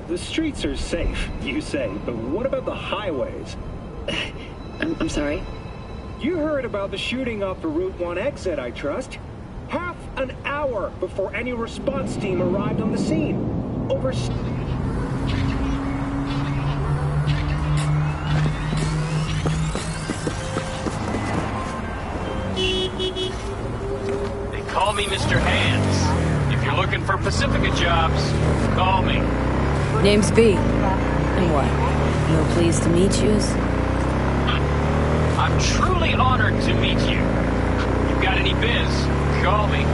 The streets are safe, you say, but what about the highways? I'm sorry? You heard about the shooting off the Route 1 exit, I trust? Half an hour before any response team arrived on the scene. Over... They call me Mr. Hands. If you're looking for Pacifica jobs, call me. Name's V. And what? Real pleased to meet yous? I'm truly honored to meet you. You got any biz? Call me.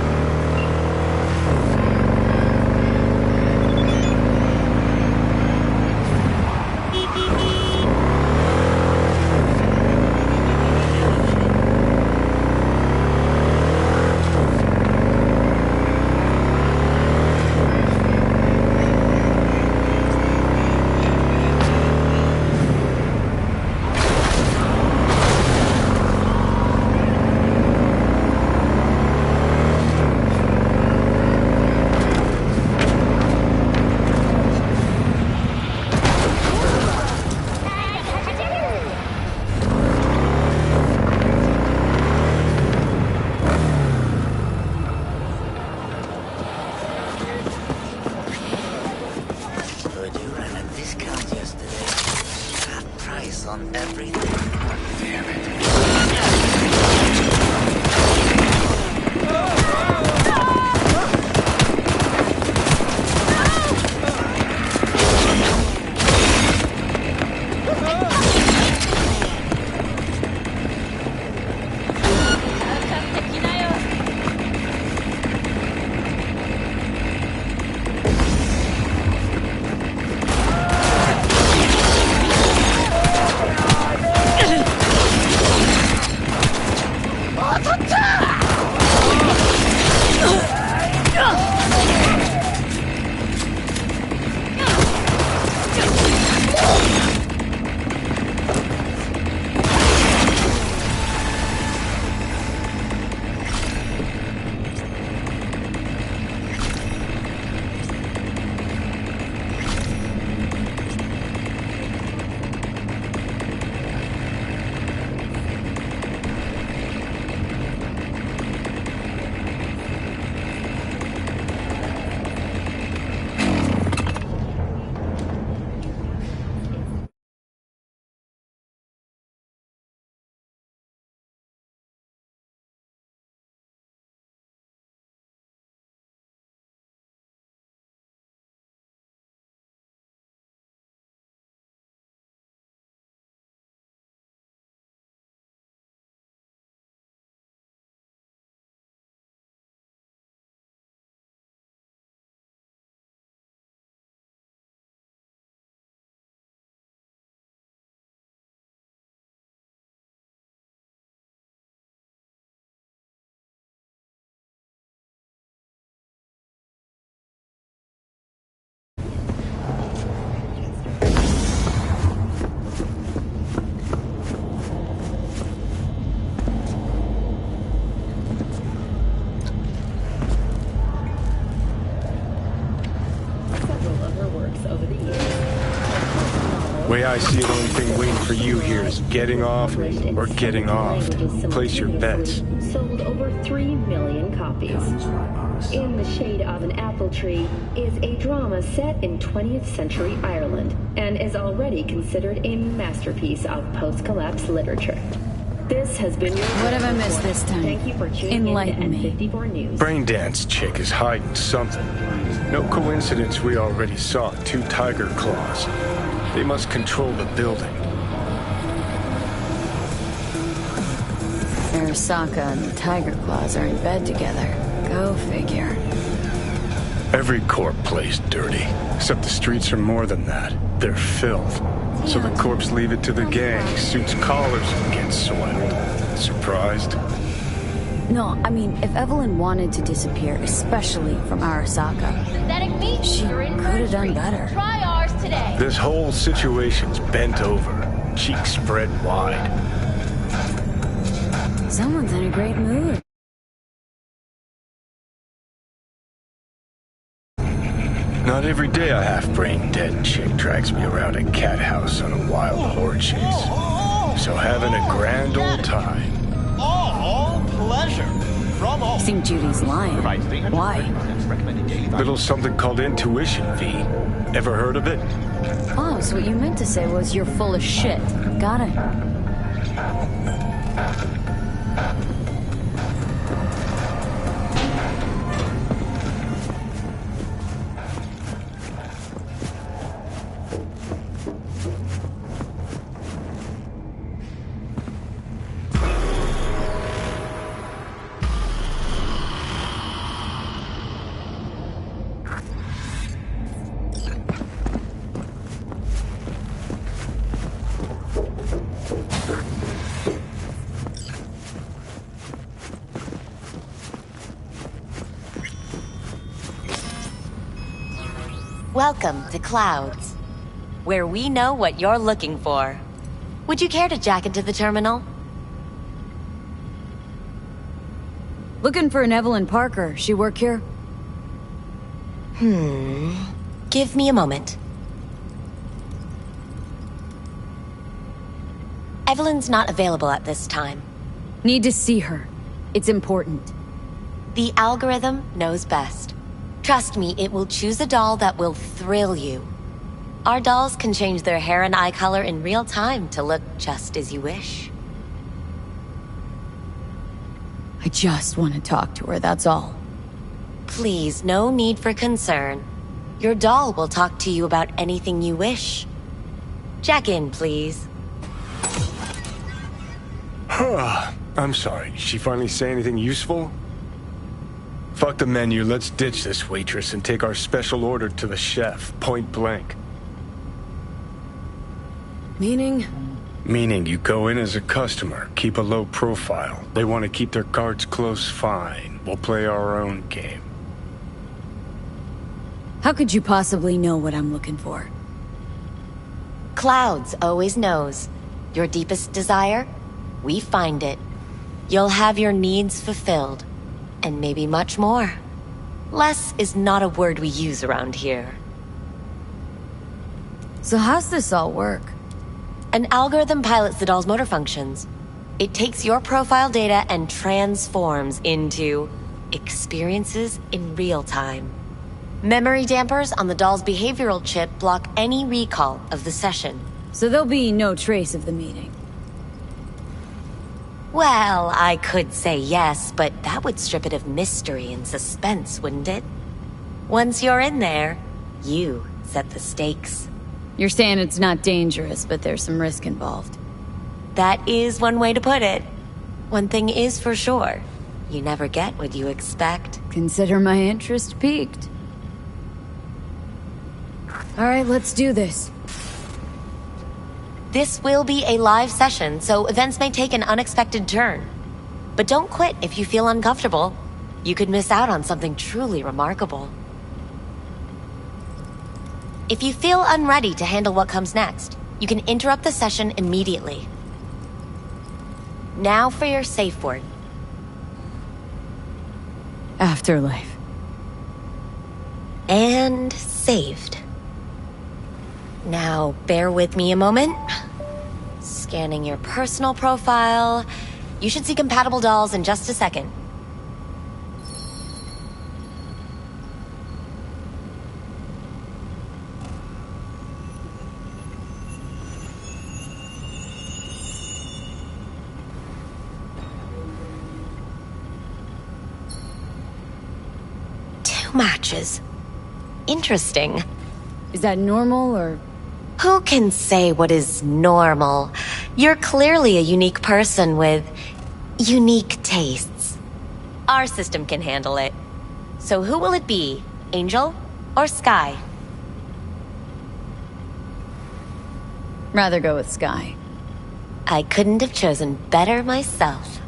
Way I see it, only thing waiting for you here is getting off or getting off. Place your bets. Sold over 3 million copies. In the Shade of an Apple Tree is a drama set in 20th century Ireland and is already considered a masterpiece of post-collapse literature. This has been your... What have I missed this time? Thank you for tuning Enlighten in me. to N54 News. Braindance chick is hiding something. No coincidence we already saw 2 tiger claws. They must control the building. Arasaka and the Tiger Claws are in bed together. Go figure. Every corp plays dirty, except the streets are more than that. They're filth. So the corps leave it to the gang, suits collars and get soiled. Surprised? No, I mean, if Evelyn wanted to disappear, especially from Arasaka, she could have done better. Try ours today. This whole situation's bent over, cheeks spread wide. Someone's in a great mood. Not every day a half-brain dead chick drags me around a cat house on a wild horde chase. So having a grand old time. All pleasure. From all. I think Judy's lying. Why? Little something called intuition, V. Ever heard of it? Oh, so what you meant to say was you're full of shit. Got it. Welcome to Clouds, where we know what you're looking for. Would you care to jack into the terminal? Looking for an Evelyn Parker. She work here? Give me a moment. Evelyn's not available at this time. Need to see her. It's important. The algorithm knows best. Trust me, it will choose a doll that will thrill you. Our dolls can change their hair and eye color in real time to look just as you wish. I just want to talk to her, that's all. Please, no need for concern. Your doll will talk to you about anything you wish. Jack in, please. I'm sorry. Did she finally say anything useful? Fuck the menu, let's ditch this waitress and take our special order to the chef, point blank. Meaning? Meaning you go in as a customer, keep a low profile. They want to keep their cards close, fine. We'll play our own game. How could you possibly know what I'm looking for? Clouds always knows. Your deepest desire? We find it. You'll have your needs fulfilled. And maybe much more. Less is not a word we use around here. So how's this all work? An algorithm pilots the doll's motor functions. It takes your profile data and transforms into experiences in real time. Memory dampers on the doll's behavioral chip block any recall of the session. So there'll be no trace of the meeting. Well, I could say yes, but that would strip it of mystery and suspense, wouldn't it? Once you're in there, you set the stakes. You're saying it's not dangerous, but there's some risk involved. That is one way to put it. One thing is for sure, you never get what you expect. Consider my interest piqued. All right, let's do this. This will be a live session, so events may take an unexpected turn. But don't quit if you feel uncomfortable. You could miss out on something truly remarkable. If you feel unready to handle what comes next, you can interrupt the session immediately. Now for your safe word. Afterlife. And saved. Now, bear with me a moment. Scanning your personal profile. You should see compatible dolls in just a second. Two matches. Interesting. Is that normal, or...? Who can say what is normal? You're clearly a unique person with unique tastes. Our system can handle it. So who will it be? Angel or Sky? Rather go with Sky. I couldn't have chosen better myself.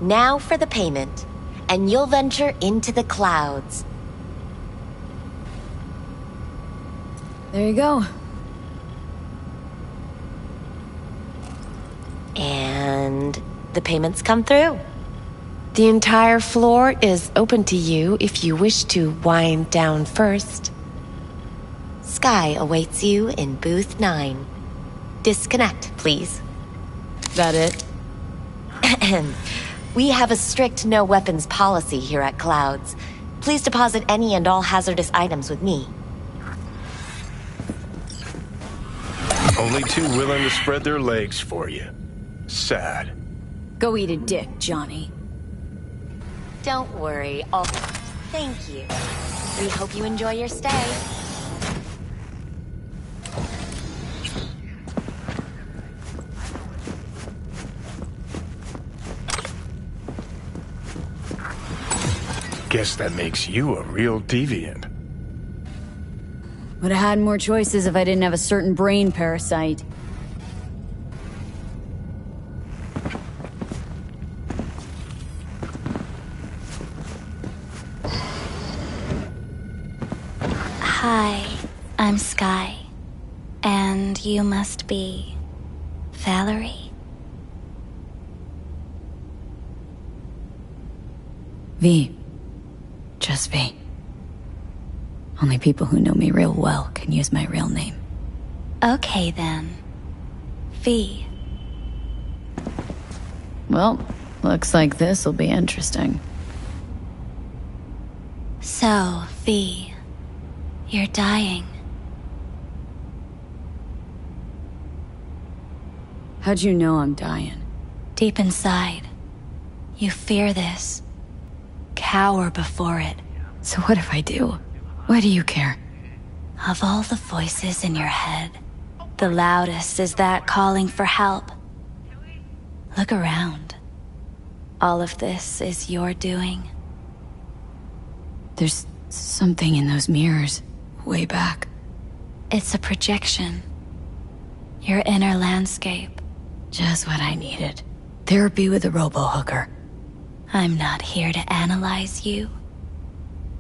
Now for the payment, and you'll venture into the clouds. There you go. And the payments come through. The entire floor is open to you if you wish to wind down first. Sky awaits you in booth 9. Disconnect, please. That it? We have a strict no weapons policy here at Clouds. Please deposit any and all hazardous items with me. Only two willing to spread their legs for you. Sad. Go eat a dick, Johnny. Don't worry, Thank you. We hope you enjoy your stay. Guess that makes you a real deviant. Would have had more choices if I didn't have a certain brain parasite. Hi, I'm Sky. And you must be... Valerie? V. Just V. Only people who know me real well can use my real name. Okay then. V. Well, looks like this'll be interesting. So, V. You're dying. How'd you know I'm dying? Deep inside, you fear this. Cower before it. So what if I do? Why do you care? Of all the voices in your head, the loudest is that calling for help. Look around. All of this is your doing. There's something in those mirrors, way back. It's a projection. Your inner landscape. Just what I needed. Therapy with a robo-hooker. I'm not here to analyze you.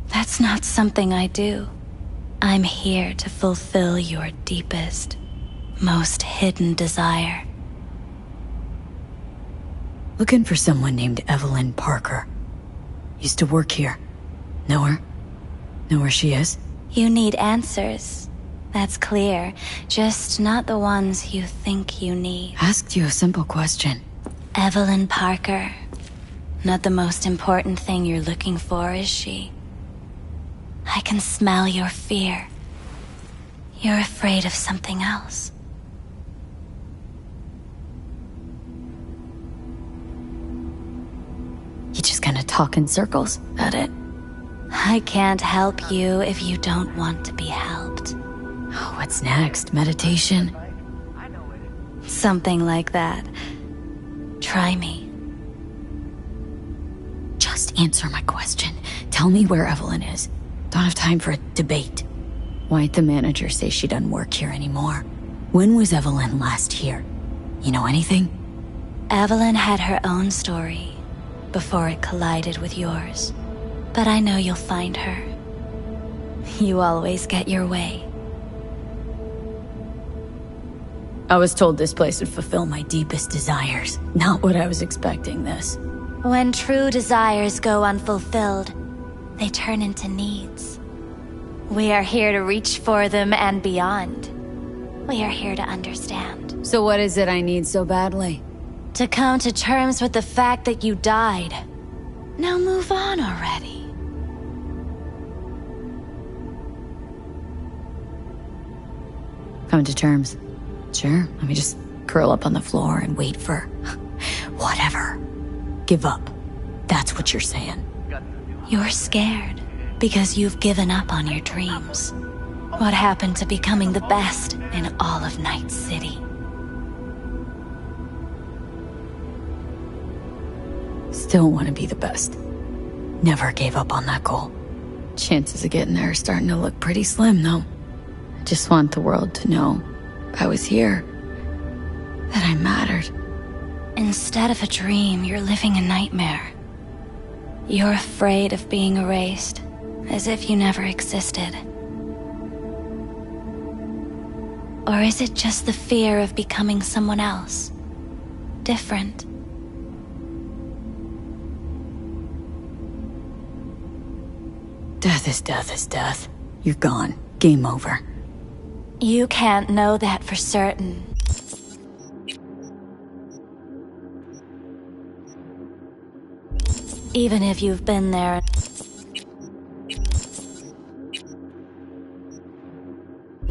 That's not something I do. I'm here to fulfill your deepest, most hidden desire. Looking for someone named Evelyn Parker. Used to work here. Know her? Know where she is? You need answers. That's clear. Just not the ones you think you need. Asked you a simple question. Evelyn Parker. Not the most important thing you're looking for, is she? I can smell your fear. You're afraid of something else. You just gonna talk in circles? That it? I can't help you if you don't want to be helped. Oh, what's next? Meditation? Something like that. Try me. Just answer my question. Tell me where Evelyn is. Don't have time for a debate. Why'd the manager say she doesn't work here anymore? When was Evelyn last here? You know anything? Evelyn had her own story before it collided with yours. But I know you'll find her. You always get your way. I was told this place would fulfill my deepest desires. Not what I was expecting this. When true desires go unfulfilled, they turn into needs. We are here to reach for them and beyond. We are here to understand. So what is it I need so badly? To come to terms with the fact that you died. Now move on already. Come to terms. Sure, let me just curl up on the floor and wait for... whatever. Give up. That's what you're saying. You're scared because you've given up on your dreams. What happened to becoming the best in all of Night City? Still want to be the best. Never gave up on that goal. Chances of getting there are starting to look pretty slim, though. I just want the world to know I was here. That I mattered. Instead of a dream, you're living a nightmare. You're afraid of being erased, as if you never existed. Or is it just the fear of becoming someone else? Different? Death is death is death. You're gone. Game over. You can't know that for certain. Even if you've been there.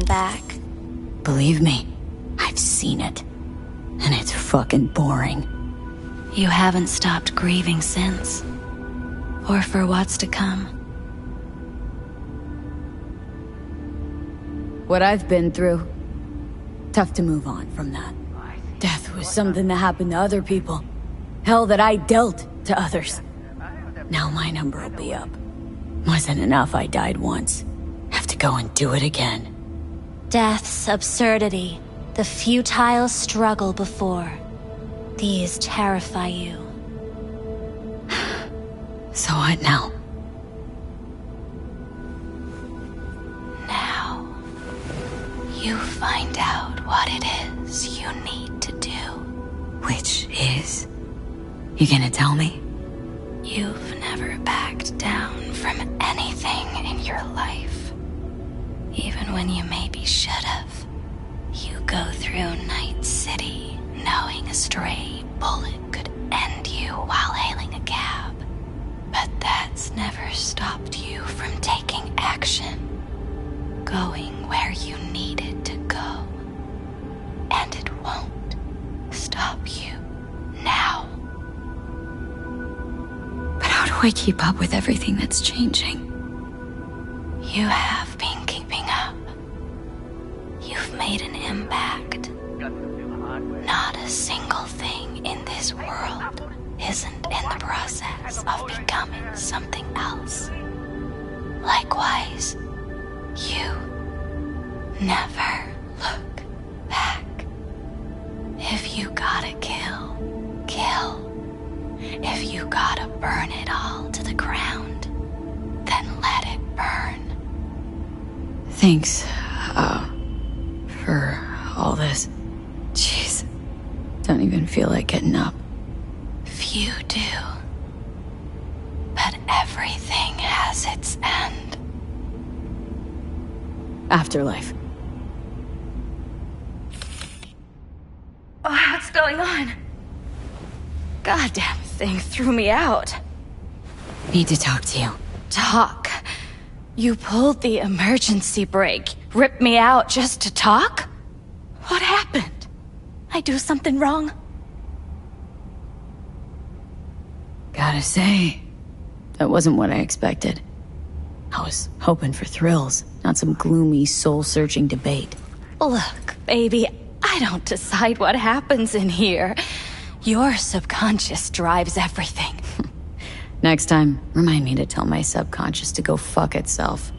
Back. Believe me, I've seen it. And it's fucking boring. You haven't stopped grieving since. Or for what's to come. What I've been through, tough to move on from that. Death was something that happened to other people. Hell that I dealt to others. Now my number will be up. Wasn't enough I died once. Have to go and do it again. Death's absurdity, the futile struggle before. These terrify you. So what now? Now, you find out what it is you need to do. Which is? You gonna tell me? You've never backed down from anything in your life. Even when you maybe should have. You go through Night City knowing a stray bullet could end you while hailing a cab. But that's never stopped you from taking action. Going where you needed to go. And it won't stop you now. But how do I keep up with everything that's changing? You have been keeping up. You've made an impact. Not a single thing in this world isn't in the process of becoming something else. Likewise, you never look back. If you gotta kill, kill. If you gotta burn it all to the ground, then let it burn. Thanks, for all this. Jeez, don't even feel like getting up. Few do. But everything has its end. Afterlife. Oh, what's going on? Goddamn thing threw me out. Need to talk to you. Talk? You pulled the emergency brake, ripped me out just to talk? What happened? I do something wrong? Gotta say, that wasn't what I expected. I was hoping for thrills, not some gloomy, soul-searching debate. Look, baby, I don't decide what happens in here. Your subconscious drives everything. Next time, remind me to tell my subconscious to go fuck itself.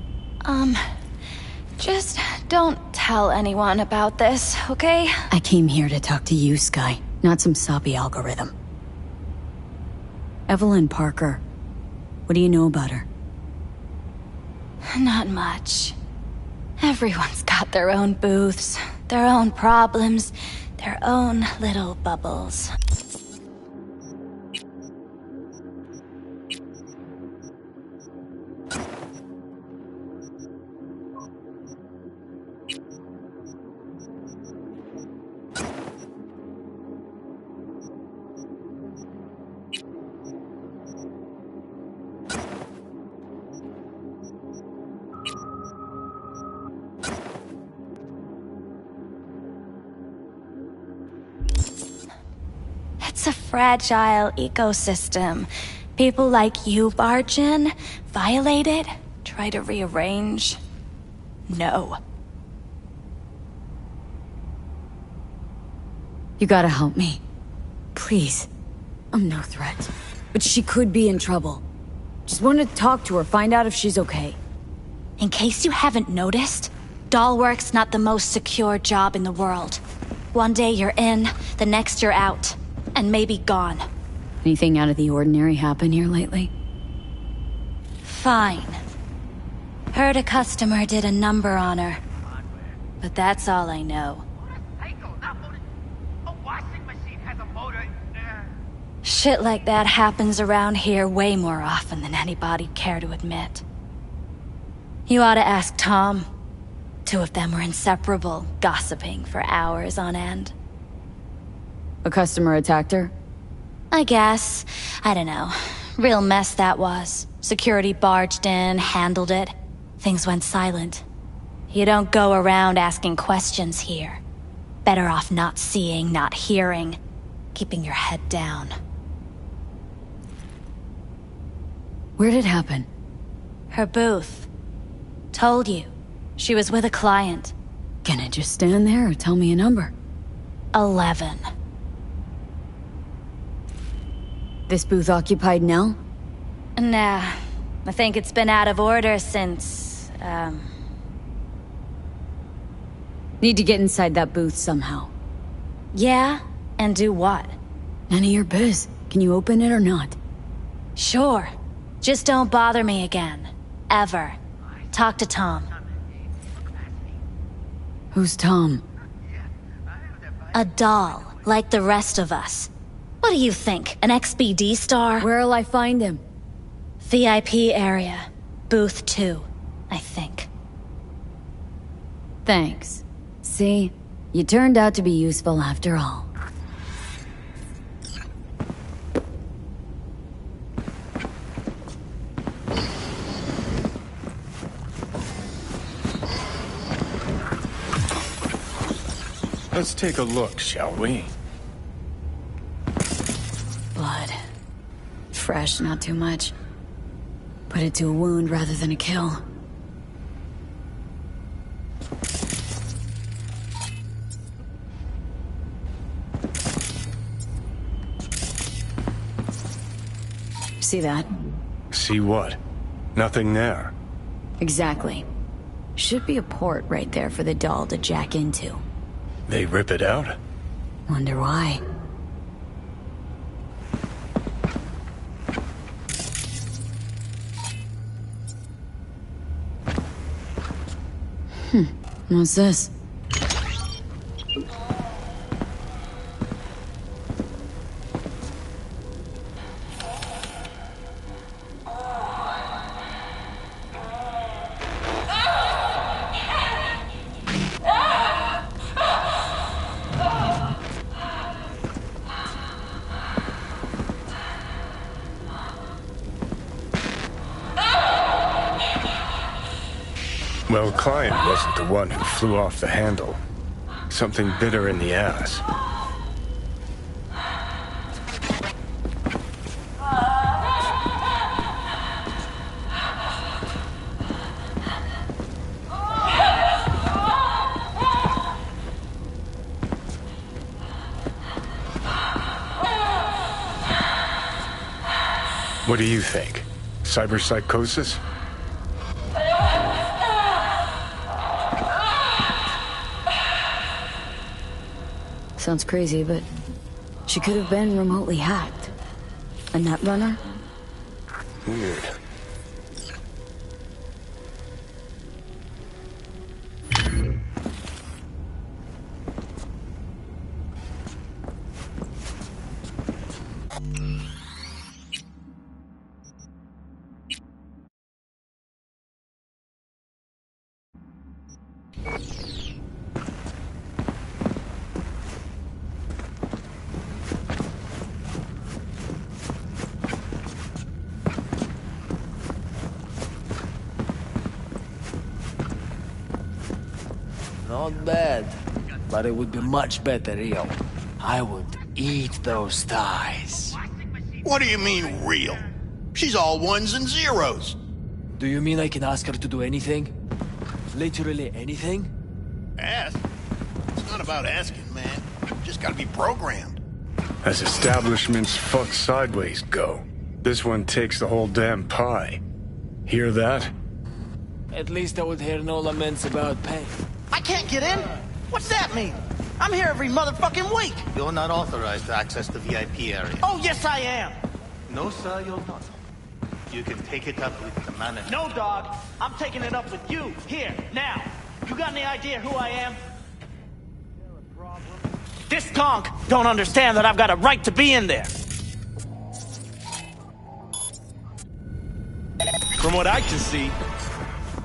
Just don't tell anyone about this, okay? I came here to talk to you, Sky, not some soppy algorithm. Evelyn Parker. What do you know about her? Not much. Everyone's got their own booths, their own problems, their own little bubbles. It's a fragile ecosystem. People like you barge in, violate it, try to rearrange. No. You gotta help me. Please. I'm no threat. But she could be in trouble. Just wanted to talk to her, find out if she's okay. In case you haven't noticed, doll work's not the most secure job in the world. One day you're in, the next you're out. And maybe gone. Anything out of the ordinary happen here lately? Fine. Heard a customer did a number on her. But that's all I know. Shit like that happens around here way more often than anybody'd care to admit. You ought to ask Tom. Two of them were inseparable, gossiping for hours on end. A customer attacked her? I guess. I don't know. Real mess that was. Security barged in, handled it. Things went silent. You don't go around asking questions here. Better off not seeing, not hearing. Keeping your head down. Where did it happen? Her booth. Told you. She was with a client. Can I just stand there or tell me a number? 11. This booth occupied now? Nah. I think it's been out of order since, Need to get inside that booth somehow. Yeah? And do what? None of your biz. Can you open it or not? Sure. Just don't bother me again. Ever. Talk to Tom. Who's Tom? A doll, like the rest of us. What do you think, an XBD star? Where'll I find him? VIP area. Booth 2, I think. Thanks. See? You turned out to be useful after all. Let's take a look, shall we? Blood. Fresh, not too much. Put it to a wound rather than a kill. See that? See what? Nothing there. Exactly. Should be a port right there for the doll to jack into. They rip it out? Wonder why. What's this? Well, client wasn't the one who flew off the handle. Something bit her in the ass. What do you think? Cyberpsychosis? Sounds crazy, but she could have been remotely hacked. A netrunner? Weird. Not bad, but it would be much better real. I would eat those thighs. What do you mean, real? She's all ones and zeros. Do you mean I can ask her to do anything? Literally anything? Ask? It's not about asking, man. Just gotta be programmed. As establishments fuck sideways go, this one takes the whole damn pie. Hear that? At least I would hear no laments about pain. I can't get in? What's that mean? I'm here every motherfucking week. You're not authorized to access the VIP area. Oh, yes, I am. No, sir, you're not. You can take it up with the manager. No, dog. I'm taking it up with you, here, now. You got any idea who I am? This conk don't understand that I've got a right to be in there. From what I can see,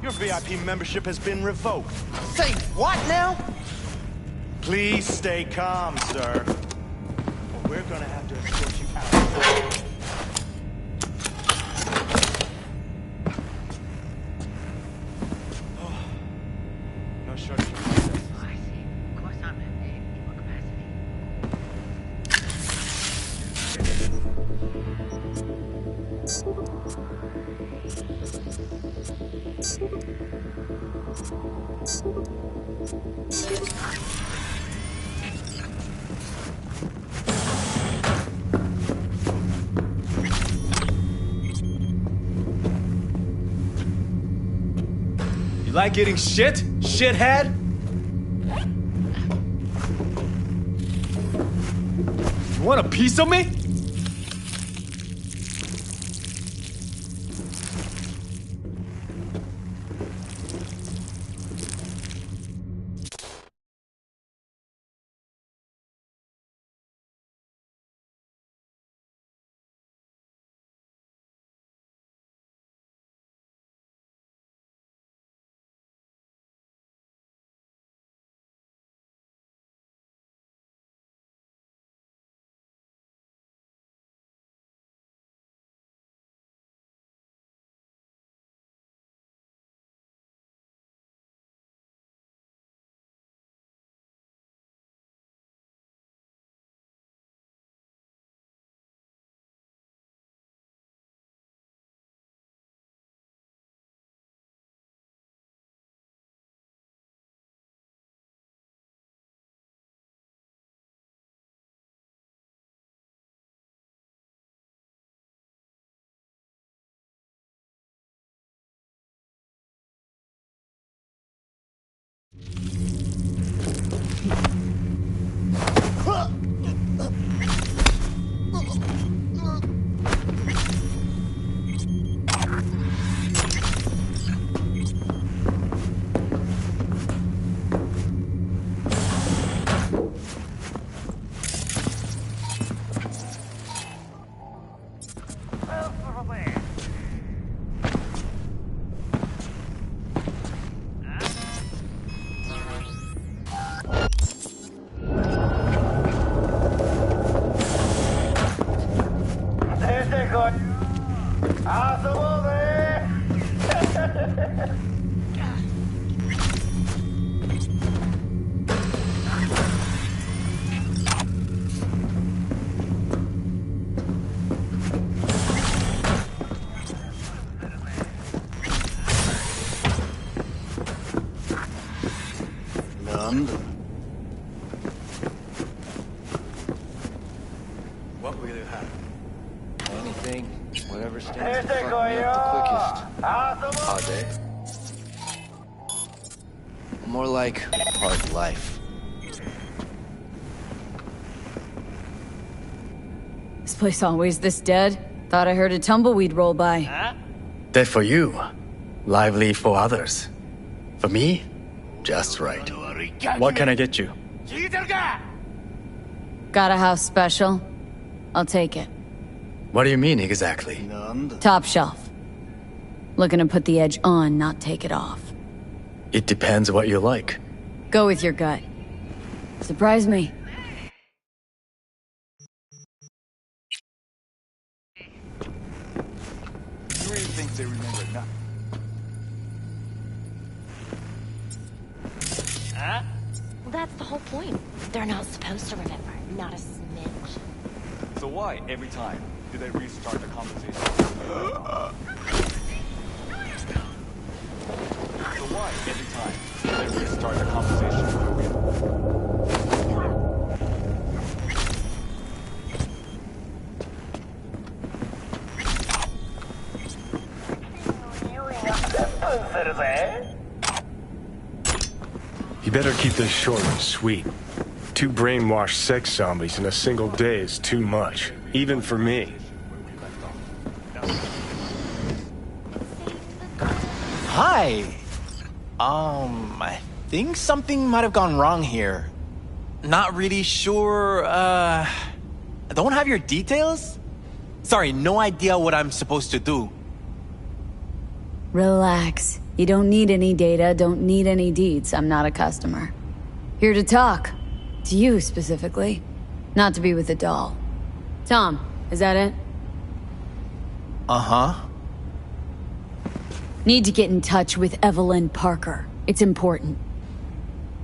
Your VIP membership has been revoked. Say what now? Please stay calm, sir. Or we're gonna have to escort you out. Oh, no shortage. I see. Of course I'm in equal capacity. You like getting shit, shithead? You want a piece of me? What will you have? Anything, whatever stands to fuck me up the quickest. Are they? More like hard life. This place always this dead? Thought I heard a tumbleweed roll by. Huh? Dead for you, lively for others. For me, just right. What can I get you? Got a house special? I'll take it. What do you mean exactly? Top shelf. Looking to put the edge on, not take it off. It depends what you like. Go with your gut. Surprise me. You really think they remember nothing? Huh? Well, that's the whole point. They're not supposed to remember. Not a smidge. So why, every time, do they restart the conversation? So why, every time, do they restart the conversation? You better keep this short and sweet. 2 brainwashed sex zombies in a single day is too much, even for me. Hi. I think something might have gone wrong here. Not really sure, I don't have your details? Sorry, no idea what I'm supposed to do. Relax. You don't need any data, don't need any deeds. I'm not a customer. Here to talk. To you, specifically. Not to be with a doll. Tom, is that it? Uh-huh. Need to get in touch with Evelyn Parker. It's important.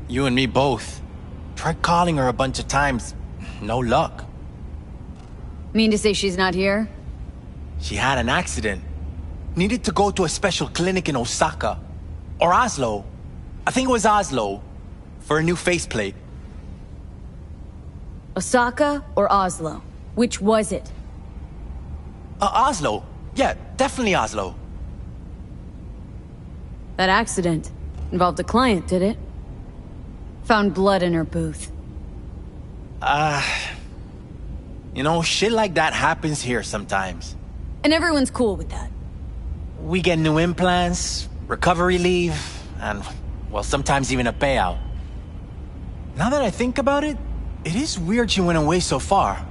You and me both. Tried calling her a bunch of times. No luck. Mean to say she's not here? She had an accident. Needed to go to a special clinic in Osaka. Or Oslo. I think it was Oslo. For a new faceplate. Osaka or Oslo? Which was it? Oslo. Yeah, definitely Oslo. That accident involved a client, did it? Found blood in her booth. You know, shit like that happens here sometimes. And everyone's cool with that. We get new implants, recovery leave, and, well, sometimes even a payout. Now that I think about it, it is weird she went away so far.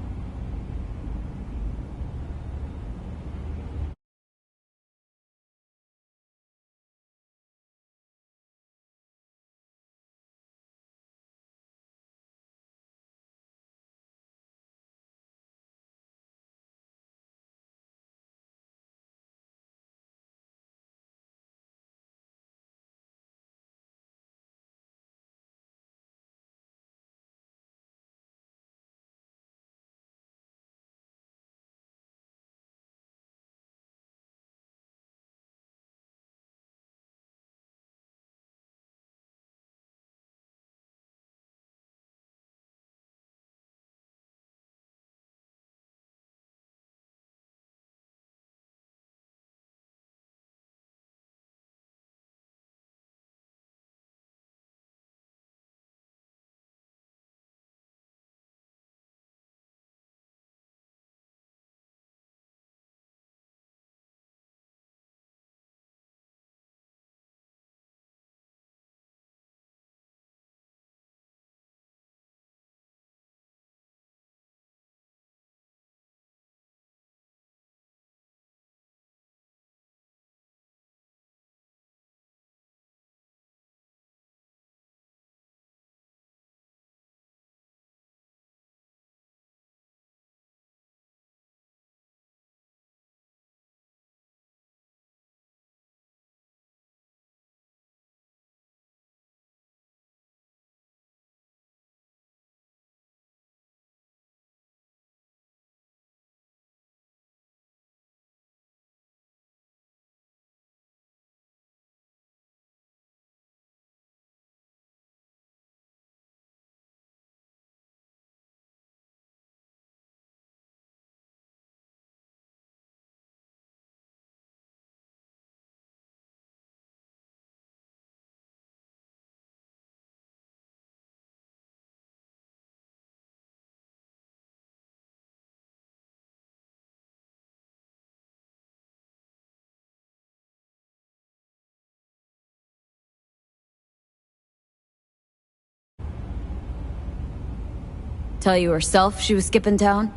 Tell you herself she was skipping town?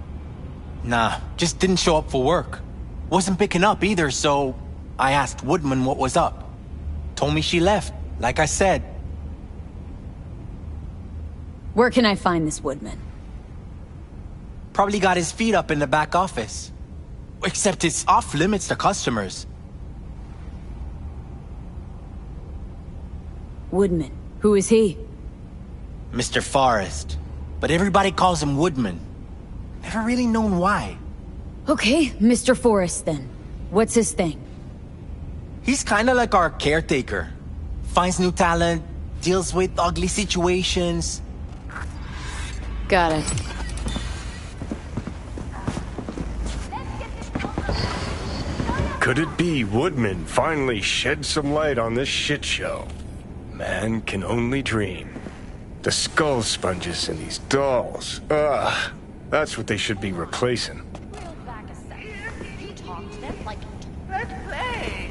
Nah, just didn't show up for work. Wasn't picking up either, so I asked Woodman what was up. Told me she left, like I said. Where can I find this Woodman? Probably got his feet up in the back office. Except it's off limits to customers. Woodman. Who is he? Mr. Forrest. But everybody calls him Woodman. Never really known why. Okay, Mr. Forrest then. What's his thing? He's kinda like our caretaker. Finds new talent, deals with ugly situations. Got it. Could it be Woodman finally shed some light on this shit show? Man can only dream. The skull sponges in these dolls. Ugh. That's what they should be replacing. Let's play.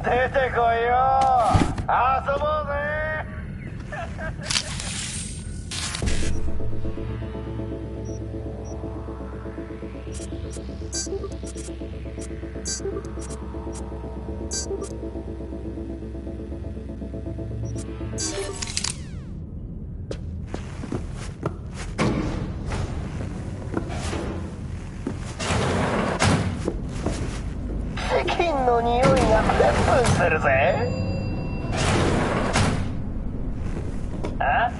出てこいよ。遊ぼうぜ。チキンの匂いがプンプンするぜ。あ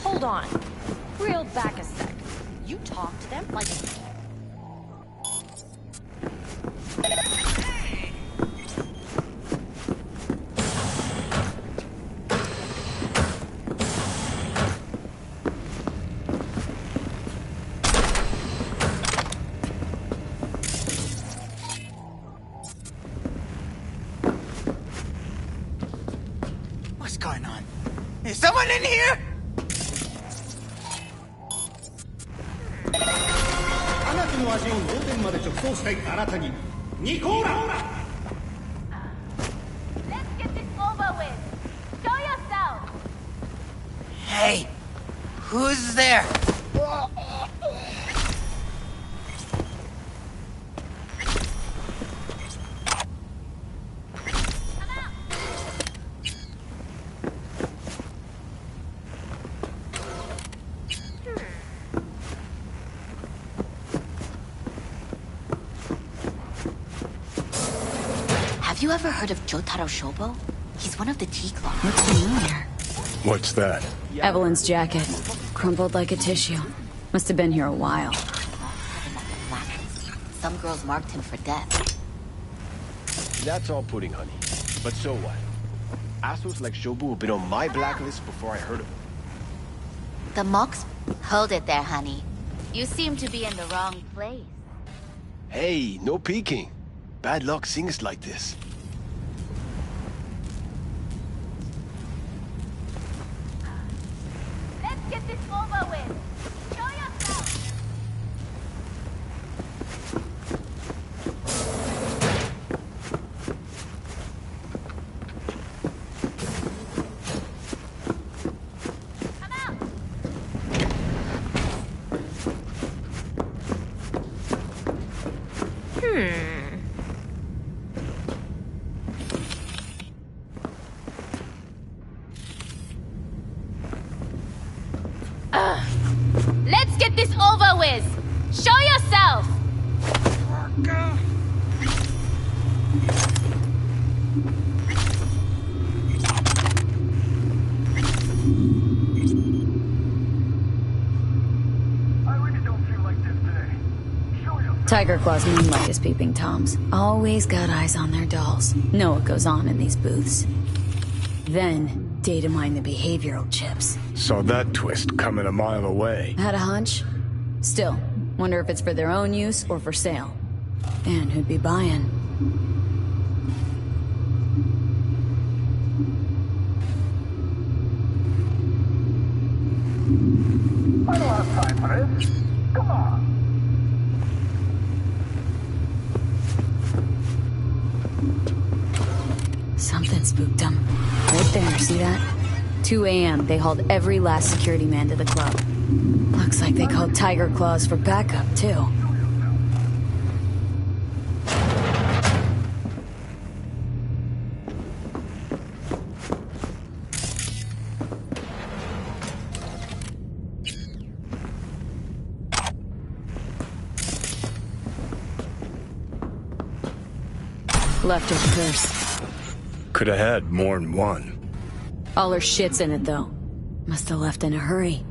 ？Hold on. Reel back a sec. You talk to them like... What's going on? Is someone in here? あなたの味を脳天まで直送したいあなたにニコーラ Let's get this over with. Show yourself. Hey, who's there? Have you ever heard of Jotaro Shobo? He's one of the T-Claw. Looks familiar. What's that? Evelyn's jacket. Crumpled like a tissue. Must have been here a while. Some girls marked him for death. That's all pudding, honey. But so what? Assholes like Shobu have been on my blacklist before I heard of him. The Mox? Hold it there, honey. You seem to be in the wrong place. Hey, no peeking. Bad luck sings like this. Let's get this over with. Show yourself. Come out. Whiz! Show yourself! Tiger Claw's moonlight is peeping Toms. Always got eyes on their dolls. Know what goes on in these booths. Then, data mine the behavioral chips. Saw that twist coming a mile away. Had a hunch? Still, wonder if it's for their own use or for sale. And who'd be buying? I don't have time for this. Come on. Something spooked them. Right there, see that? 2 a.m., they hauled every last security man to the club. Looks like they called Tiger Claws for backup, too. Leftover curse. Could have had more than one. All her shit's in it, though. Must have left in a hurry.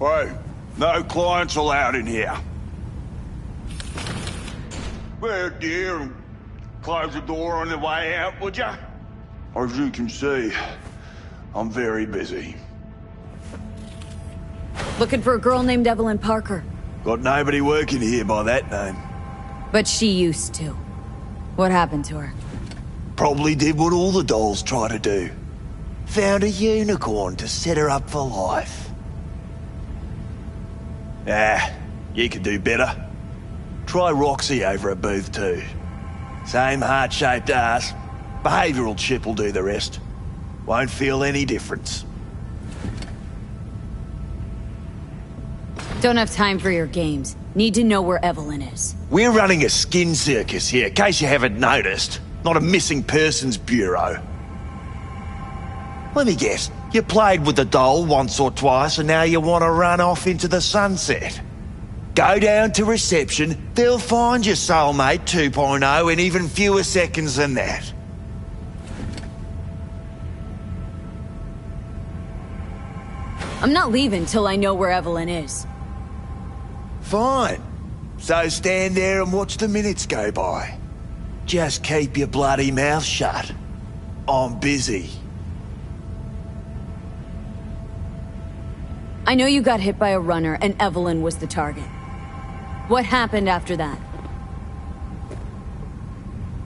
Hey, no clients allowed in here. Well, dear, close the door on the way out, would ya? As you can see, I'm very busy. Looking for a girl named Evelyn Parker. Got nobody working here by that name. But she used to. What happened to her? Probably did what all the dolls try to do. Found a unicorn to set her up for life. Ah, you could do better. Try Roxy over at Booth 2. Same heart-shaped ass. Behavioural chip will do the rest. Won't feel any difference. Don't have time for your games. Need to know where Evelyn is. We're running a skin circus here, in case you haven't noticed. Not a missing persons bureau. Let me guess. You played with the doll once or twice and now you want to run off into the sunset. Go down to reception, they'll find your soulmate 2.0 in even fewer seconds than that. I'm not leaving till I know where Evelyn is. Fine. So stand there and watch the minutes go by. Just keep your bloody mouth shut. I'm busy. I know you got hit by a runner and Evelyn was the target. What happened after that?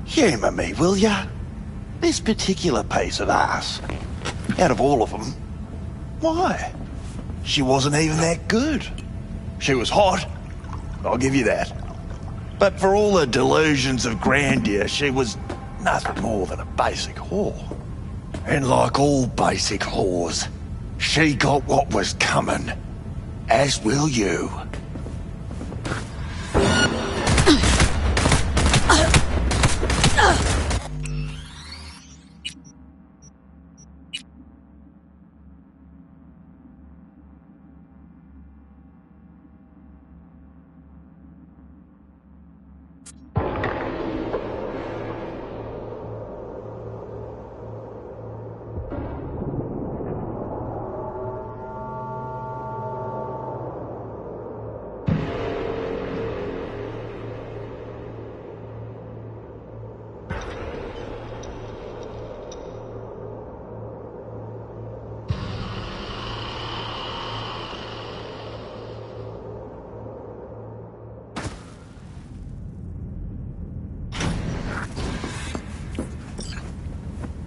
Humour me, will ya? This particular piece of ass, out of all of them, why? She wasn't even that good. She was hot, I'll give you that. But for all her delusions of grandeur, she was nothing more than a basic whore. And like all basic whores, she got what was coming, as will you.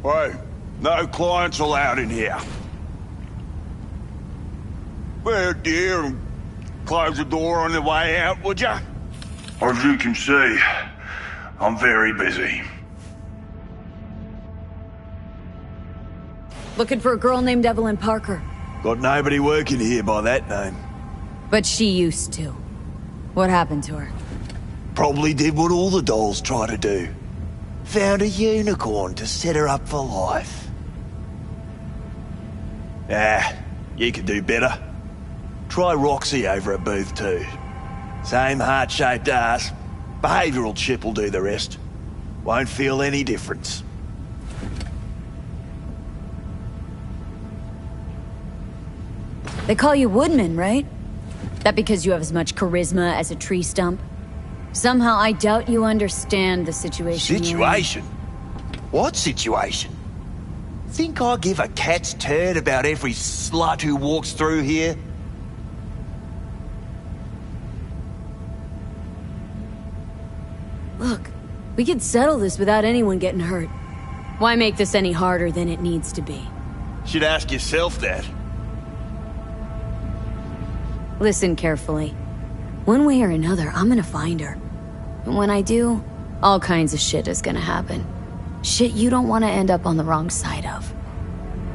Hey, no clients allowed in here. Well, dear, and close the door on the way out, would ya? As you can see, I'm very busy. Looking for a girl named Evelyn Parker. Got nobody working here by that name. But she used to. What happened to her? Probably did what all the dolls try to do. Found a unicorn to set her up for life. You could do better. Try Roxy over at Booth 2. Same heart-shaped ass. Behavioural chip will do the rest. Won't feel any difference. They call you Woodman, right? That because you have as much charisma as a tree stump? Somehow I doubt you understand the situation. Situation? What situation? Think I give a cat's turd about every slut who walks through here? Look, we could settle this without anyone getting hurt. Why make this any harder than it needs to be? Should ask yourself that. Listen carefully. One way or another, I'm gonna find her. And when I do, all kinds of shit is gonna happen. Shit you don't want to end up on the wrong side of.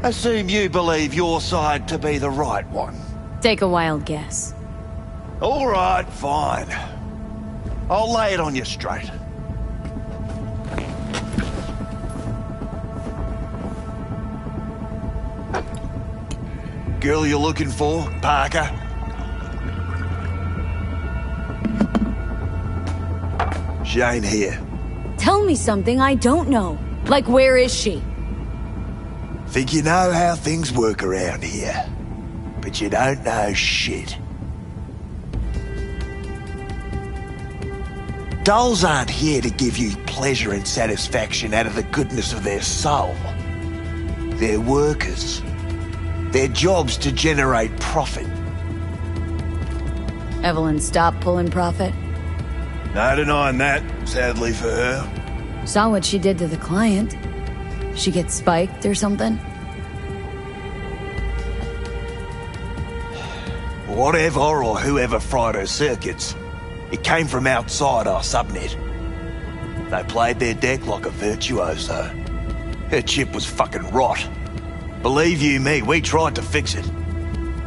Assume you believe your side to be the right one. Take a wild guess. All right, fine. I'll lay it on you straight. Girl you're looking for, Parker? She ain't here. Tell me something I don't know. Like, where is she? Think you know how things work around here. But you don't know shit. Dolls aren't here to give you pleasure and satisfaction out of the goodness of their soul. They're workers. Their job's to generate profit. Evelyn stopped pulling profit? No denying that, sadly for her. Saw what she did to the client. She gets spiked or something? Whatever or whoever fried her circuits, it came from outside our subnet. They played their deck like a virtuoso. Her chip was fucking rot. Believe you me, we tried to fix it.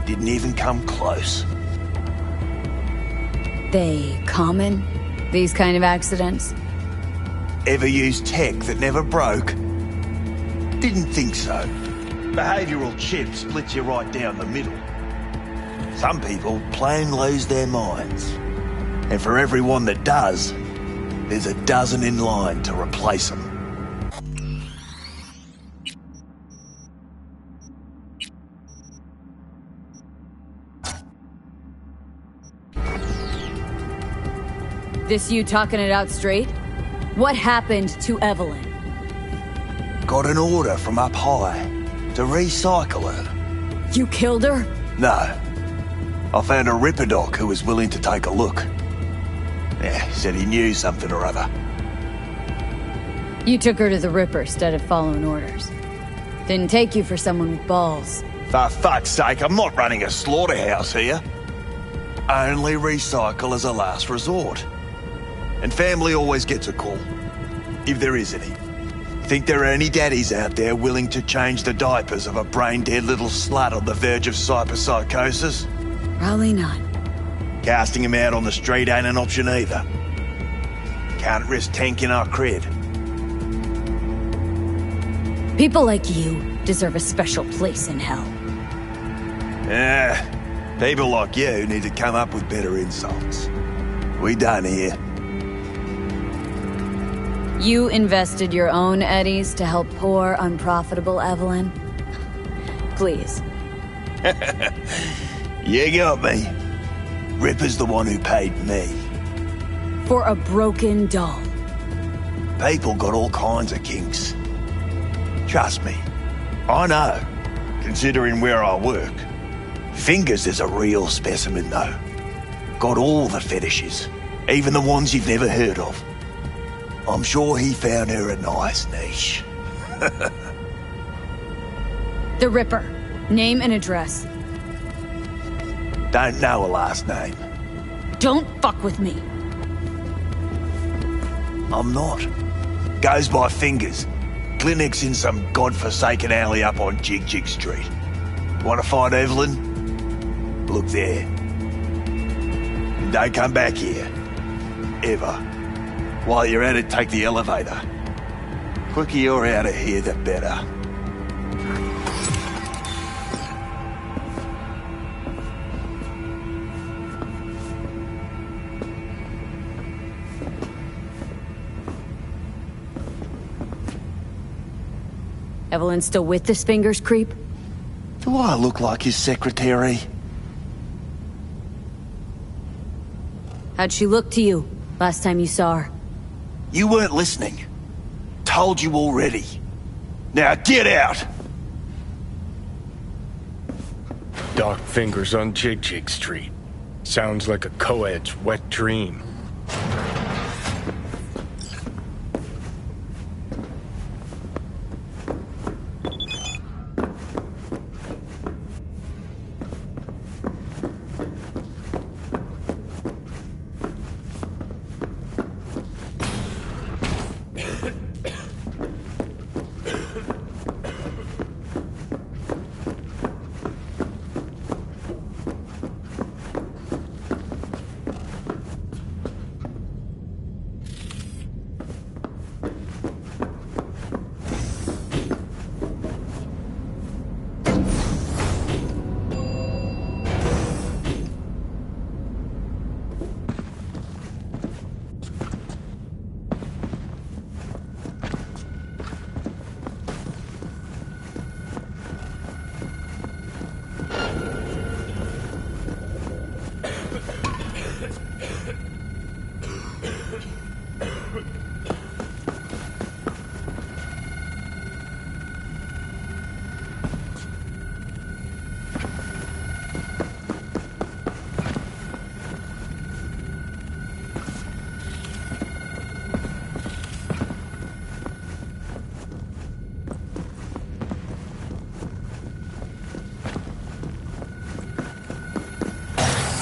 Didn't even come close. They common? These kind of accidents? Ever used tech that never broke? Didn't think so. Behavioural chip splits you right down the middle. Some people plain lose their minds. And for everyone that does, there's a dozen in line to replace them. This you talking it out straight? What happened to Evelyn? Got an order from up high to recycle her. You killed her? No. I found a Ripper doc who was willing to take a look. Yeah, said he knew something or other. You took her to the Ripper instead of following orders. Didn't take you for someone with balls. For fuck's sake, I'm not running a slaughterhouse here. Only recycle as a last resort. And family always gets a call, if there is any. Think there are any daddies out there willing to change the diapers of a brain-dead little slut on the verge of cyberpsychosis? Probably not. Casting him out on the street ain't an option either. Can't risk tanking our cred. People like you deserve a special place in hell. People like you need to come up with better insults. We done here. You invested your own eddies to help poor, unprofitable Evelyn? Please. You got me. Ripper's the one who paid me. For a broken doll. People got all kinds of kinks. Trust me. I know, considering where I work. Fingers is a real specimen, though. Got all the fetishes, even the ones you've never heard of. I'm sure he found her a nice niche. The Ripper. Name and address. Don't know her last name. Don't fuck with me. I'm not. Goes by fingers. Clinic's in some godforsaken alley up on Jig Jig Street. Want to find Evelyn? Look there. And don't come back here. Ever. While you're at it, take the elevator. Quicker you're out of here, the better. Evelyn still with this fingers creep? Do I look like his secretary? How'd she look to you last time you saw her? You weren't listening. Told you already. Now get out! Dark fingers on Jig Jig Street. Sounds like a co-ed's wet dream.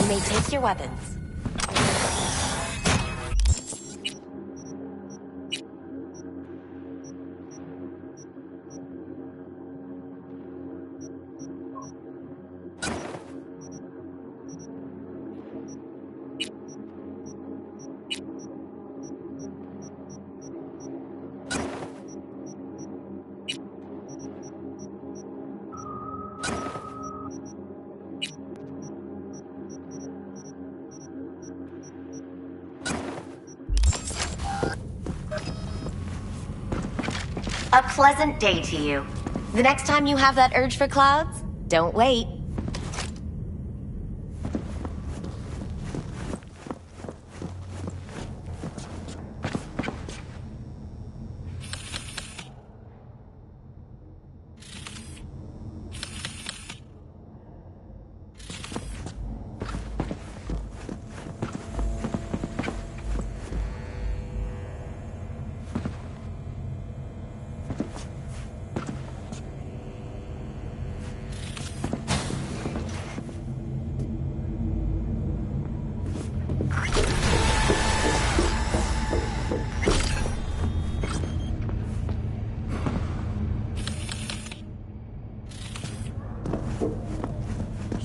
You may take your weapons. A pleasant day to you. The next time you have that urge for clouds, don't wait.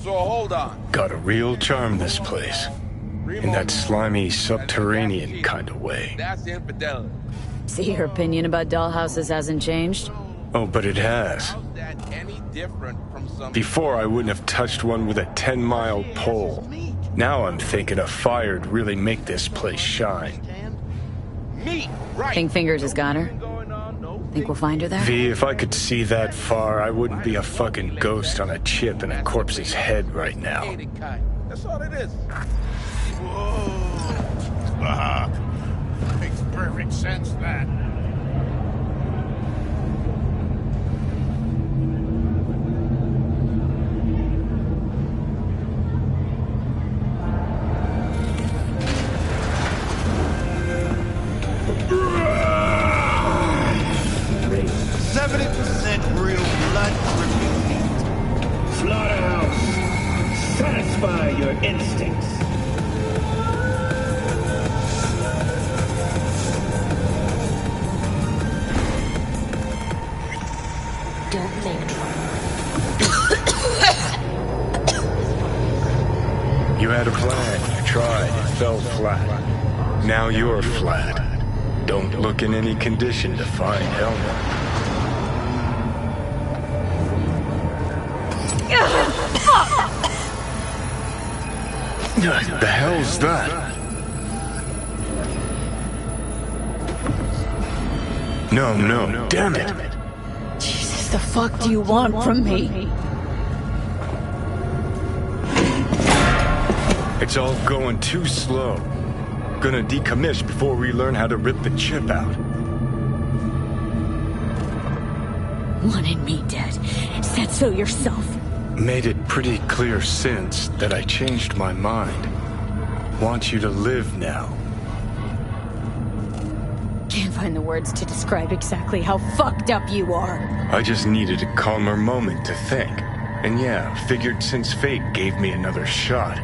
So hold on. Got a real charm, this place. In that slimy, subterranean kind of way. That's infidelity. See, your opinion about dollhouses hasn't changed? Oh, but it has. How's that any different from some... Before, I wouldn't have touched one with a 10-mile pole. Now I'm thinking a fire'd really make this place shine. Me, right. Pink Fingers has got her. Think we'll find her there? V, if I could see that far, I wouldn't be a fucking ghost on a chip in a corpse's head right now. That's all it is. Whoa. Fuck. Makes perfect sense, that. Real blood dripping slaughterhouse. Satisfy your instincts. Don't make trouble. You had a plan, you tried, it fell flat. Now you're flat. Don't look in any condition to find Helmet. The hell's that? No, damn it. Jesus, the fuck do you want from me? It's all going too slow. Gonna decommission before we learn how to rip the chip out. Wanted me dead. Said so yourself. Made it pretty clear since that I changed my mind. Want you to live now. Can't find the words to describe exactly how fucked up you are. I just needed a calmer moment to think. And yeah, figured since fate gave me another shot,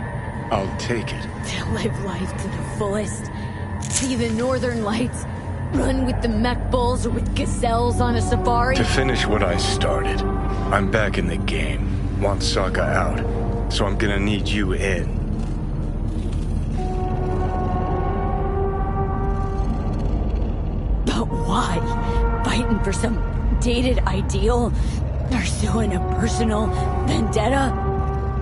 I'll take it. To live life to the fullest. See the northern lights. Run with the mech bulls or with gazelles on a safari. To finish what I started, I'm back in the game. Want Sokka out, so I'm gonna need you in. But why? Fighting for some dated ideal? Pursuing a personal vendetta?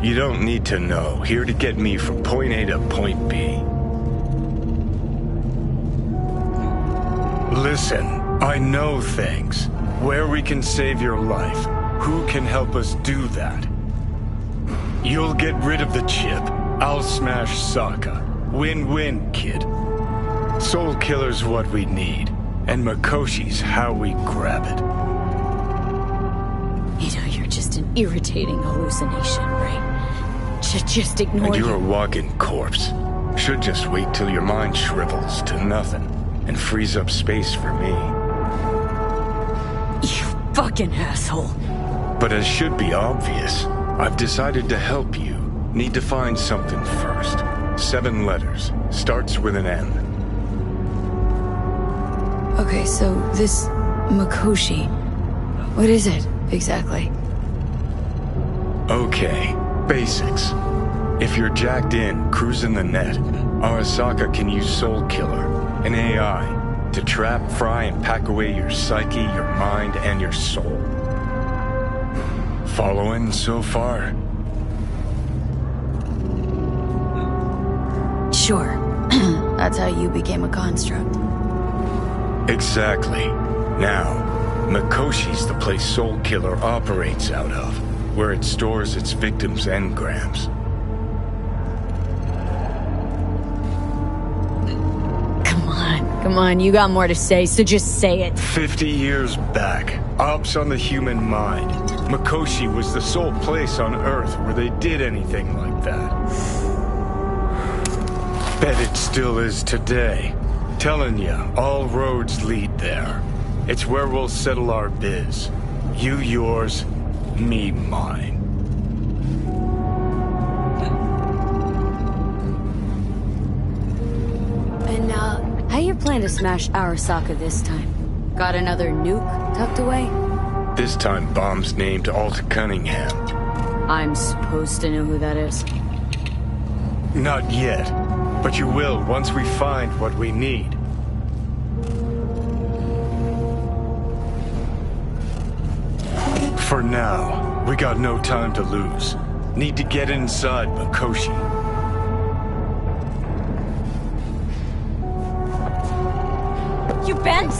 You don't need to know. Here to get me from point A to point B. Listen, I know things. Where we can save your life. Who can help us do that? You'll get rid of the chip. I'll smash Sokka. Win-win, kid. Soul Killer's what we need. And Makoshi's how we grab it. You know, you're just an irritating hallucination, right? Should just ignore And you. you're a walking corpse. Should just wait till your mind shrivels to nothing and frees up space for me. You fucking asshole. But as should be obvious, I've decided to help you. Need to find something first. 7 letters. Starts with an M. Okay, so this Makoshi, what is it exactly? Okay, basics. If you're jacked in, cruising the net, Arasaka can use Soul Killer, an AI, to trap, fry, and pack away your psyche, your mind, and your soul. Following so far? Sure. That's how you became a construct. Exactly. Now, Makoshi's the place Soul Killer operates out of, where it stores its victims' engrams. Come on, you got more to say, so just say it. 50 years back, ops on the human mind. Makoshi was the sole place on Earth where they did anything like that. Bet it still is today. Telling ya, all roads lead there. It's where we'll settle our biz. You yours, me mine. And, how you plan to smash Arasaka this time? Got another nuke tucked away? This time bomb's named Alt Cunningham. I'm supposed to know who that is. Not yet, but you will once we find what we need. For now, we got no time to lose. Need to get inside Makoshi. You bent!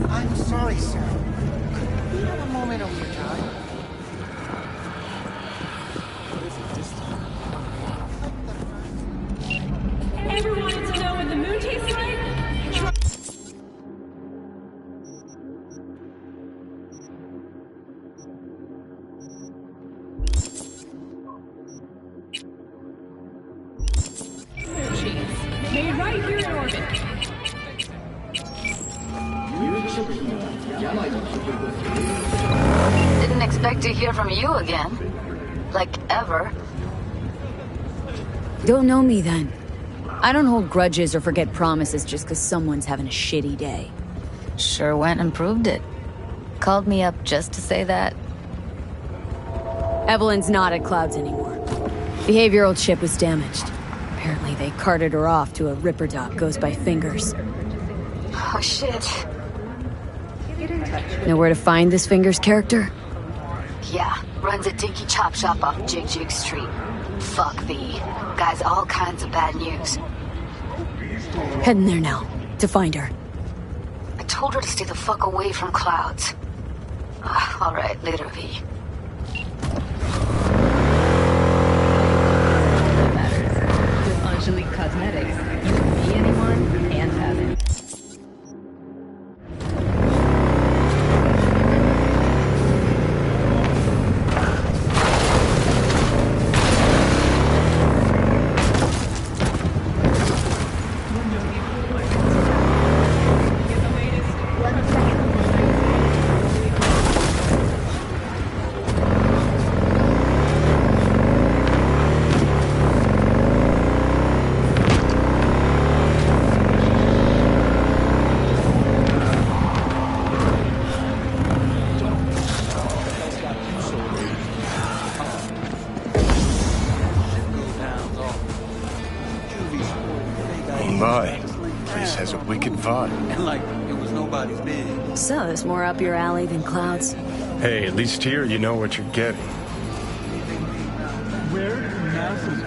I'm sorry, sir. Could we have a moment of your time? What is it this time? Didn't expect to hear from you again. Like, ever. Don't know me, then. I don't hold grudges or forget promises just because someone's having a shitty day. Sure went and proved it. Called me up just to say that. Evelyn's not at Clouds anymore. Behavioral chip was damaged. Apparently they carted her off to a Ripper doc goes by Fingers. Oh, shit. Know where to find this Fingers character? Yeah, runs a dinky chop shop off Jig Jig Street. Fuck the guy's all kinds of bad news. Heading there now, to find her. I told her to stay the fuck away from Clouds. All right, later, V. With Angelique Cosmetics, you can be anyone and have it. Has a wicked vibe. And like it was nobody's big. So, there's more up your alley than Clouds. Hey, at least here you know what you're getting. Where NASA's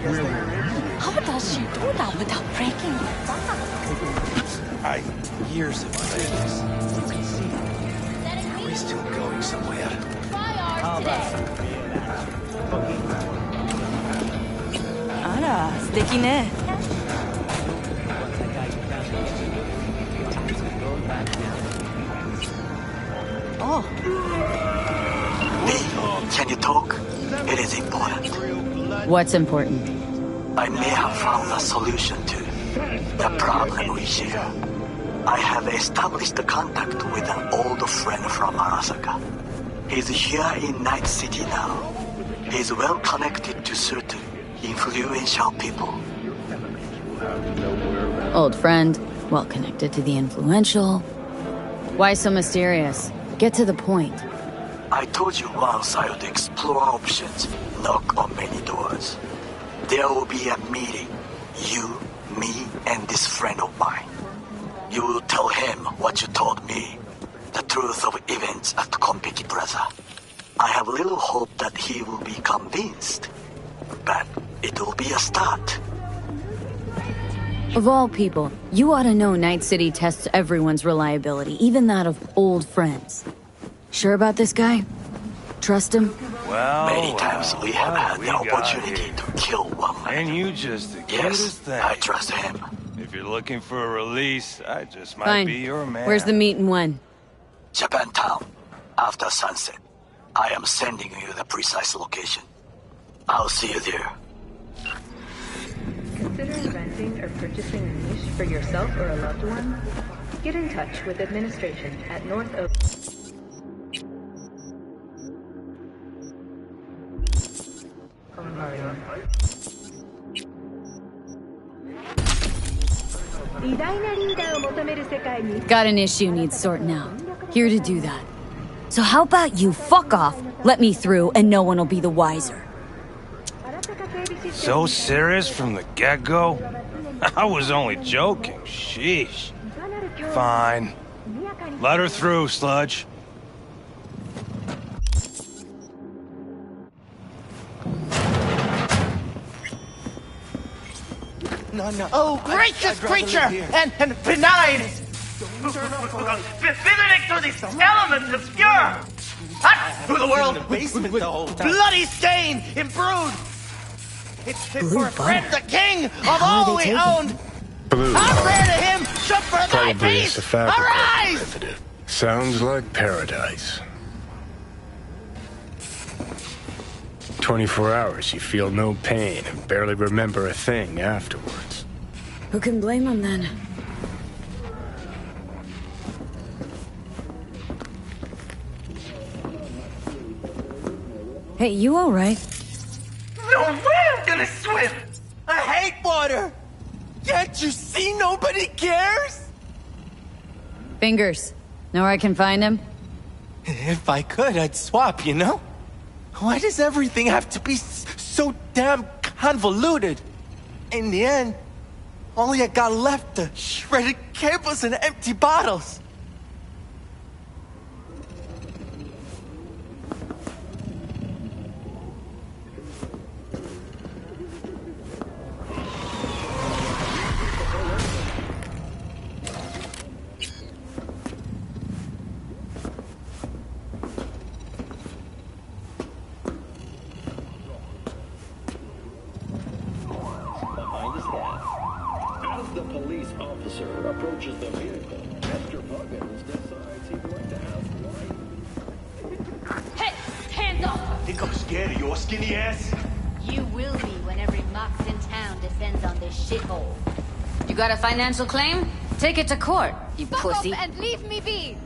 How does she do that without breaking her back? Years of practice. You can see it. We're still going somewhere. How about Ara, 素敵ね. Oh. Can you talk? It is important. What's important? I may have found a solution to the problem we share. I have established a contact with an old friend from Arasaka. He's here in Night City now. He's well connected to certain influential people. Old friend, well connected to the influential. Why so mysterious? Get to the point. I told you once I would explore options, knock on many doors. There will be a meeting. You, me, and this friend of mine. You will tell him what you told me. The truth of events at Konpeki Plaza. I have little hope that he will be convinced. But it will be a start. Of all people, you ought to know Night City tests everyone's reliability, even that of old friends. Sure about this guy? Trust him? Well, many times we have had the opportunity to kill one man. And you just the Yes, cutest thing. I trust him. If you're looking for a release, I just might Fine. be your man. Where's the meet and when? Japantown, after sunset. I am sending you the precise location. I'll see you there. Considering renting or purchasing a niche for yourself or a loved one? Get in touch with administration at North Oak. Got an issue needs sorting out. Here to do that. So how about you fuck off, let me through, and no one will be the wiser. So serious from the get-go? I was only joking. Sheesh. Fine. Let her through, Sludge. No. Oh, gracious creature! And benign! Visiting through these elements obscure! Through the world! Bloody stain! Imbrued! It's fit for a friend, the king of all we owned! Blue. Our prayer to him should for thy Probably a peace! fabric Arise! derivative. Sounds like paradise. 24 hours, you feel no pain and barely remember a thing afterwards. Who can blame him then? Hey, you alright? No way I'm gonna swim! I hate water! Can't you see nobody cares? Fingers. Know where I can find him? If I could, I'd swap, you know? Why does everything have to be so damn convoluted? In the end, all I got left are shredded cables and empty bottles. As the police officer approaches the vehicle, Mr. Buggins decides he'd like to ask why. Hey, hands off! Think I'm scared of your skinny ass? You will be when every mox in town descends on this shithole. You got a financial claim? Take it to court, you Fuck pussy. off and leave me be!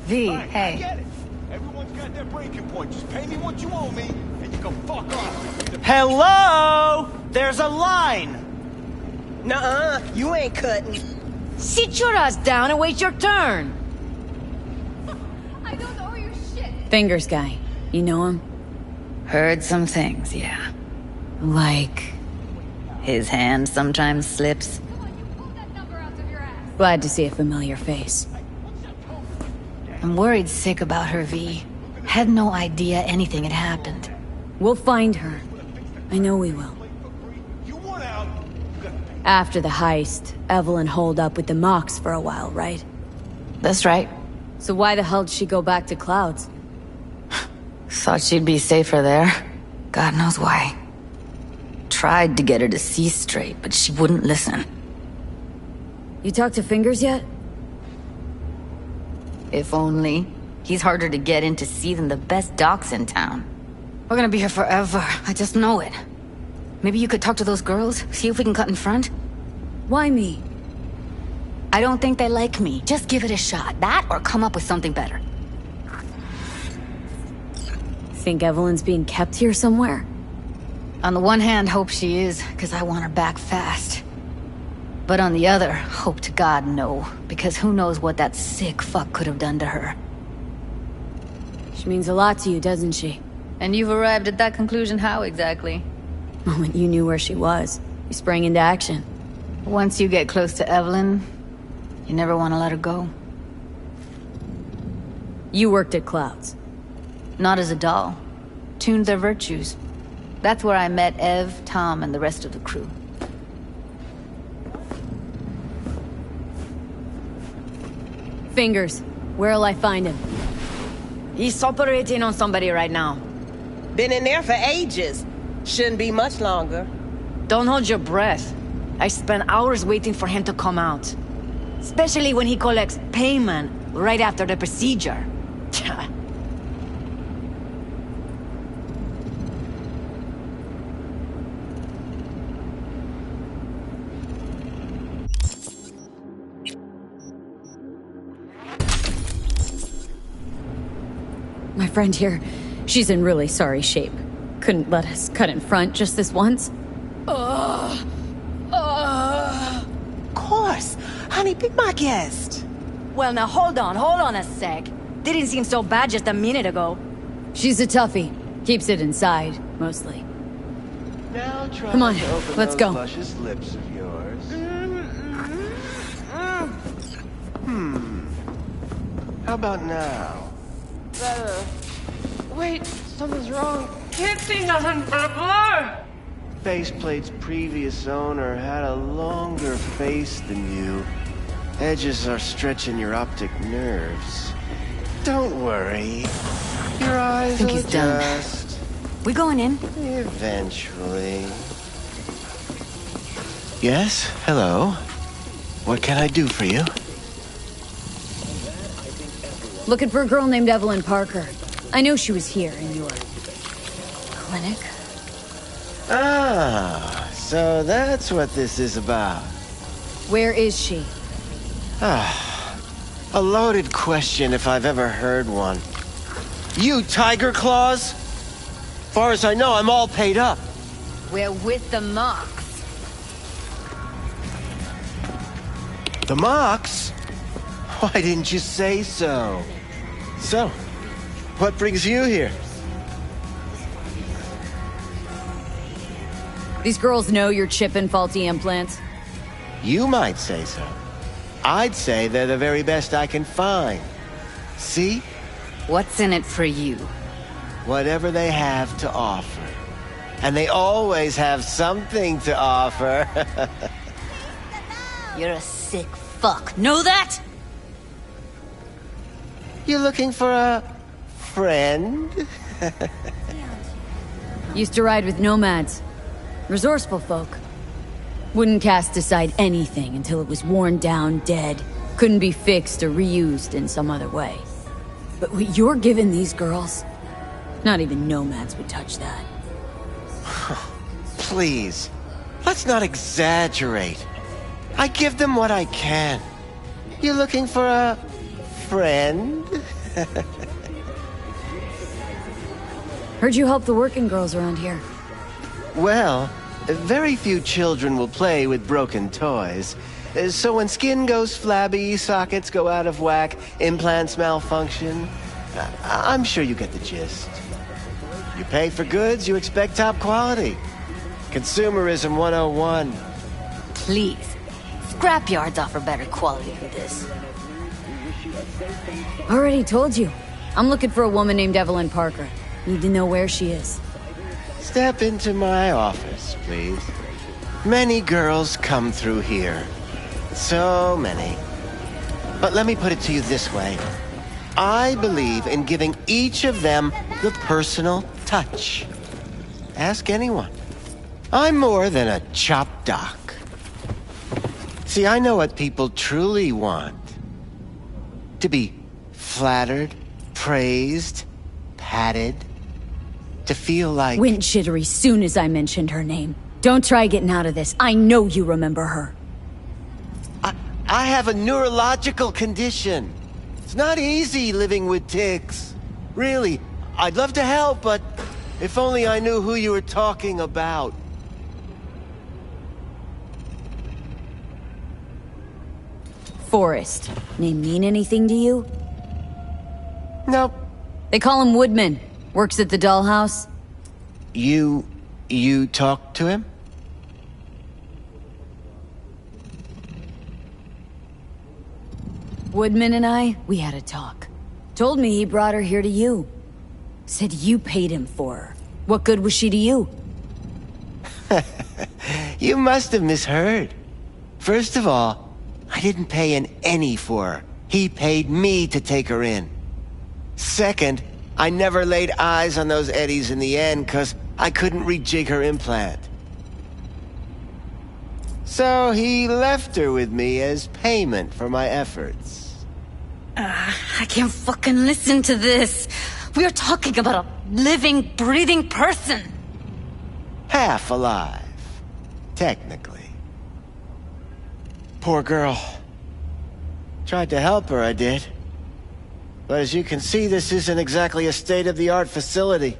V, I hey. get it. Everyone's got their breaking point. Just pay me what you owe me, and you can fuck off. Hello? There's a line! Nuh-uh, you ain't cutting. Sit your ass down and wait your turn. I don't owe you shit! Fingers guy. You know him? Heard some things, yeah. Like... His hand sometimes slips. Glad to see a familiar face. I'm worried sick about her, V. Had no idea anything had happened. We'll find her. I know we will. After the heist, Evelyn holed up with the Mox for a while, right? That's right. So why the hell did she go back to Clouds? Thought she'd be safer there. God knows why. Tried to get her to see straight, but she wouldn't listen. You talked to Fingers yet? If only. He's harder to get in to see than the best docs in town. We're gonna be here forever. I just know it. Maybe you could talk to those girls, see if we can cut in front? Why me? I don't think they like me. Just give it a shot. That or come up with something better. Think Evelyn's being kept here somewhere? On the one hand, hope she is, because I want her back fast. But on the other, hope to God no, because who knows what that sick fuck could have done to her. She means a lot to you, doesn't she? And you've arrived at that conclusion how exactly? The moment you knew where she was, you sprang into action. Once you get close to Evelyn, you never want to let her go. You worked at Clouds. Not as a doll. Tuned their virtues. That's where I met Ev, Tom, and the rest of the crew. Fingers. Where'll I find him? He's operating on somebody right now. Been in there for ages. Shouldn't be much longer. Don't hold your breath. I spent hours waiting for him to come out. Especially when he collects payment right after the procedure. My friend here, she's in really sorry shape. Couldn't let us cut in front just this once. Of course. Honey, be my guest. Well, now hold on a sec. Didn't seem so bad just a minute ago. She's a toughie. Keeps it inside, mostly. Now try Come on, to open let's those go. luscious lips of yours. How about now? Better. Wait, something's wrong. Can't see nothing but a blur. Faceplate's previous owner had a longer face than you. Edges are stretching your optic nerves. Don't worry. Your eyes I think will he's done. adjust. We going in? Eventually. Yes? Hello? What can I do for you? Looking for a girl named Evelyn Parker. I know she was here in your clinic. Ah, so that's what this is about. Where is she? Ah, a loaded question if I've ever heard one. You Tiger Claws? Far as I know, I'm all paid up. We're with the Mox. The Mox? Why didn't you say so? So, what brings you here? These girls know you're chipping faulty implants. You might say so. I'd say they're the very best I can find. See? What's in it for you? Whatever they have to offer. And they always have something to offer. You're a sick fuck. Know that? You looking for a friend? Used to ride with nomads. Resourceful folk. Wouldn't cast aside anything until it was worn down, dead. Couldn't be fixed or reused in some other way. But what you're giving these girls, not even nomads would touch that. Please, let's not exaggerate. I give them what I can. You looking for a friend? Heard you help the working girls around here. Well, very few children will play with broken toys. So when skin goes flabby, sockets go out of whack, implants malfunction, I'm sure you get the gist. You pay for goods, you expect top quality. Consumerism 101. Please. Scrapyards offer better quality than this. Already told you. I'm looking for a woman named Evelyn Parker. Need to know where she is. Step into my office, please. Many girls come through here. So many. But let me put it to you this way. I believe in giving each of them the personal touch. Ask anyone. I'm more than a chop doc. See, I know what people truly want. To be flattered, praised, patted. To feel like... Went jittery soon as I mentioned her name. Don't try getting out of this. I know you remember her. I have a neurological condition. It's not easy living with tics. Really, I'd love to help, but if only I knew who you were talking about. Forrest. Name mean anything to you? Nope. They call him Woodman. Works at the dollhouse. You talked to him? Woodman and I, we had a talk. Told me he brought her here to you. Said you paid him for her. What good was she to you? You must have misheard. First of all, I didn't pay an penny for her. He paid me to take her in. Second, I never laid eyes on those eddies in the end because I couldn't rejig her implant. So he left her with me as payment for my efforts. I can't fucking listen to this. We're talking about a living, breathing person. Half alive. Technically. Poor girl. Tried to help her, I did. But as you can see, this isn't exactly a state-of-the-art facility.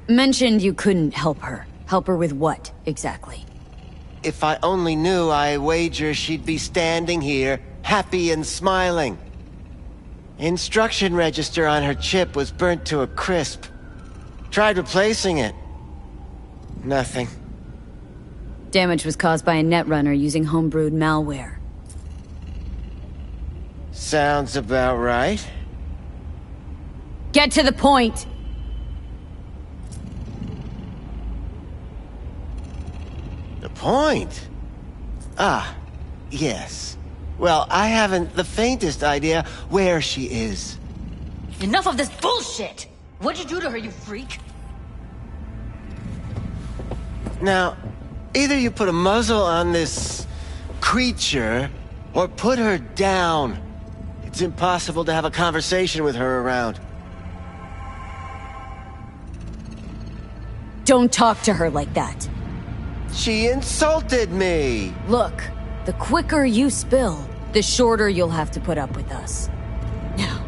Mentioned you couldn't help her. Help her with what, exactly? If I only knew, I wager she'd be standing here, happy and smiling. Instruction register on her chip was burnt to a crisp. Tried replacing it. Nothing. Damage was caused by a netrunner using homebrewed malware. Sounds about right. Get to the point! The point? Ah, yes. Well, I haven't the faintest idea where she is. Enough of this bullshit! What'd you do to her, you freak? Now, either you put a muzzle on this creature, or put her down. It's impossible to have a conversation with her around. Don't talk to her like that. She insulted me! Look, the quicker you spill, the shorter you'll have to put up with us. Now,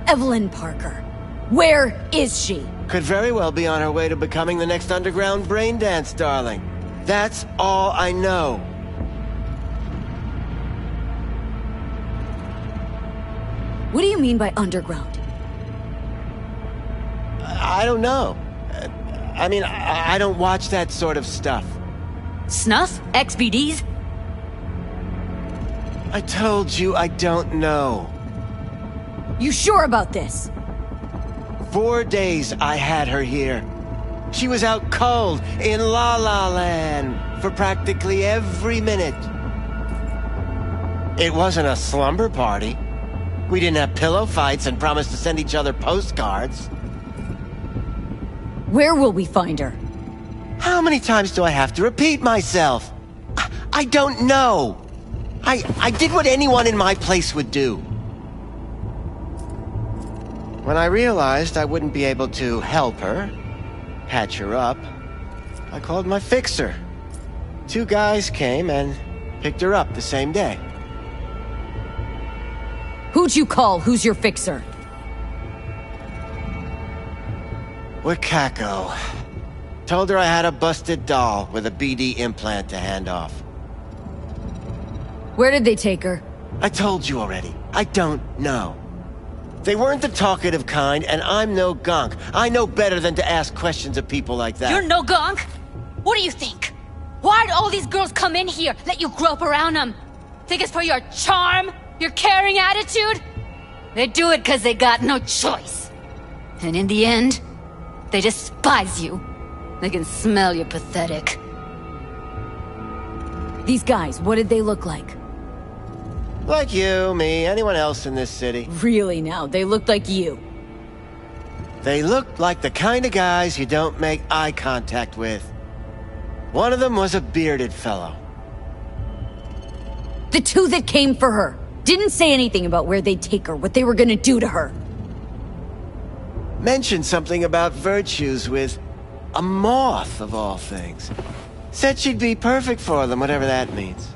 Evelyn Parker. Where is she? Could very well be on her way to becoming the next underground braindance darling. That's all I know. What do you mean by underground? I don't know. I mean, I don't watch that sort of stuff. Snuff? XBDs? I told you I don't know. You sure about this? 4 days I had her here. She was out cold in La La Land for practically every minute. It wasn't a slumber party. We didn't have pillow fights and promised to send each other postcards. Where will we find her? How many times do I have to repeat myself? I don't know. I did what anyone in my place would do. When I realized I wouldn't be able to help her, patch her up, I called my fixer. 2 guys came and picked her up the same day. Who'd you call? Who's your fixer? Wakako. Told her I had a busted doll with a BD implant to hand off. Where did they take her? I told you already. I don't know. They weren't the talkative kind, and I'm no gonk. I know better than to ask questions of people like that. You're no gonk? What do you think? Why'd all these girls come in here, let you grope around them? Think it's for your charm? Your caring attitude? They do it because they got no choice. And in the end, they despise you. They can smell you're pathetic. These guys, what did they look like? Like you, me, anyone else in this city. Really now, they looked like you. They looked like the kind of guys you don't make eye contact with. One of them was a bearded fellow. The two that came for her. Didn't say anything about where they'd take her, what they were gonna do to her. Mentioned something about virtues with a moth, of all things. Said she'd be perfect for them, whatever that means.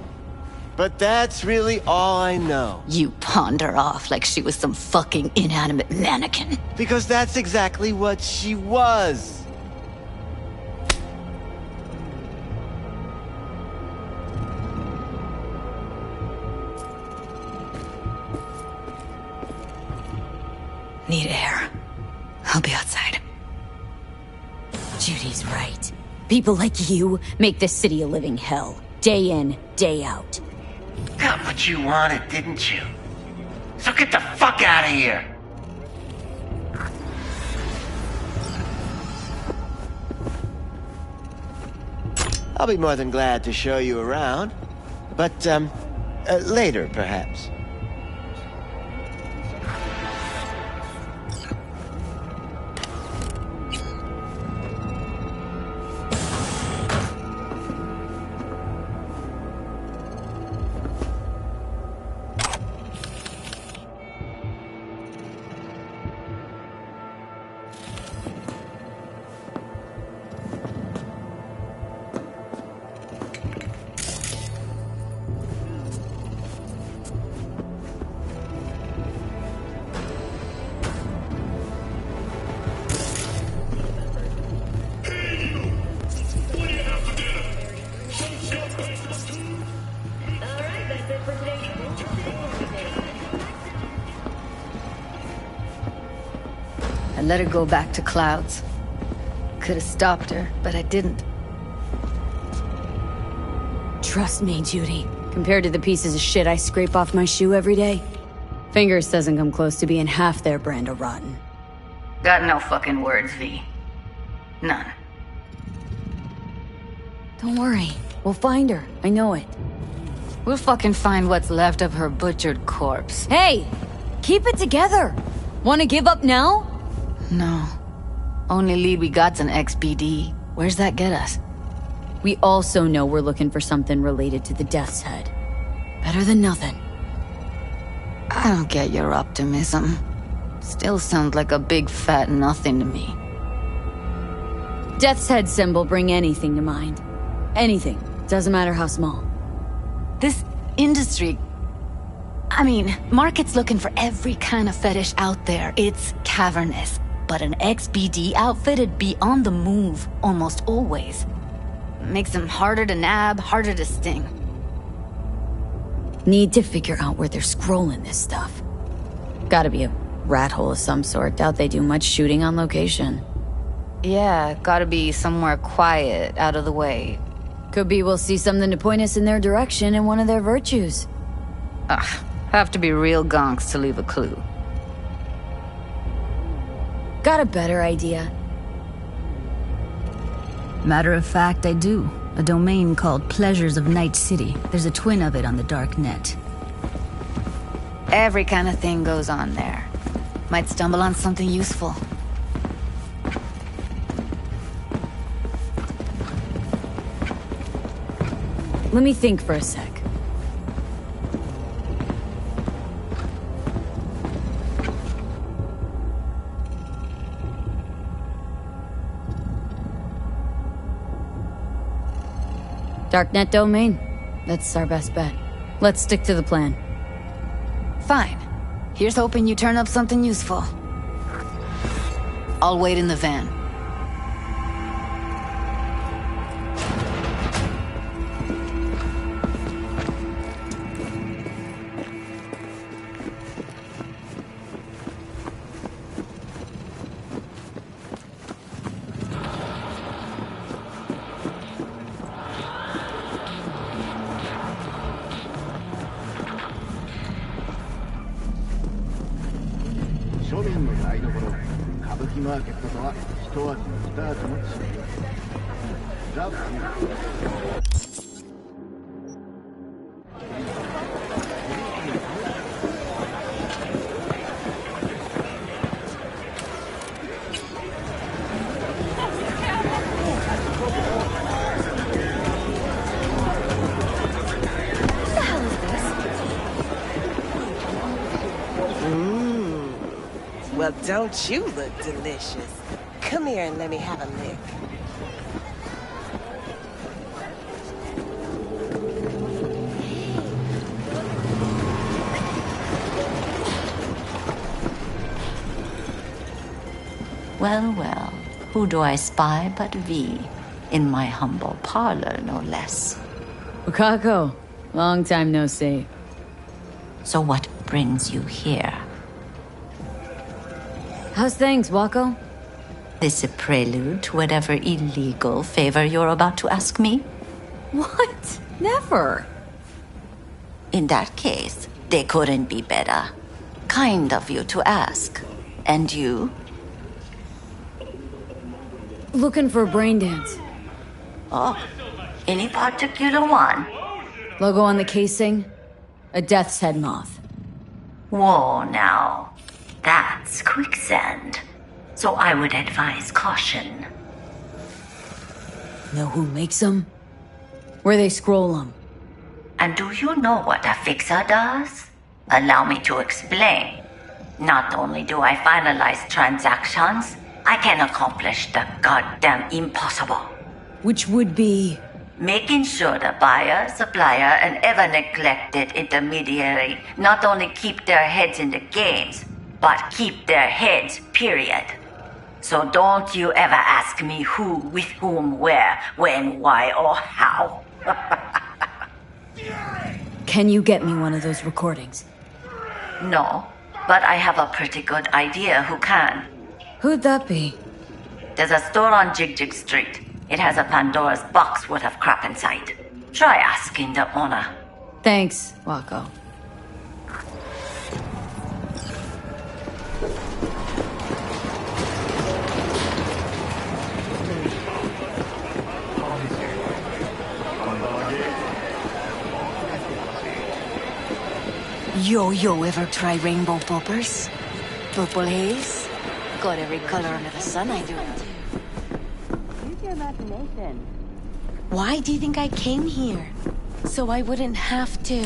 But that's really all I know. You pawned her off like she was some fucking inanimate mannequin. Because that's exactly what she was. Need air. I'll be outside. Judy's right. People like you make this city a living hell. Day in, day out. Got what you wanted, didn't you? So get the fuck out of here! I'll be more than glad to show you around. But, later, perhaps. I let her go back to Clouds. Could have stopped her, but I didn't. Trust me, Judy. Compared to the pieces of shit I scrape off my shoe every day, Fingers doesn't come close to being half their brand of rotten. Got no fucking words, V. None. Don't worry. We'll find her. I know it. We'll fucking find what's left of her butchered corpse. Hey! Keep it together! Wanna give up now? No. Only lead we got's an XBD. Where's that get us? We also know we're looking for something related to the Death's Head. Better than nothing. I don't get your optimism. Still sounds like a big fat nothing to me. Death's Head symbol bring anything to mind. Anything. Doesn't matter how small. This industry... I mean, market's looking for every kind of fetish out there. It's cavernous. But an XBD outfit'd be on the move, almost always. Makes them harder to nab, harder to sting. Need to figure out where they're scrolling this stuff. Gotta be a rat hole of some sort. Doubt they do much shooting on location. Yeah, gotta be somewhere quiet, out of the way. Could be we'll see something to point us in their direction in one of their virtues. Ugh, have to be real gonks to leave a clue. Got a better idea? Matter of fact, I do. A domain called Pleasures of Night City. There's a twin of it on the dark net. Every kind of thing goes on there. Might stumble on something useful. Let me think for a sec. Darknet domain. That's our best bet. Let's stick to the plan. Fine. Here's hoping you turn up something useful. I'll wait in the van. Well, don't you look delicious? Come here and let me have a lick. Well, well, who do I spy but V? In my humble parlor, no less. Wakako, long time no see. So what brings you here? How's things, Wako? This a prelude to whatever illegal favor you're about to ask me? What? Never. In that case, they couldn't be better. Kind of you to ask. And you? Looking for a brain dance. Oh, any particular one? Logo on the casing? A death's head moth. Whoa, now. That's quicksand. So I would advise caution. Know who makes them? Where they scroll them? And do you know what a fixer does? Allow me to explain. Not only do I finalize transactions, I can accomplish the goddamn impossible. Which would be? Making sure the buyer, supplier, and ever neglected intermediary not only keep their heads in the games, but keep their heads, period. So don't you ever ask me who, with whom, where, when, why, or how. Can you get me one of those recordings? No, but I have a pretty good idea who can. Who'd that be? There's a store on Jig Street. It has a Pandora's box worth of crap inside. Try asking the owner. Thanks, Wako. Yo, ever try rainbow poppers? Purple haze? Got every color under the sun, I do. Use your imagination. Why do you think I came here? So I wouldn't have to.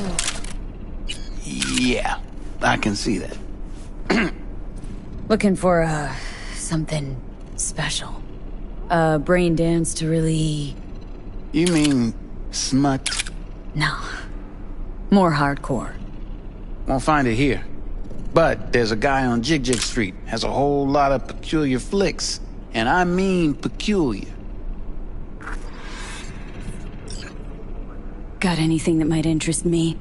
Yeah, I can see that. Looking for, something special. A brain dance to really... You mean smut? No. More hardcore. Won't find it here. But there's a guy on Jig Street, has a whole lot of peculiar flicks. And I mean peculiar. Got anything that might interest me?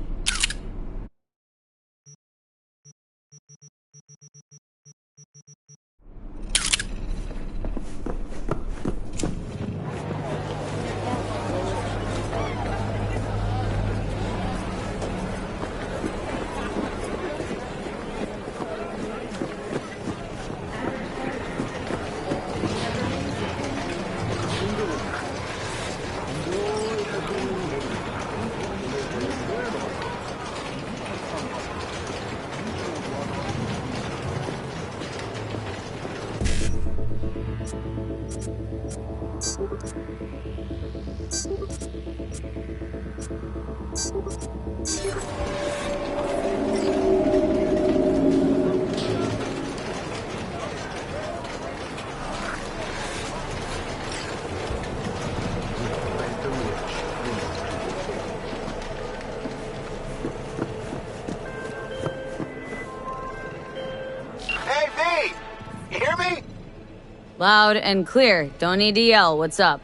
Loud and clear. Don't need to yell. What's up?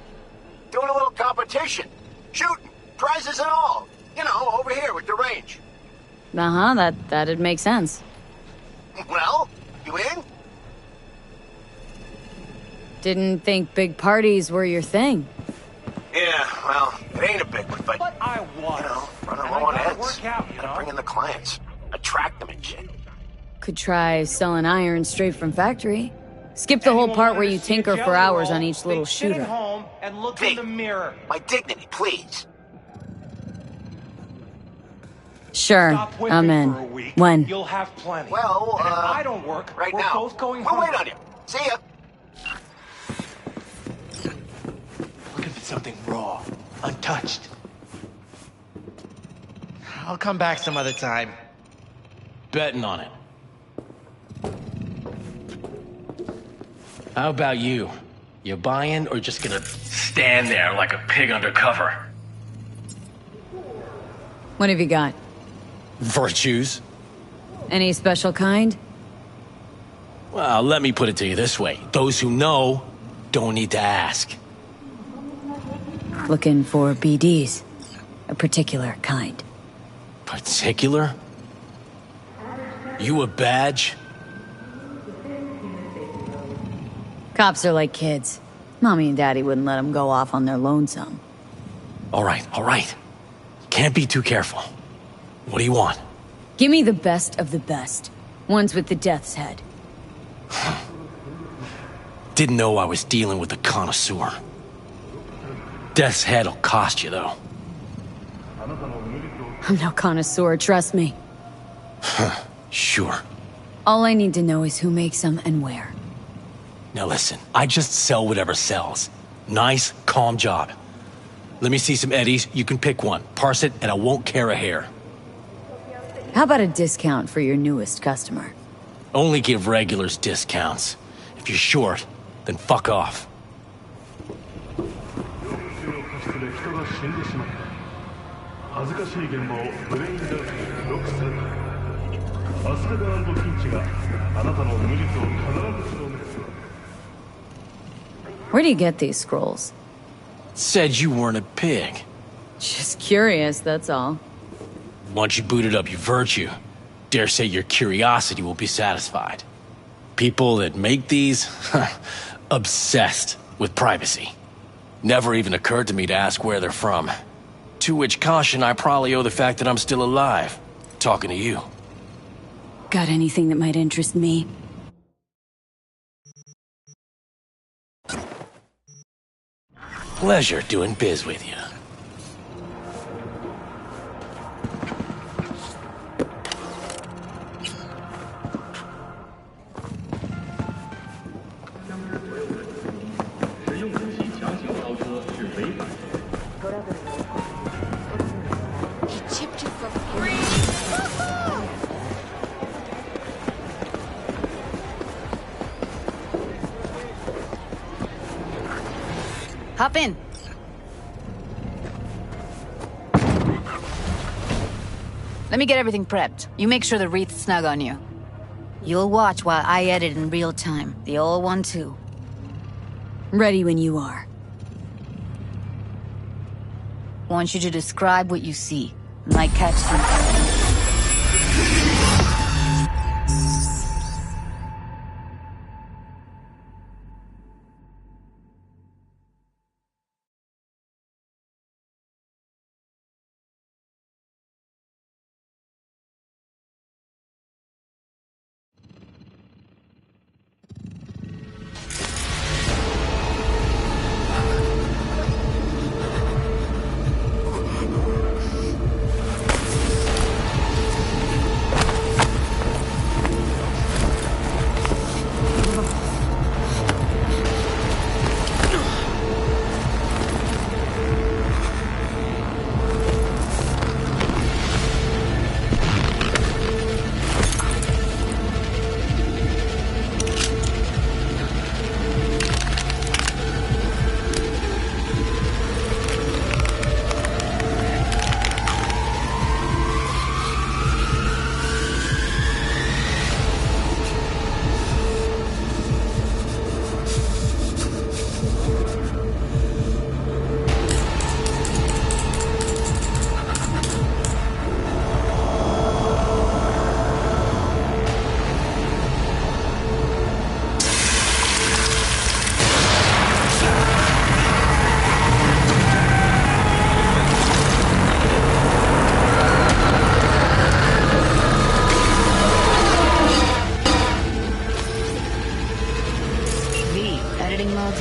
Doing a little competition. Shooting. Prizes and all. You know, over here with the range. Uh-huh, that'd make sense. Well, you in? Didn't think big parties were your thing. Yeah, well, it ain't a big one, but I want. You know, running low on heads. Gotta bring in the clients. Attract them and shit. Could try selling iron straight from factory. Skip the whole part where you tinker for hours on each little shooter. Sit at home and look in the mirror. My dignity, please. Sure, I'm in. When? You'll have plenty. Well, and if I don't work, right we're now. both going We'll home. wait on you. See ya. Looking for something raw, untouched. I'll come back some other time. Betting on it. How about you? You buying or just gonna stand there like a pig undercover? What have you got? Virtues? Any special kind? Well, let me put it to you this way. Those who know don't need to ask. Looking for BDs. A particular kind. Particular? You a badge? Cops are like kids. Mommy and Daddy wouldn't let them go off on their lonesome. All right. Can't be too careful. What do you want? Give me the best of the best. Ones with the death's head. Didn't know I was dealing with a connoisseur. Death's head'll cost you, though. I'm no connoisseur, trust me. Sure. All I need to know is who makes them and where. Now listen, I just sell whatever sells. Nice, calm job. Let me see some eddies, you can pick one. Parse it, and I won't care a hair. How about a discount for your newest customer? Only give regulars discounts. If you're short, then fuck off. Where do you get these scrolls? Said you weren't a pig. Just curious, that's all. Once you booted up your virtue, dare say your curiosity will be satisfied. People that make these, obsessed with privacy. Never even occurred to me to ask where they're from. To which caution I probably owe the fact that I'm still alive, talking to you. Got anything that might interest me? Pleasure doing biz with you. Hop in. Let me get everything prepped. You make sure the wreath's snug on you. You'll watch while I edit in real time. The old one, too. Ready when you are. Want you to describe what you see. Might catch something.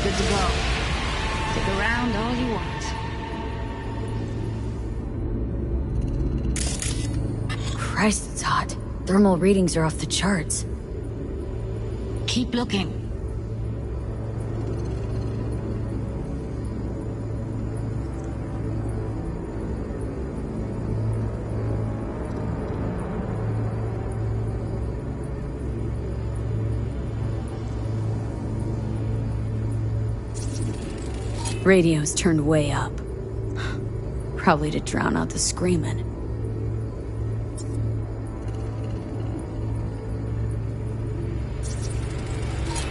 Good to go. Stick around all you want. Christ, it's hot. Thermal readings are off the charts. Keep looking. Radio's turned way up. Probably to drown out the screaming.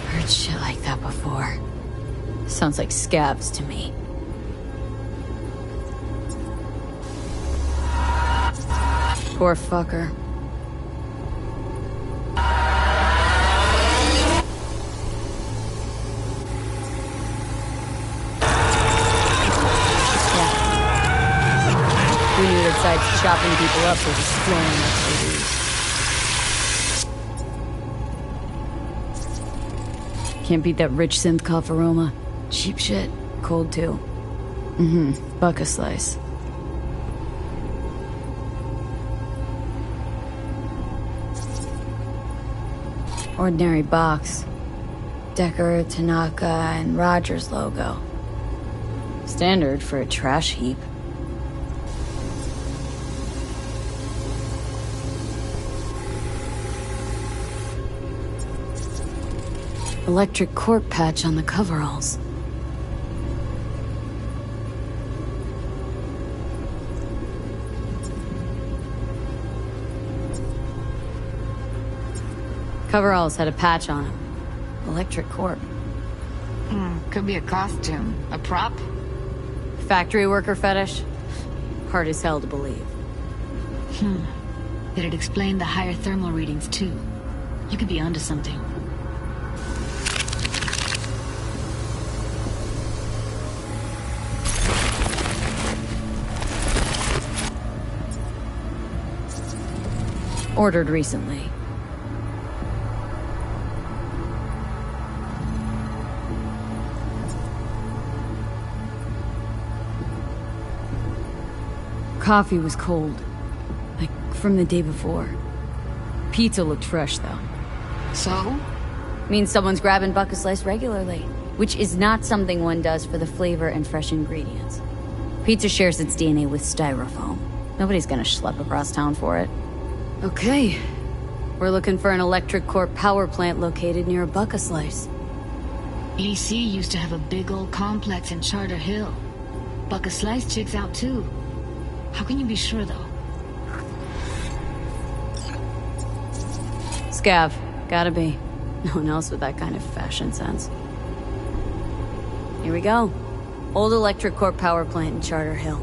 Heard shit like that before. Sounds like scabs to me. Poor fucker. We knew that sides chopping people up were destroying us. Can't beat that rich synth cough aroma. Cheap shit. Cold too. Buck a slice. Ordinary box. Decker, Tanaka, and Rogers logo. Standard for a trash heap. Electric corp patch on the coveralls. Coveralls had a patch on them. Electric corp. Could be a costume. A prop? Factory worker fetish? Hard as hell to believe. Did it explain the higher thermal readings too? You could be onto something. Ordered recently. Coffee was cold. Like from the day before. Pizza looked fresh though. So? Means someone's grabbing Buck a Slice regularly. Which is not something one does for the flavor and fresh ingredients. Pizza shares its DNA with styrofoam. Nobody's gonna schlep across town for it. Okay. We're looking for an electric corp power plant located near a Buck a Slice. EC used to have a big old complex in Charter Hill. Buck a Slice checks out too. How can you be sure though? Scav. Gotta be. No one else with that kind of fashion sense. Here we go. Old electric corp power plant in Charter Hill.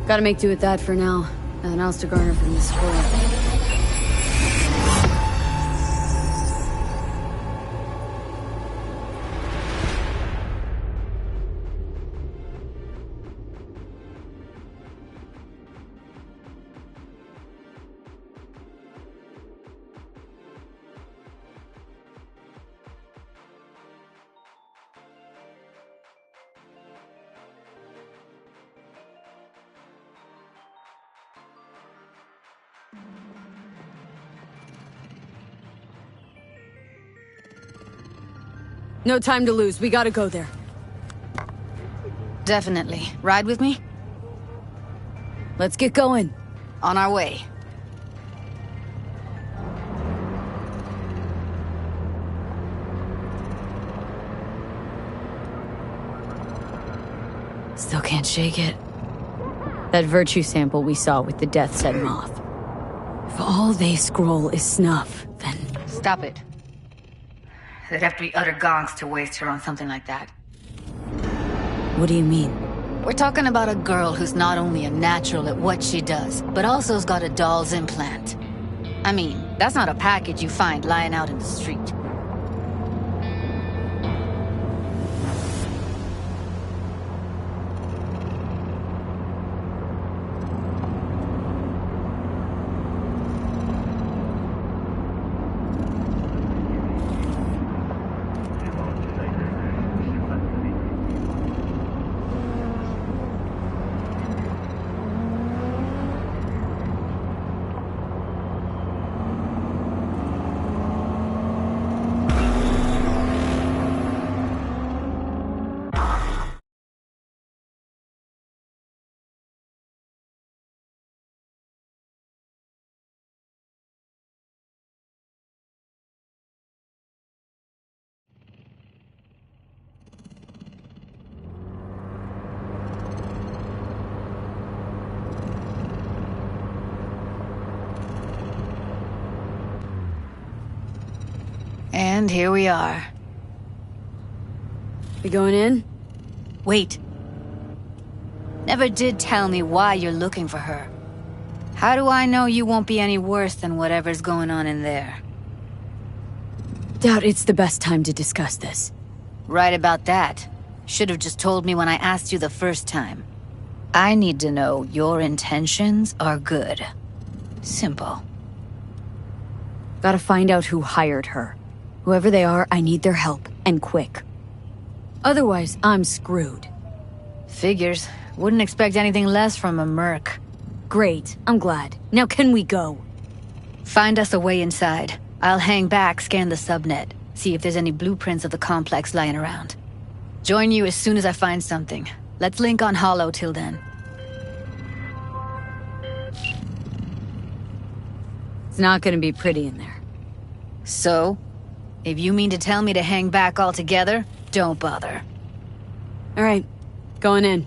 Gotta make do with that for now. Nothing else to garner from this school. No time to lose. We gotta go there. Definitely. Ride with me? Let's get going. On our way. Still can't shake it. That virtue sample we saw with the Death's Head moth. If all they scroll is snuff, then... Stop it. There'd have to be utter gonks to waste her on something like that. What do you mean? We're talking about a girl who's not only a natural at what she does, but also's got a doll's implant. I mean, that's not a package you find lying out in the street. And here we are. We going in? Wait. Never did tell me why you're looking for her. How do I know you won't be any worse than whatever's going on in there? Doubt it's the best time to discuss this. Right about that. Should have just told me when I asked you the first time. I need to know your intentions are good. Simple. Gotta find out who hired her. Whoever they are, I need their help, and quick. Otherwise, I'm screwed. Figures. Wouldn't expect anything less from a merc. Great, I'm glad. Now can we go? Find us a way inside. I'll hang back, scan the subnet, see if there's any blueprints of the complex lying around. Join you as soon as I find something. Let's link on Hollow till then. It's not gonna be pretty in there. So? If you mean to tell me to hang back altogether, don't bother. All right, going in.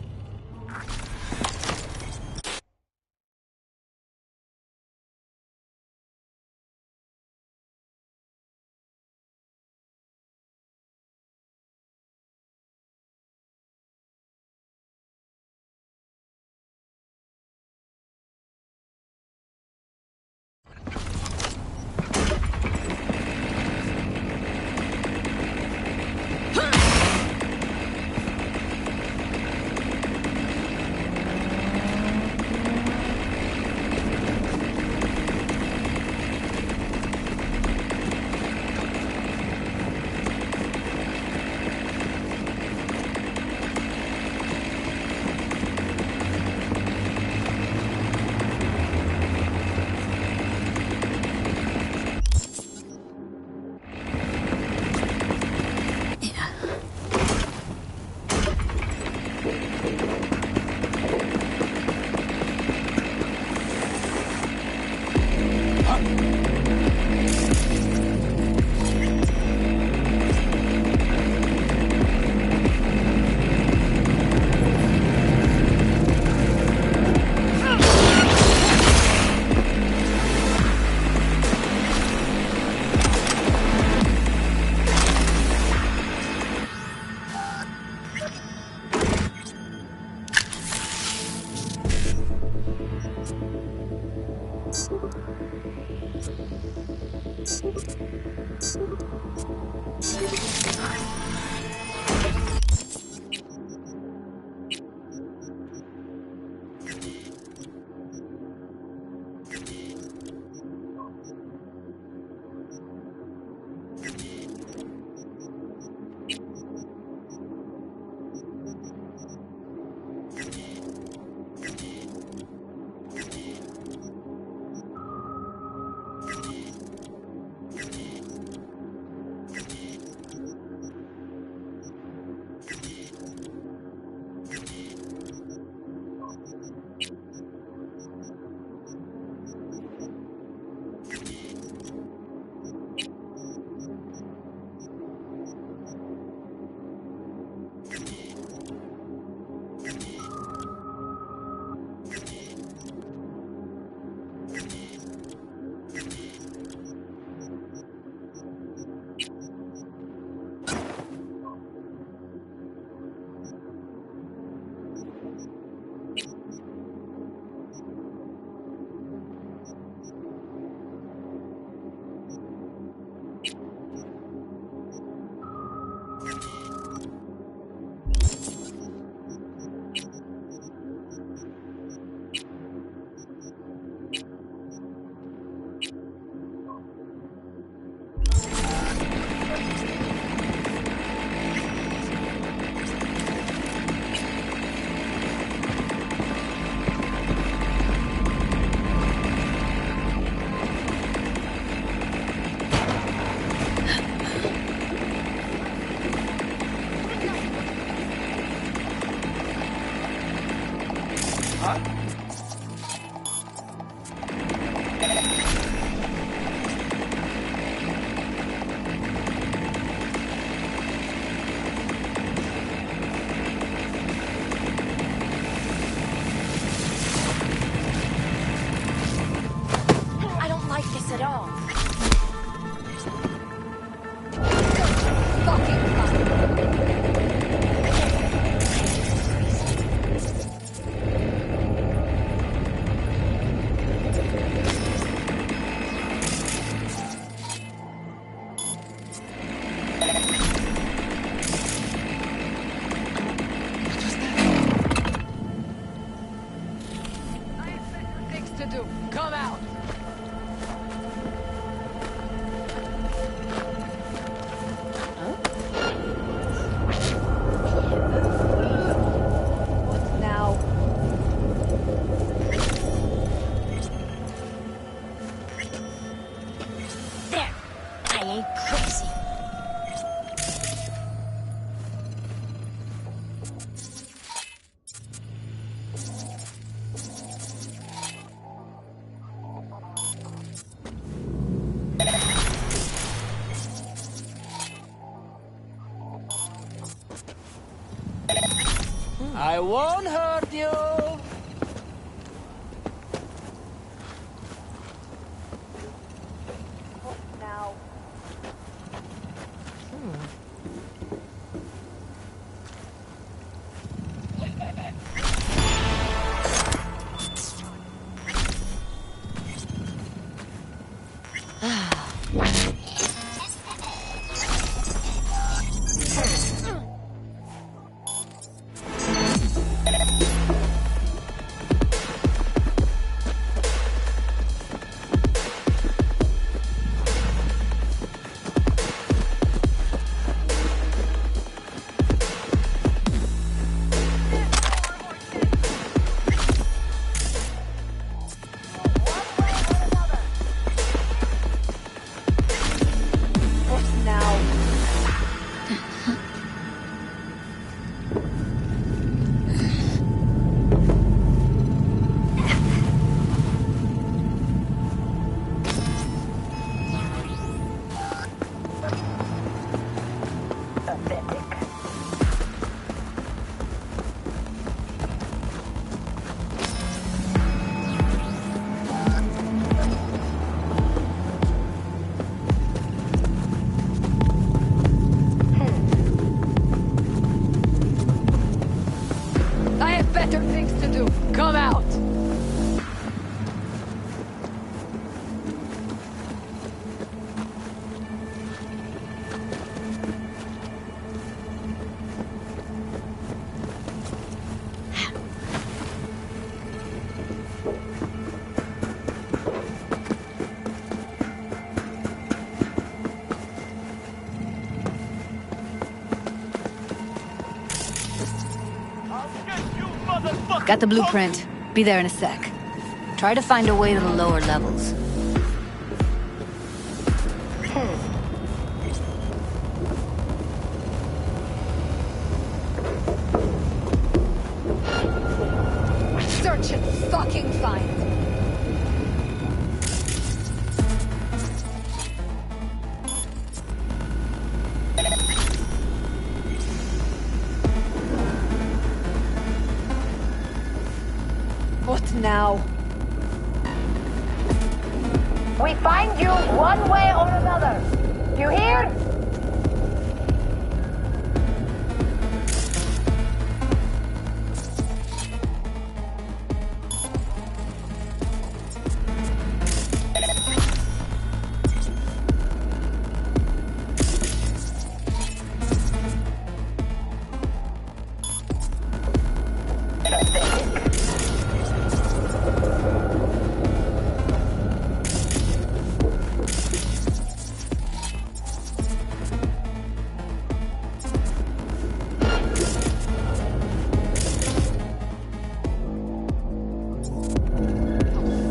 to do. Come out! Now. There! I ain't crazy. I won't hurt you. Now. I have better things to do. Come out! Got the blueprint. Be there in a sec. Try to find a way to the lower levels. Search and fucking find. What now? We find you one way or another. You hear?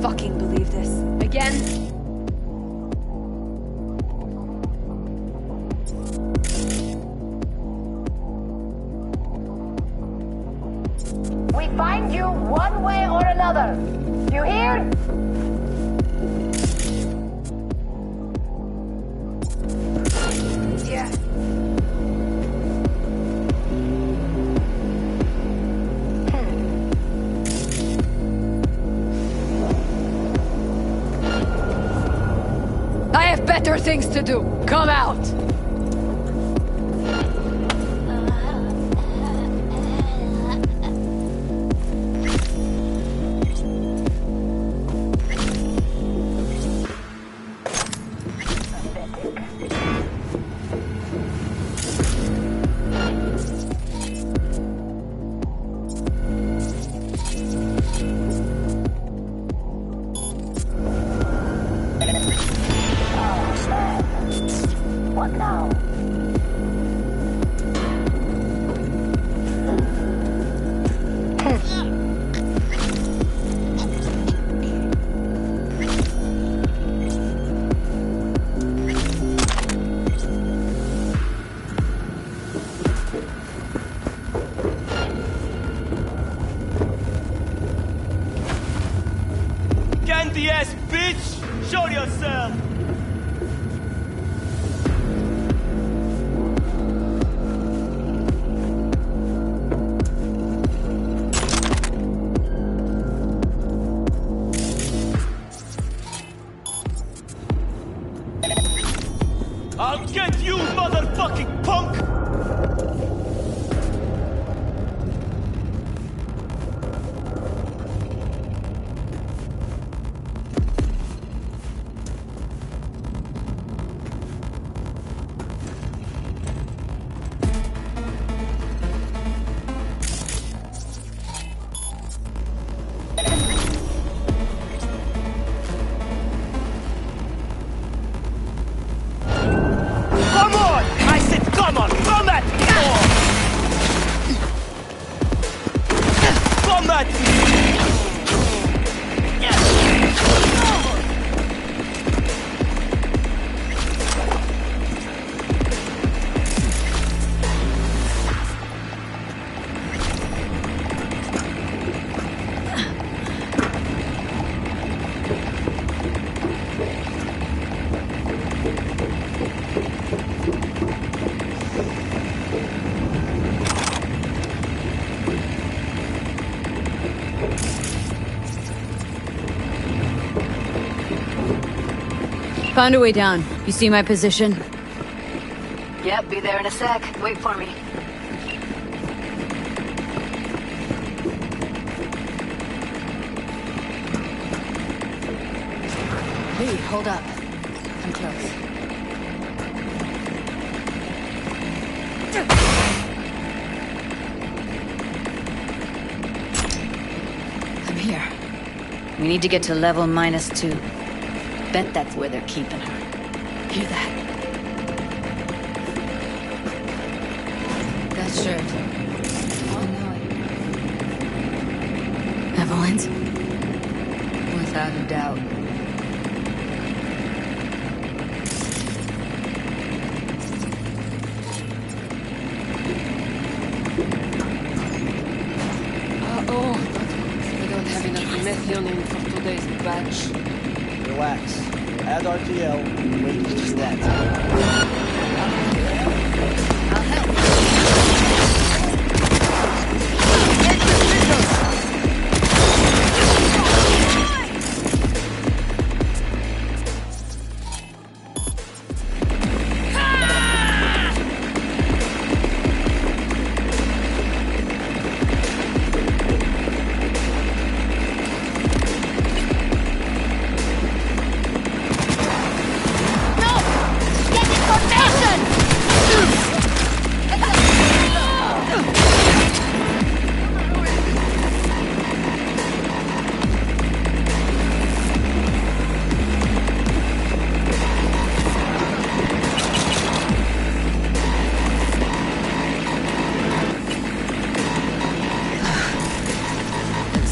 Fucking believe this. Again? We find you one way or another. You hear? Yeah. I have better things to do. Come out! What now? Candy ass bitch! Show yourself! I'll get you, motherfucking punk! Come on! I said come on! From that! From that! Found a way down. You see my position? Yep, be there in a sec. Wait for me. Hey, hold up. I'm close. I'm here. We need to get to level -2. Bet that's where they're keeping her. Hear that? That shirt. Oh no. Evelyn's? Without a doubt. Oh, I don't have enough methionine for today's batch. Relax. Add RTL. Wait till you that. I'll help.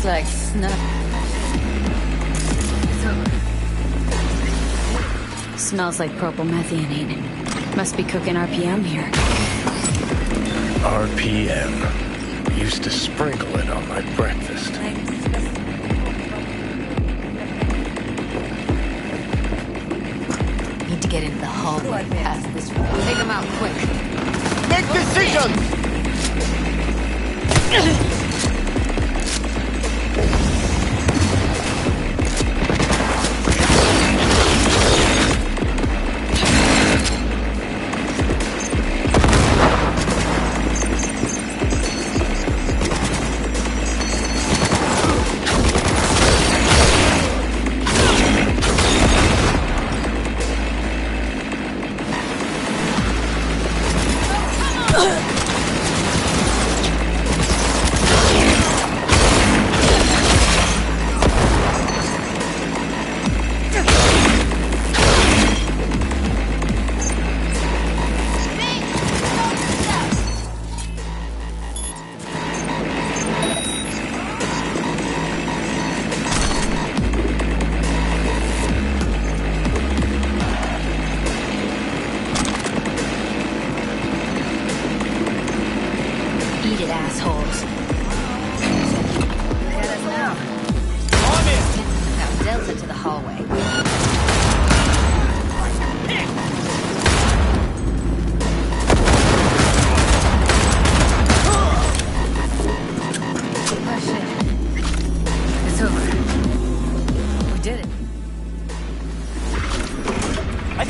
Like snuff. Smells like propylmethionine. Must be cooking RPM here. RPM. Used to sprinkle it on my breakfast. Need to get into the hallway past this room. Take them out quick. Make decisions!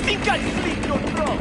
Think I'd slit your throat!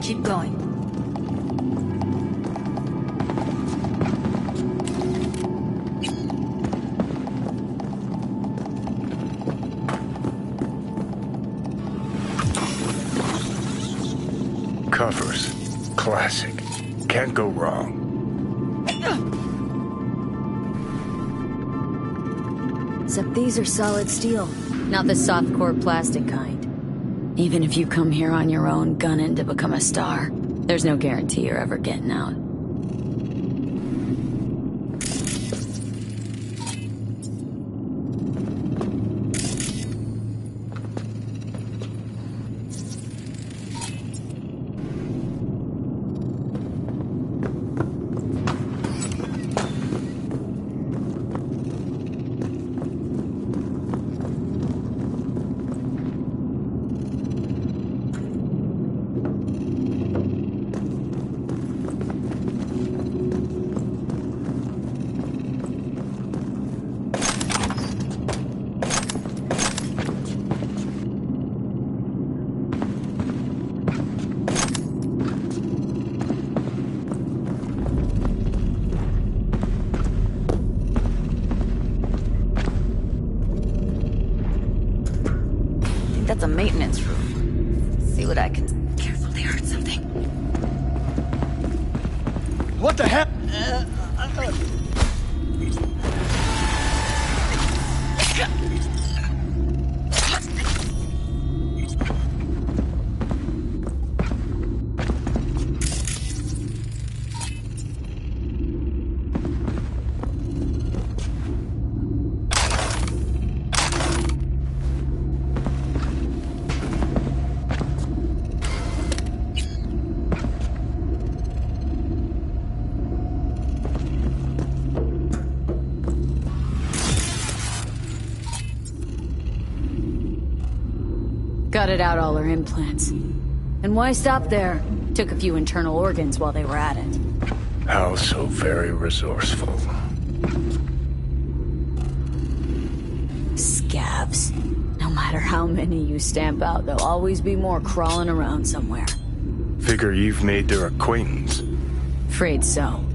Keep going. Covers. Classic. Can't go wrong. Except these are solid steel, not the soft-core plastic kind. Even if you come here on your own, gunning to become a star, there's no guarantee you're ever getting out. That's a maintenance room. See what I can... Careful, they heard something. What the heck? Gutted out all her implants. And why stop there? Took a few internal organs while they were at it. How so very resourceful. Scabs. No matter how many you stamp out, there'll always be more crawling around somewhere. Figure you've made their acquaintance. Afraid so.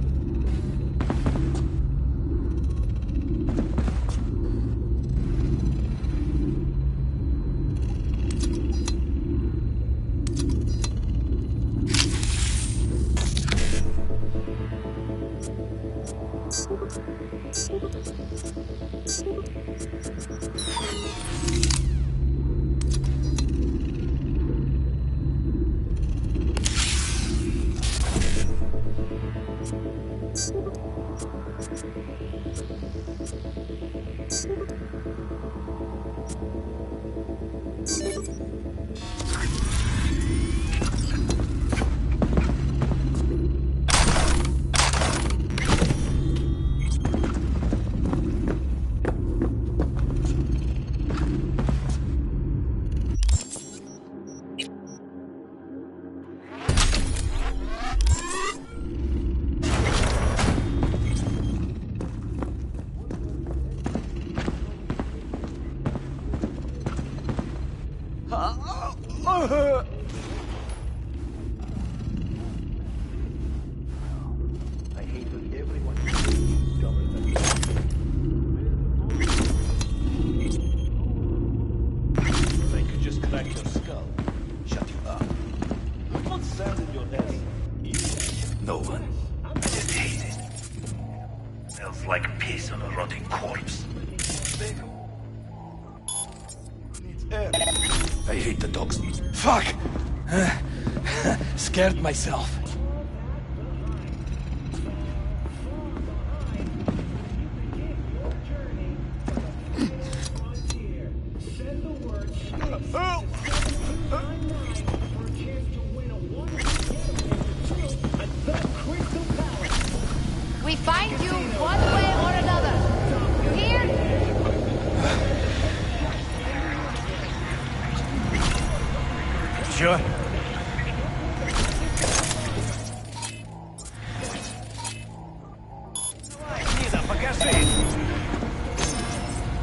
No one. I didn't hate it. Smells like piss on a rotting corpse. I hate the dogs. Fuck! Scared myself. We find you one way or another. You hear? Sure.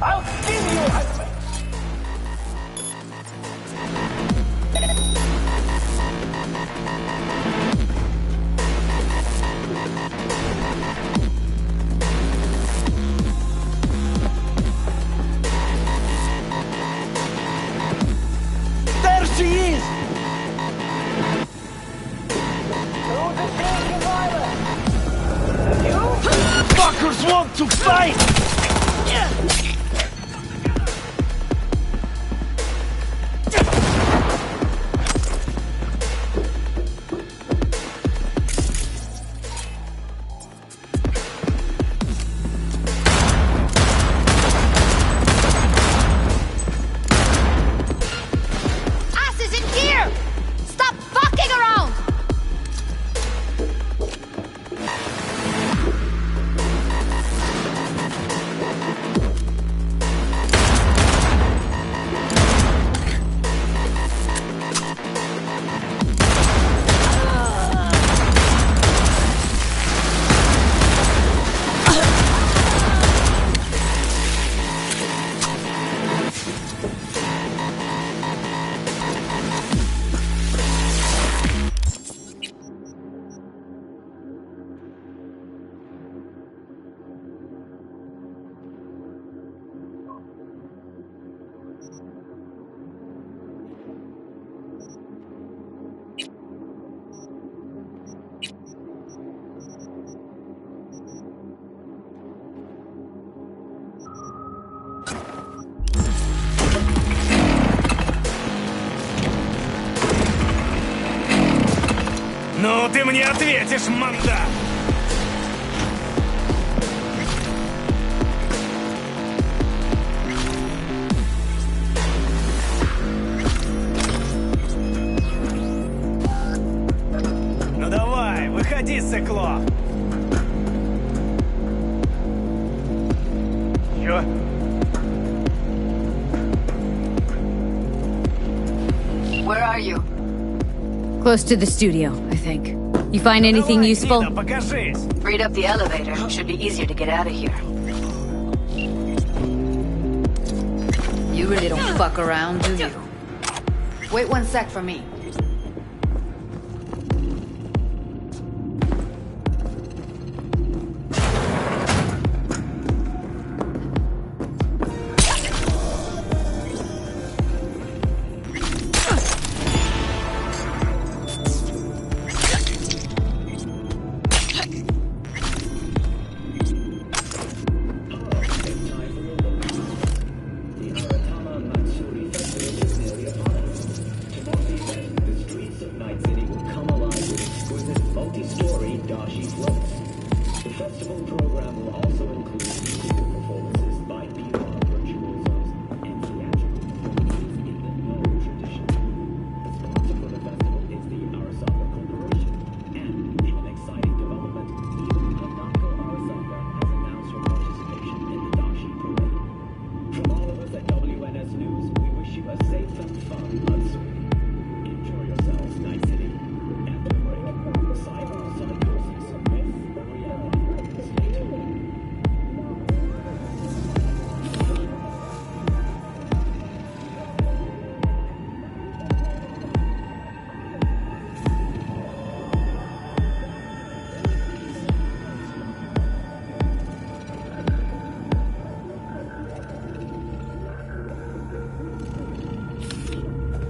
I'll skin you! There she is! Fuckers want to fight! Asses in gear! Stop fucking around! Ну, ты мне ответишь, манда! Ну давай, выходи, сыкло! Чё? Where are you? Close to the studio, I think. You find anything useful? Read up the elevator. Should be easier to get out of here. You really don't fuck around, do you? Wait one sec for me. festival program will also include musical performances by VR virtual zones and theatrical performances in the Nerd tradition. The sponsor for the festival is the Arasaka Corporation, and in an exciting development, even Hanako Arasaka has announced her participation in the Dashi Parade. From all of us at WNS News, we wish you a safe and fun Matsuri. Enjoy yourselves, Night City. After the break, cyber psychosis, myth or reality. Stay tuned.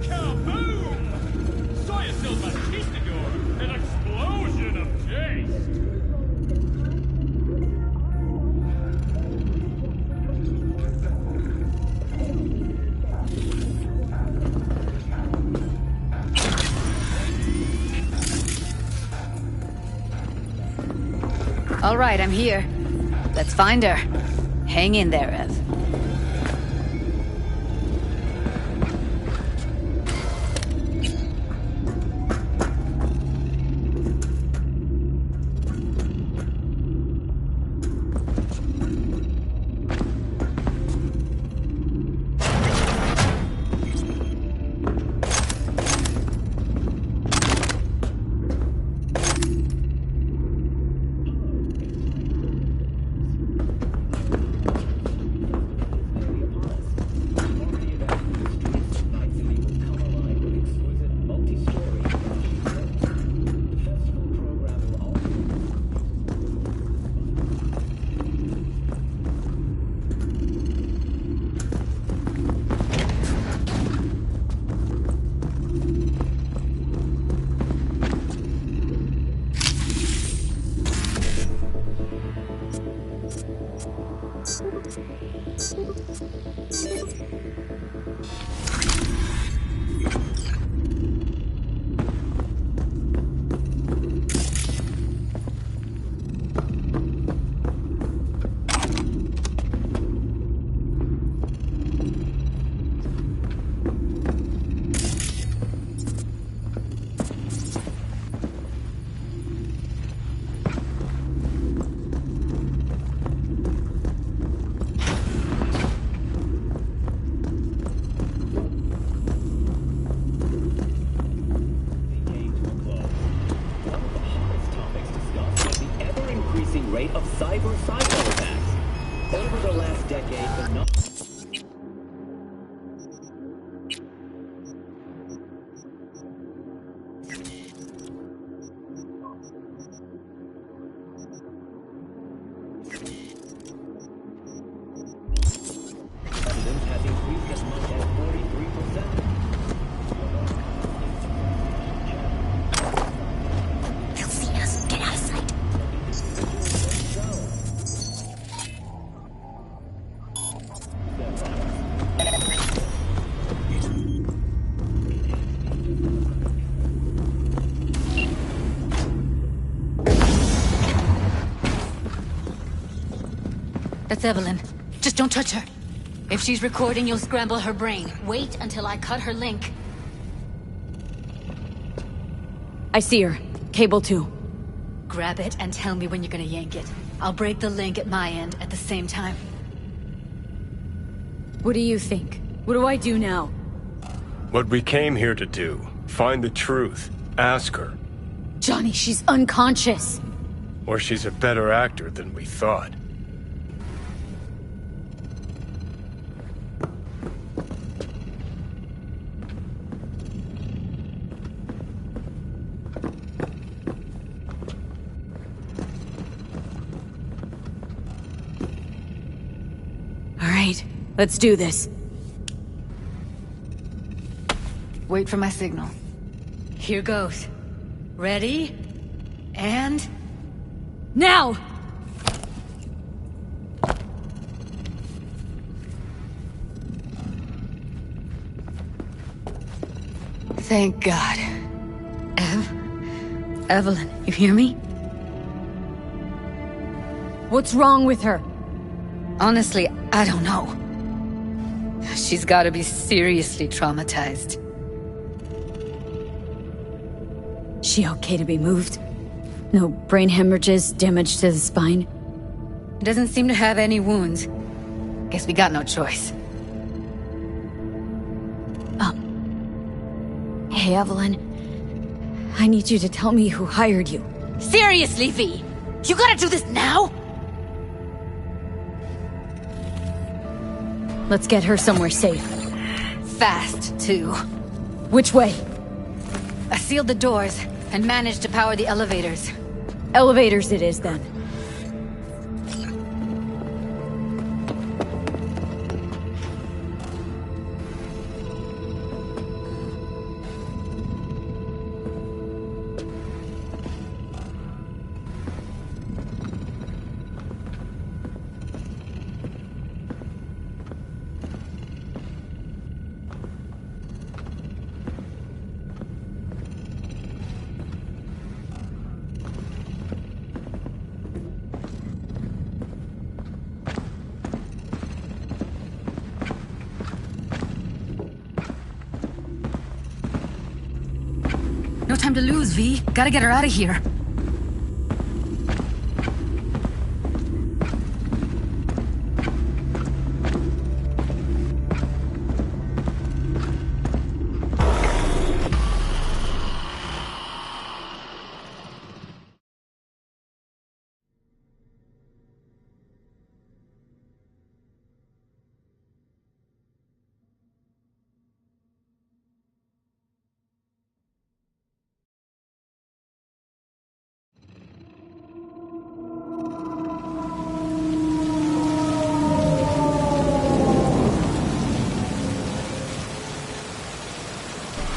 Kaboom! Soya Silva Conquistador! An explosion of taste! All right, I'm here. Let's find her. Hang in there, Ev. Rate of cyber attacks. Over the last decade, the number has increased as much as 43%. They'll see us. Get out of sight. That's Evelyn. Just don't touch her. If she's recording, you'll scramble her brain. Wait until I cut her link. I see her. Cable 2. Grab it and tell me when you're gonna yank it. I'll break the link at my end at the same time. What do you think? What do I do now? What we came here to do. Find the truth. Ask her. Johnny, she's unconscious. Or she's a better actor than we thought. All right, let's do this. Wait for my signal. Here goes. Ready? And... now! Thank God. Evelyn, you hear me? What's wrong with her? Honestly, I don't know. She's gotta be seriously traumatized. She okay to be moved? No brain hemorrhages, damage to the spine? Doesn't seem to have any wounds. Guess we got no choice. Hey, Evelyn. I need you to tell me who hired you. Seriously, V? You gotta do this now? Let's get her somewhere safe. Fast, too. Which way? I sealed the doors and managed to power the elevators. Elevators it is, then. No time to lose, V. Gotta get her out of here.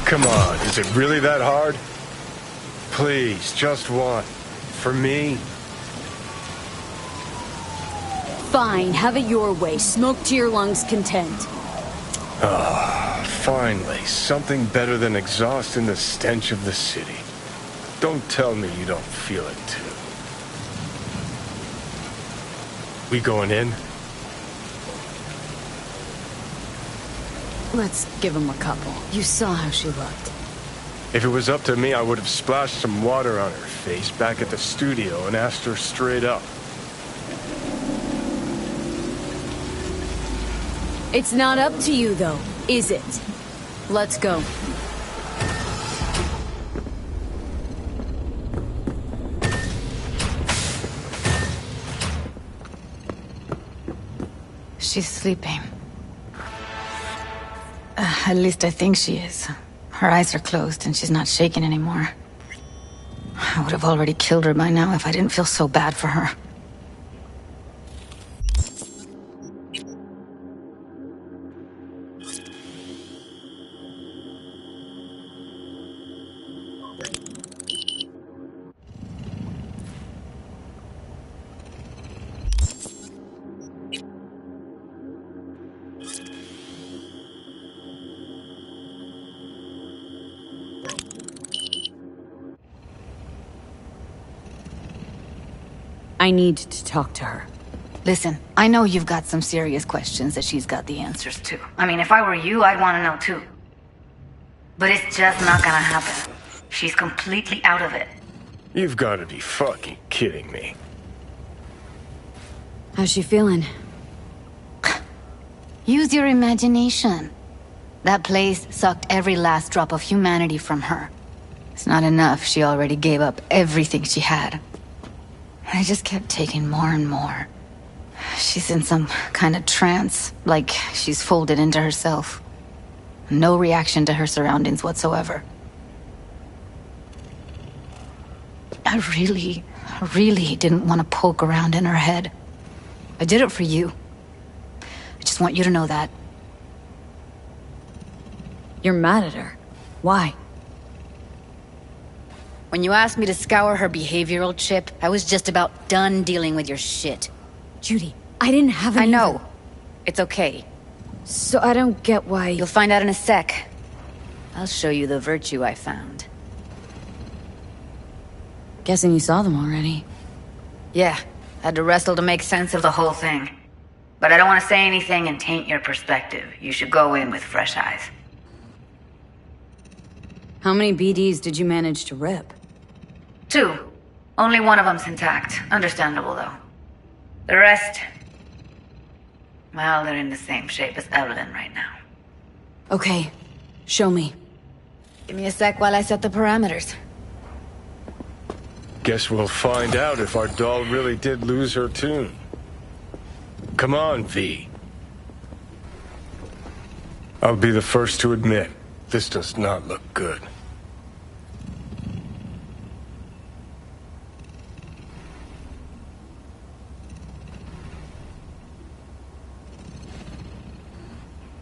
Come on, is it really that hard? Please, just one. For me? Fine, have it your way. Smoke to your lungs' content. Ah, finally. Something better than exhaust in the stench of the city. Don't tell me you don't feel it, too. We going in? Let's give him a couple. You saw how she looked. If it was up to me, I would have splashed some water on her face back at the studio and asked her straight up. It's not up to you, though, is it? Let's go. She's sleeping. At least I think she is. Her eyes are closed and she's not shaking anymore. I would have already killed her by now if I didn't feel so bad for her. I need to talk to her. Listen, I know you've got some serious questions that she's got the answers to. I mean, if I were you, I'd want to know too. But it's just not gonna happen. She's completely out of it. You've got to be fucking kidding me. How's she feeling? Use your imagination. That place sucked every last drop of humanity from her. It's not enough, she already gave up everything she had. I just kept taking more and more. She's in some kind of trance, like she's folded into herself. No reaction to her surroundings whatsoever. I really didn't want to poke around in her head. I did it for you. I just want you to know that. You're mad at her. Why? When you asked me to scour her behavioral chip, I was just about done dealing with your shit. Judy, I didn't have any... I know. It's okay. So I don't get why... You'll find out in a sec. I'll show you the virtue I found. Guessing you saw them already. Yeah, Had to wrestle to make sense of The whole thing. But I don't want to say anything and taint your perspective. You should go in with fresh eyes. How many BDs did you manage to rip? 2. Only one of them's intact. Understandable, though. The rest... well, they're in the same shape as Evelyn right now. Okay, show me. Give me a sec while I set the parameters. Guess we'll find out if our doll really did lose her tune. Come on, V. I'll be the first to admit, this does not look good.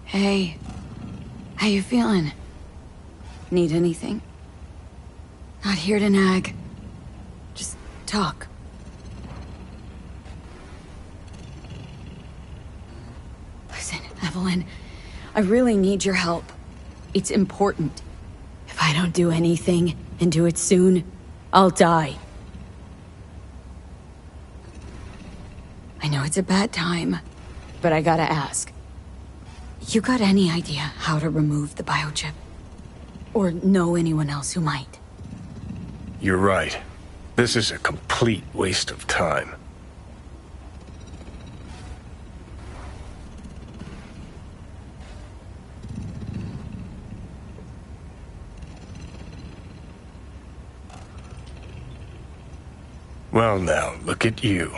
Hey, how you feeling? Need anything? Not here to nag. Just talk. Listen, Evelyn, I really need your help. It's important. If I don't do anything, and do it soon, I'll die. I know it's a bad time, but I gotta ask. You got any idea how to remove the biochip? Or know anyone else who might? You're right. This is a complete waste of time. Well now, look at you.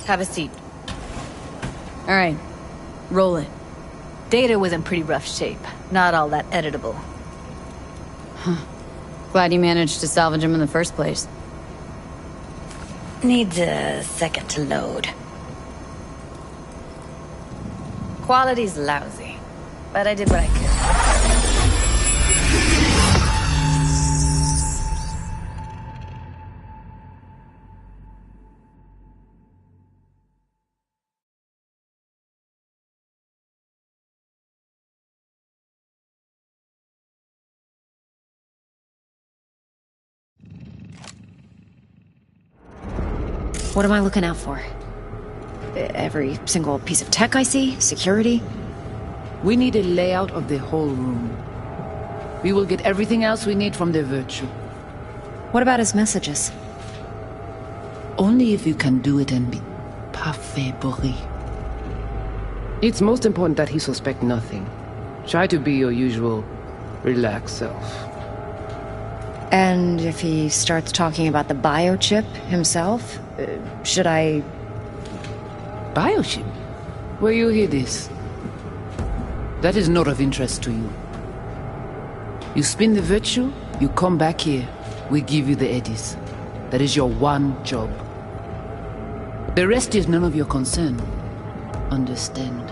Have a seat. All right, roll it. Data was in pretty rough shape. Not all that editable. Huh. Glad you managed to salvage him in the first place. Needs a second to load. Quality's lousy, but I did what I could. What am I looking out for? Every single piece of tech I see? Security? We need a layout of the whole room. We will get everything else we need from the virtue. What about his messages? Only if you can do it and be parfait bourré. It's most important that he suspect nothing. Try to be your usual, relaxed self. And if he starts talking about the biochip himself, should I... Biochip? Where you hear this? That is not of interest to you. You spin the virtue, you come back here, we give you the eddies. That is your one job. The rest is none of your concern. Understand?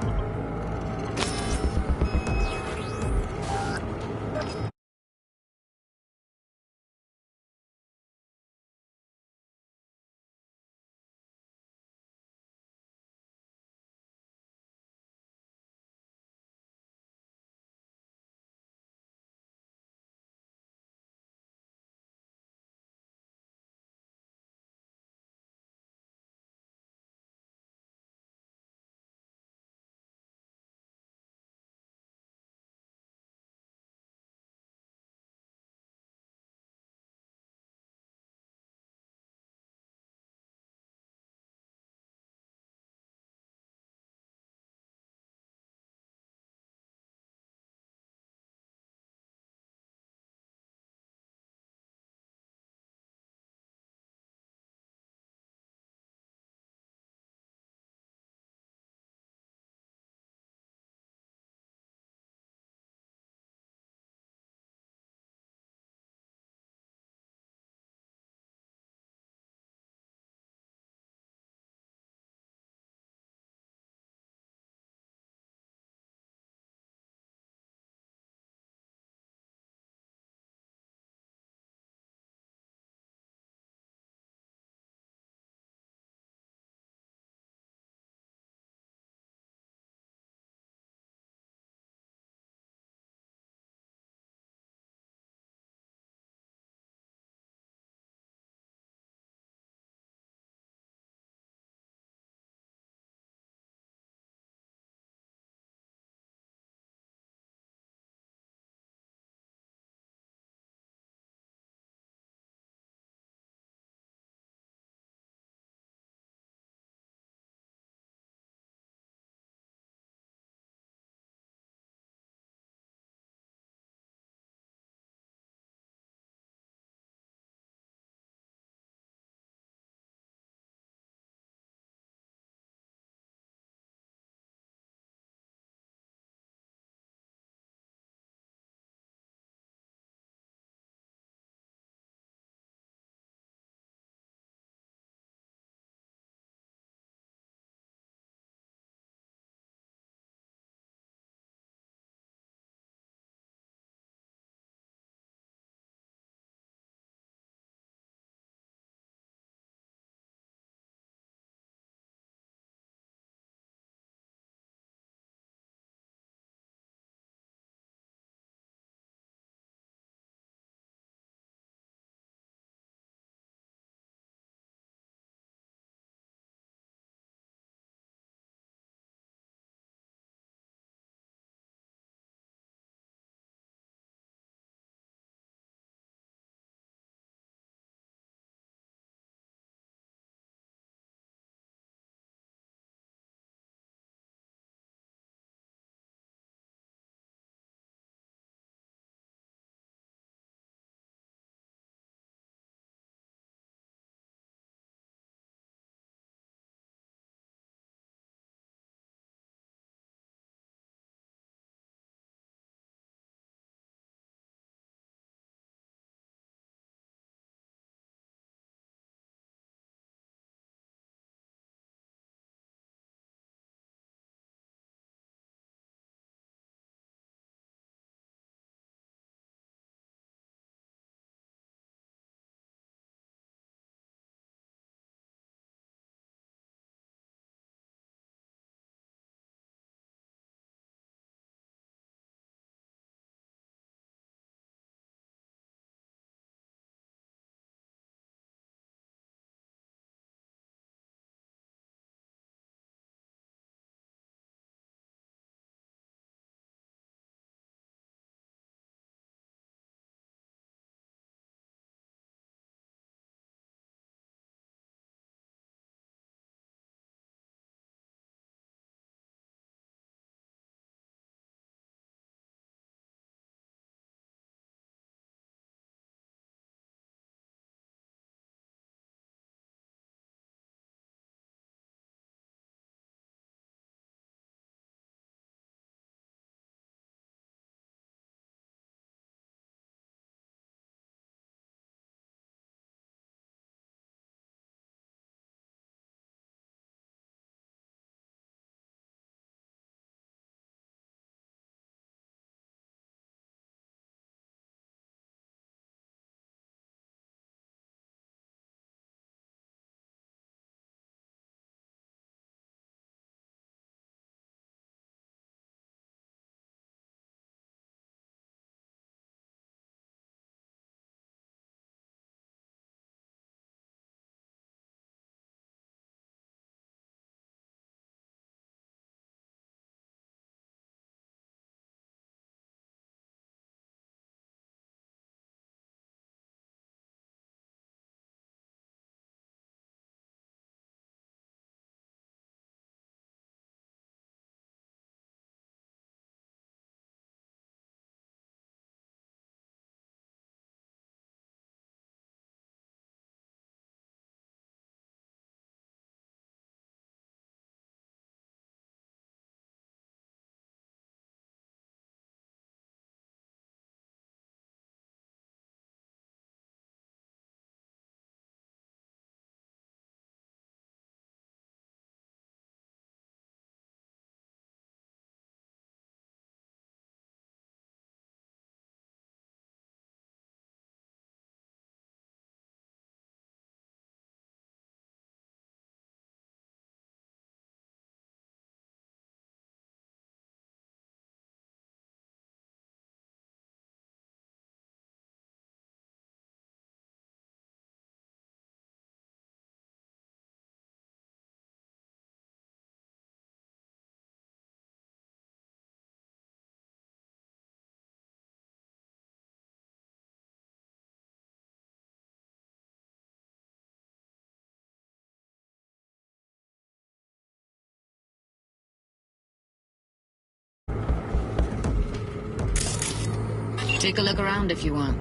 Take a look around if you want.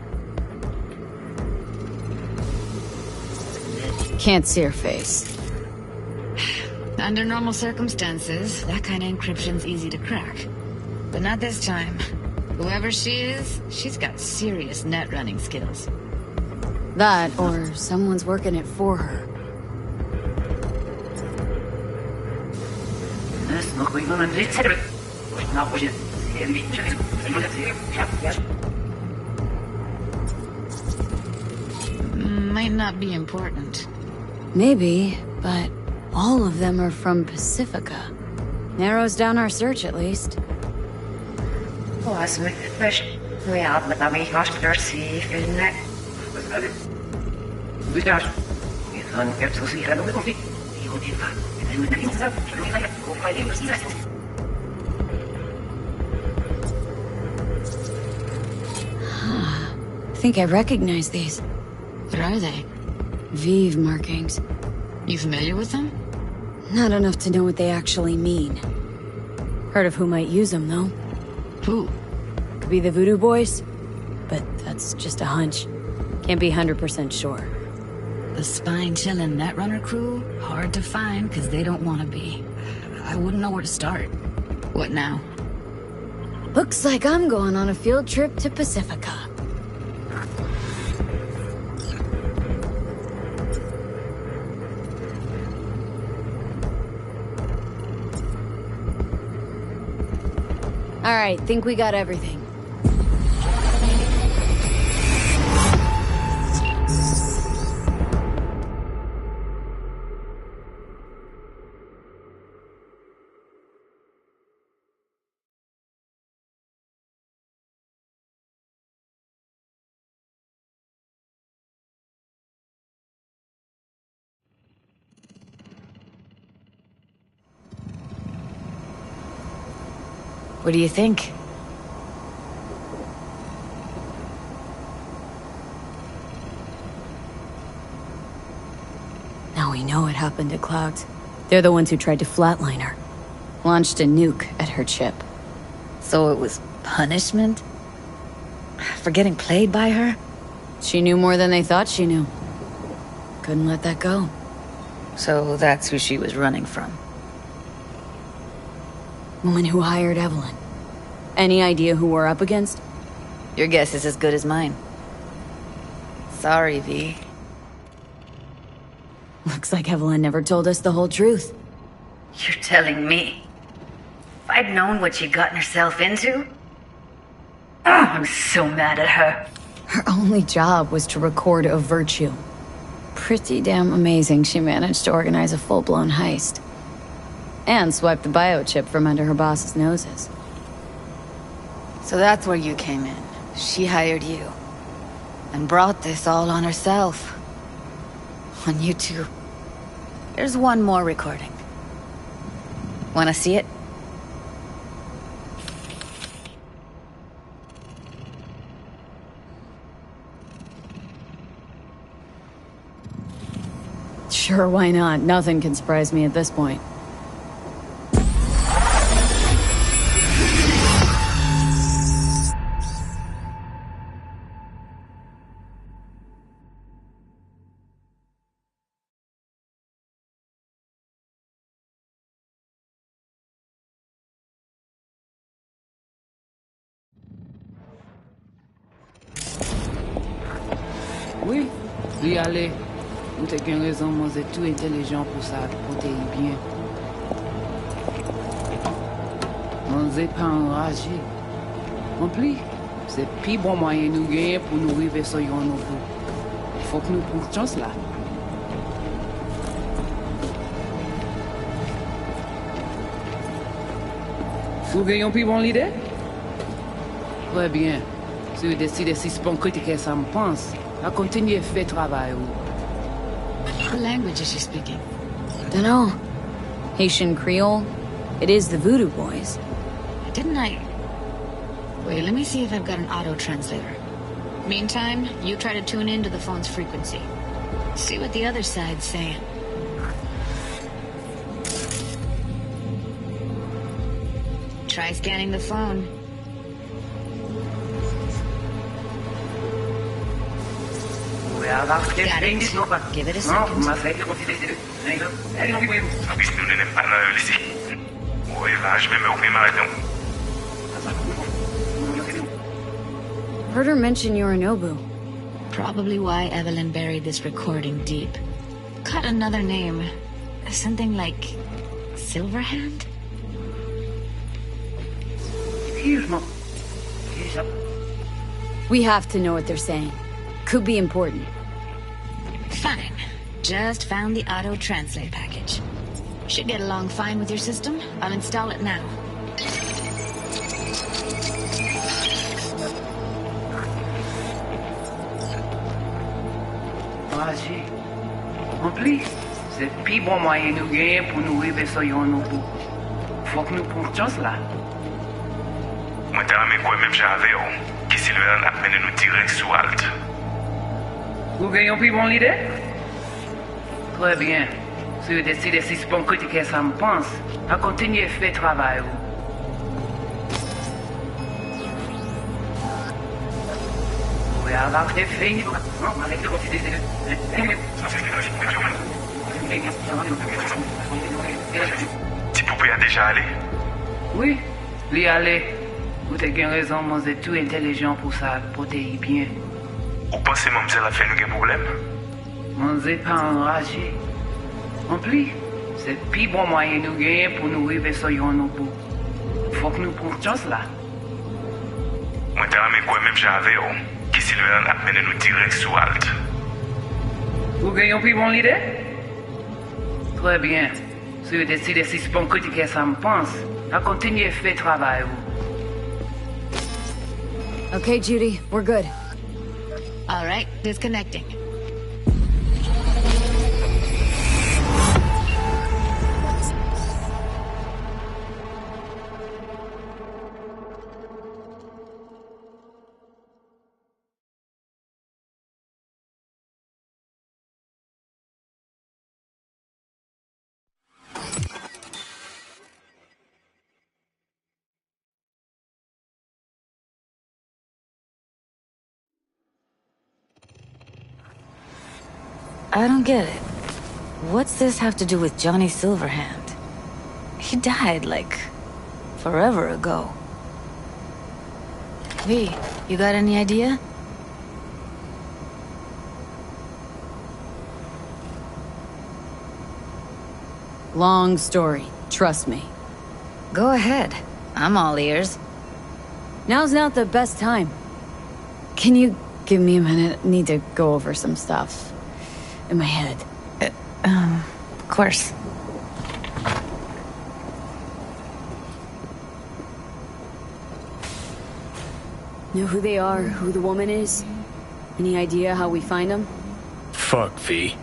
Can't see her face. Under normal circumstances, that kind of encryption's easy to crack. But not this time. Whoever she is, she's got serious net running skills. That, or someone's working it for her. Might not be important. Maybe, but all of them are from Pacifica. Narrows down our search, at least. I think I recognize these. What are they? Vive markings. You familiar with them? Not enough to know what they actually mean. Heard of who might use them, though. Who? Could be the Voodoo Boys, but that's just a hunch. Can't be 100% sure. The spine-chilling Netrunner crew? Hard to find, because they don't want to be. I wouldn't know where to start. What now? Looks like I'm going on a field trip to Pacifica. All right, think we got everything. What do you think? Now we know what happened to Clouds. They're the ones who tried to flatline her. Launched a nuke at her chip. So it was punishment? For getting played by her? She knew more than they thought she knew. Couldn't let that go. So that's who she was running from. Woman who hired Evelyn. Any idea who we're up against? Your guess is as good as mine. Sorry, V. Looks like Evelyn never told us the whole truth. You're telling me? If I'd known what she'd gotten herself into? Oh, I'm so mad at her. Her only job was to record a virtue. Pretty damn amazing she managed to organize a full-blown heist. And swipe the biochip from under her boss's noses. So that's where you came in. She hired you. And brought this all on herself. On you two. There's one more recording. Wanna see it? Sure, why not? Nothing can surprise me at this point. Oui, oui, allez. Ou t'as qu'une raison, moi, c'est tout intelligent pour ça, pour t'aider bien. On n'est pas enragé. En plus, c'est plus bon moyen nous gagner pour nous arriver sur un nouveau. Faut que nous prenions chance là. Vous gagnez plus bon l'idée? Très bien. Si vous décidez si c'est bon critiquer ça me pense, à continuer à faire travail. What language is she speaking? Dunno. Haitian Creole? It is the Voodoo Boys. Didn't I... Wait, let me see if I've got an auto-translator. Meantime, you try to tune into the phone's frequency. See what the other side's saying. Try scanning the phone. Got it. Give it a second. Heard her mention Yorinobu. Probably why Evelyn buried this recording deep. Cut another name. Something like Silverhand? We have to know what they're saying. Could be important. Fine. Just found the auto-translate package. Should get along fine with your system. I'll install it now. Vas-y. En plus, c'est le plus bon moyen nous gagner pour nous arriver sur Yorinobu. Faut que nous prenions chance là. Moi, t'as aimé quoi même j'avais, qui Sylvain a mené nous direct sous Alt. Vous gagnez plus bon l'idée? Très bien. Si vous décidez si c'est bon critiquer ça me pense, à continuer à faire travail. Oui, alors c'est fini. Petit poupée a déjà allé? Oui, lui aller. Vous avez raison, moi c'est tout intelligent pour ça, protéger bien. Vous pensez même que ça a fait nous des problèmes? Moi c'est pas enragé. En plus, c'est le plus bon moyen de nous gagner pour nous arriver sur Yorinobu. Faut que nous prenions chance là. Moi t'as aimé quoi même j'avais, qui Sylvain a mené nous direct sous Alt. Vous gagnez plus bon l'idée? Très bien. Si vous décidez si c'est bon critiquer ça me pense, à continuer à faire travail. Okay, Judy, we're good. All right, disconnecting. I don't get it. What's this have to do with Johnny Silverhand? He died, like, forever ago. V, you got any idea? Long story, trust me. Go ahead. I'm all ears. Now's not the best time. Can you give me a minute? Need to go over some stuff in my head. Of course. Know who they are, who the woman is? Any idea how we find them? Fuck, V.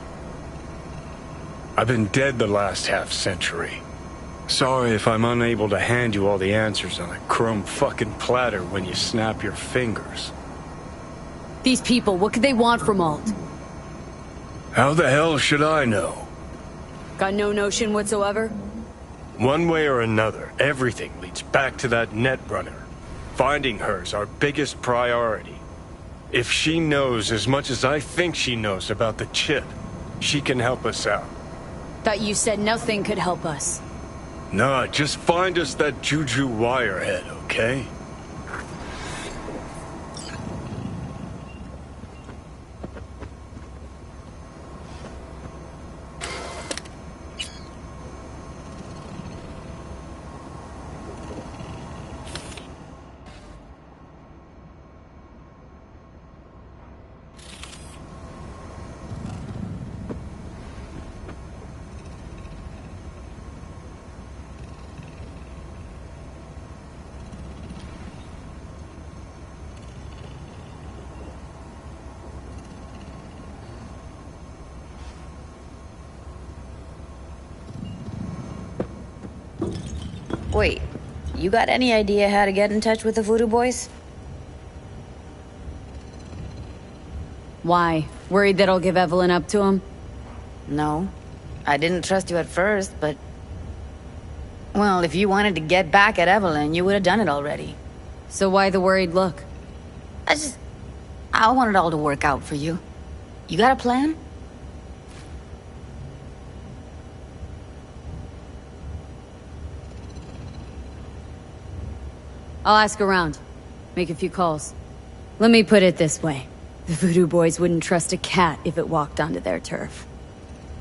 I've been dead the last half-century. Sorry if I'm unable to hand you all the answers on a chrome fucking platter when you snap your fingers. These people, what could they want from Alt? How the hell should I know? Got no notion whatsoever? One way or another, everything leads back to that netrunner. Finding her's our biggest priority. If she knows as much as I think she knows about the chip, she can help us out. Thought you said nothing could help us. Nah, just find us that Juju wirehead, okay? Wait, you got any idea how to get in touch with the Voodoo Boys? Why? Worried that I'll give Evelyn up to him? No. I didn't trust you at first, but... Well, if you wanted to get back at Evelyn, you would have done it already. So why the worried look? I want it all to work out for you. You got a plan? I'll ask around. Make a few calls. Let me put it this way. The Voodoo Boys wouldn't trust a cat if it walked onto their turf.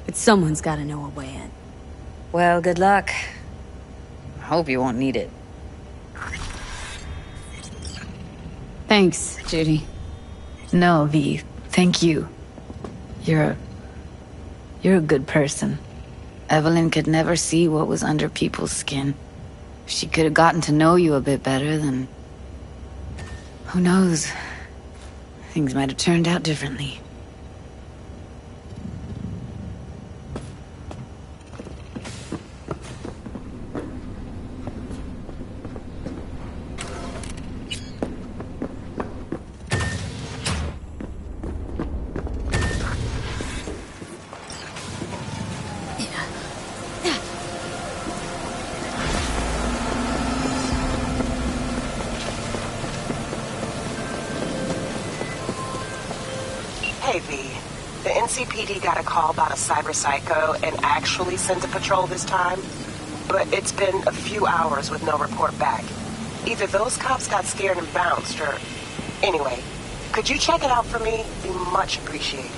But someone's gotta know a way in. Well, good luck. Hope you won't need it. Thanks, Judy. No, V. Thank you. You're a good person. Evelyn could never see what was under people's skin. If she could have gotten to know you a bit better, then... who knows? Things might have turned out differently. Hey, V. The NCPD got a call about a cyber psycho and actually sent a patrol this time. But it's been a few hours with no report back. Either those cops got scared and bounced, or... Anyway, could you check it out for me? Be much appreciated.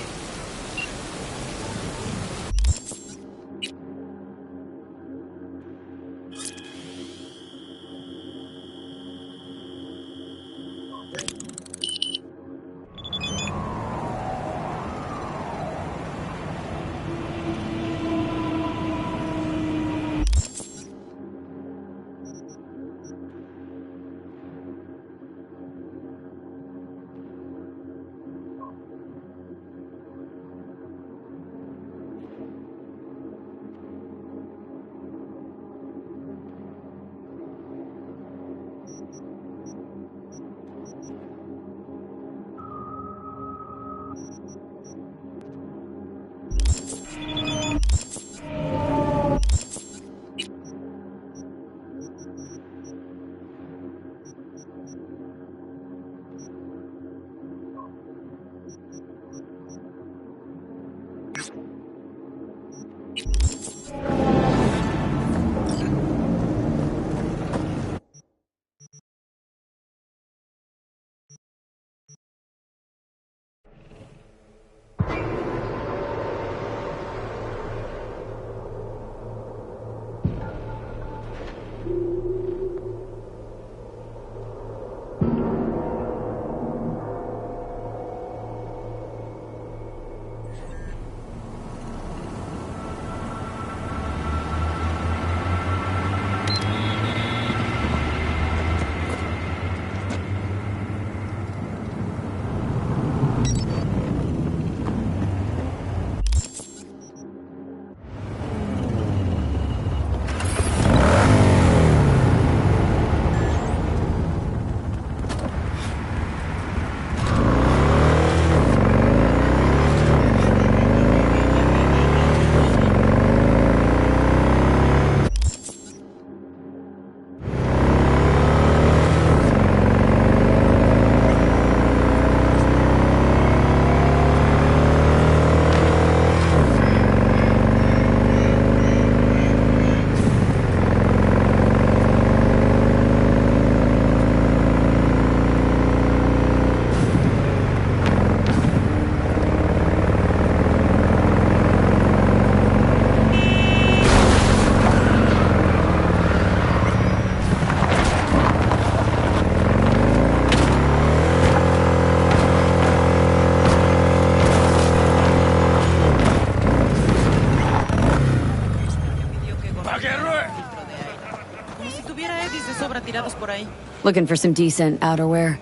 Looking for some decent outerwear.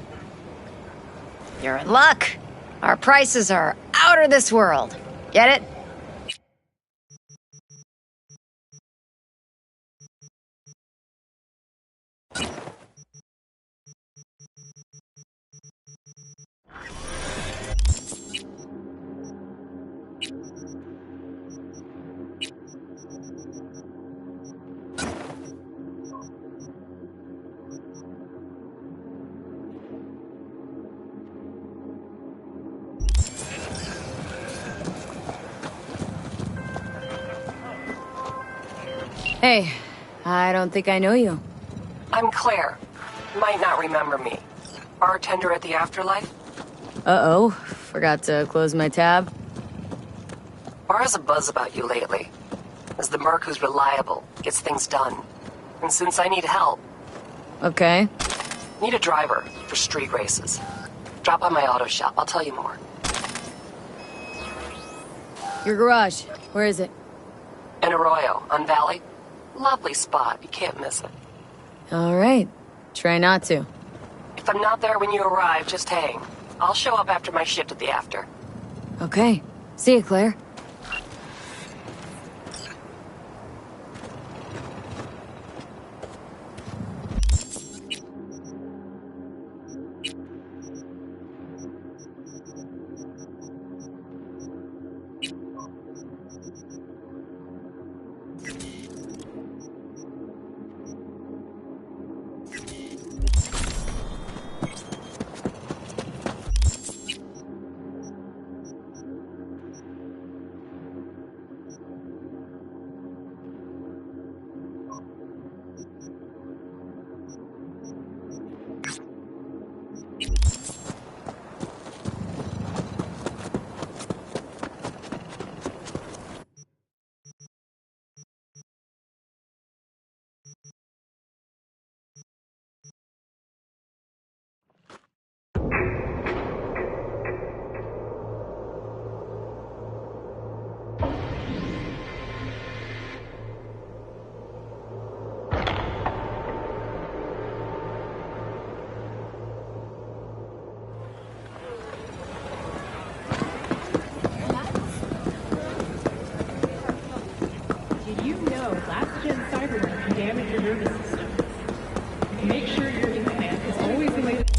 You're in luck. Our prices are out of this world. Get it? Hey, I don't think I know you. I'm Claire. You might not remember me. Bartender at the Afterlife? Uh-oh, forgot to close my tab. Bar has a buzz about you lately. As the merc who's reliable, gets things done. And since I need help... Okay. Need a driver for street races. Drop by my auto shop, I'll tell you more. Your garage, where is it? In Arroyo, on Valley. Lovely spot, you can't miss it. All right, try not to. If I'm not there when you arrive, just hang. I'll show up after my shift at the after. Okay, see you, Claire. Did you know last-gen cyberpunk can damage your nervous system? Make sure your implant is always the latest.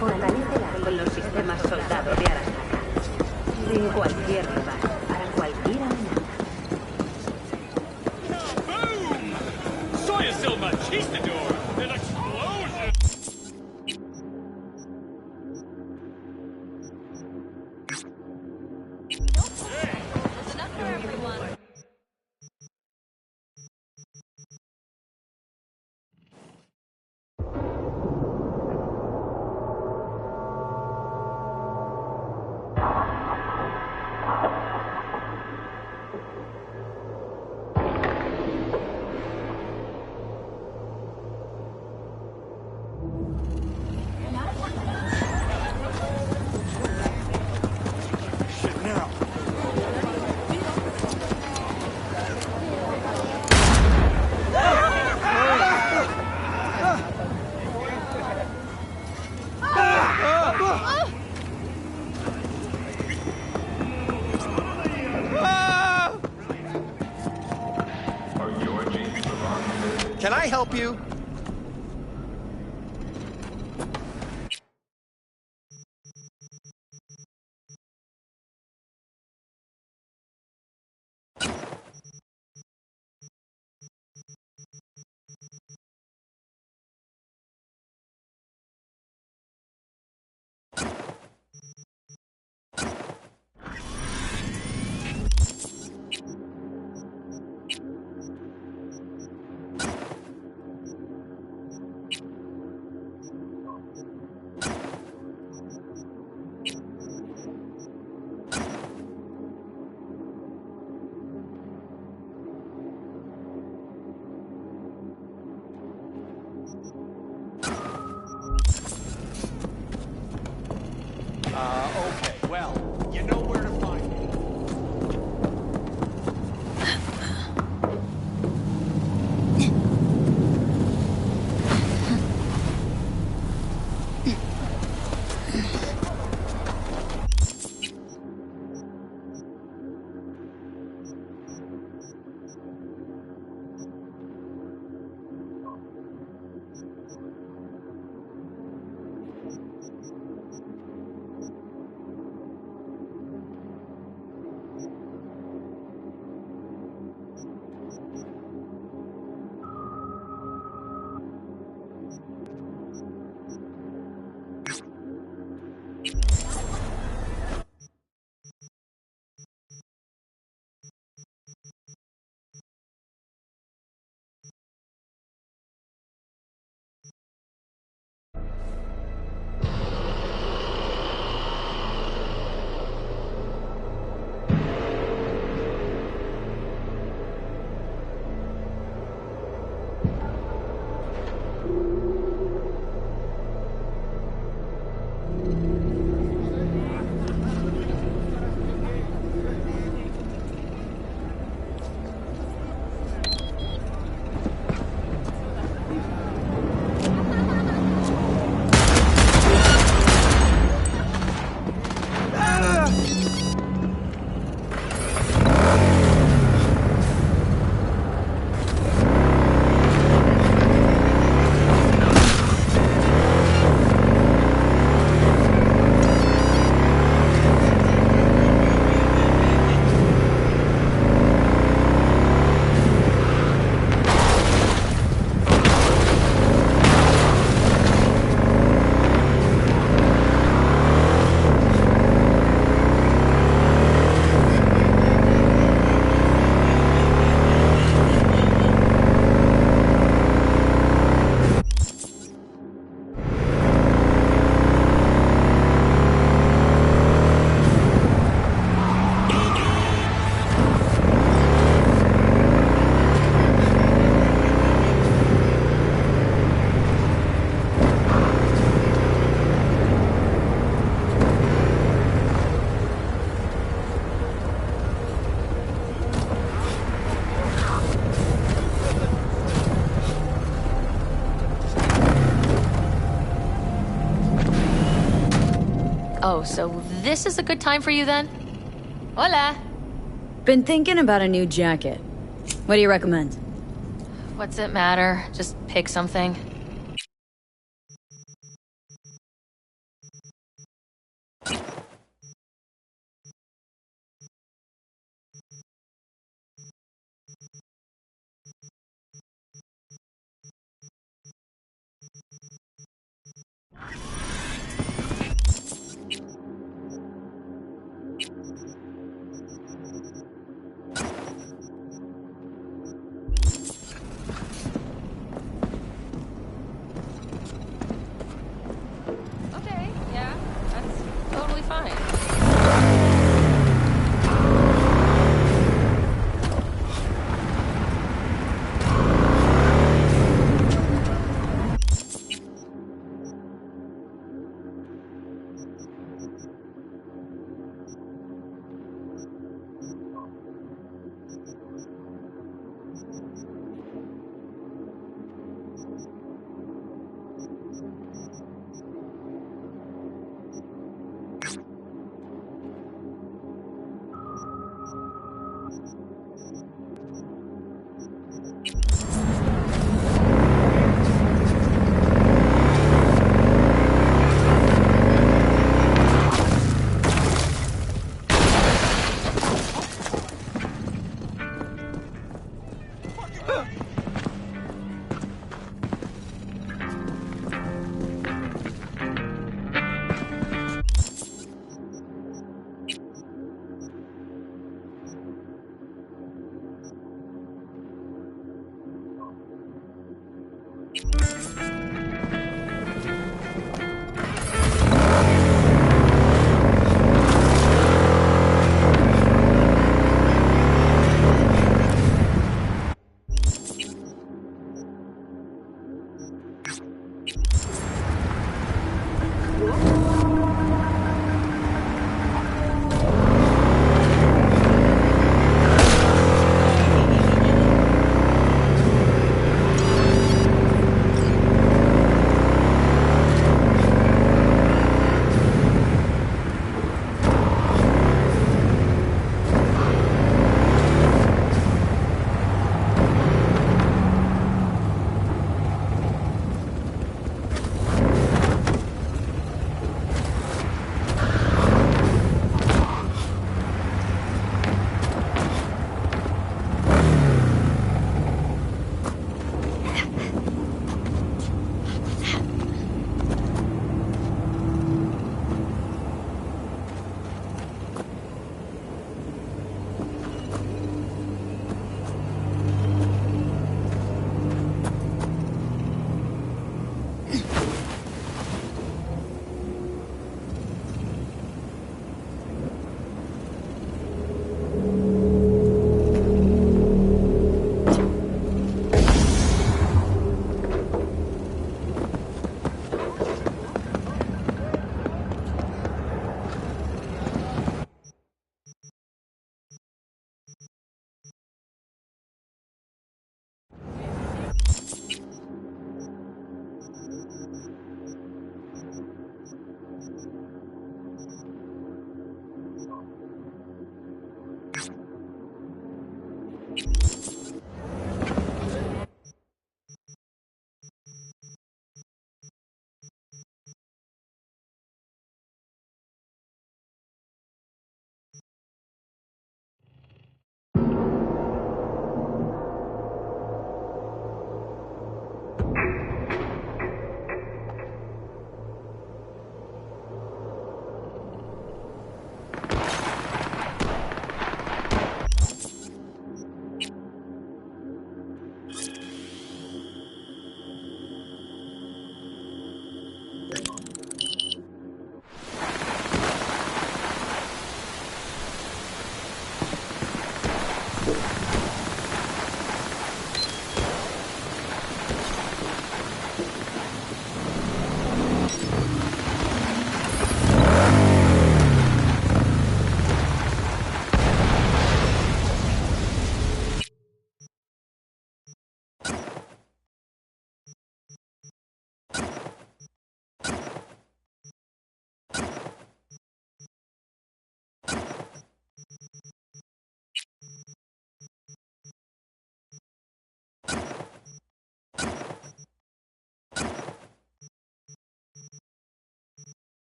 Fortalécela con los sistemas soldado de Arasaka. En cualquier lugar, para cualquier amenaza. Boom! Sawyer so much, he's the door. An explosion! There's enough for everyone. Can I help you? Okay, well, you know where to find me. Oh, so this is a good time for you then? Hola! Been thinking about a new jacket. What do you recommend? What's it matter? Just pick something. Okay, yeah, that's totally fine.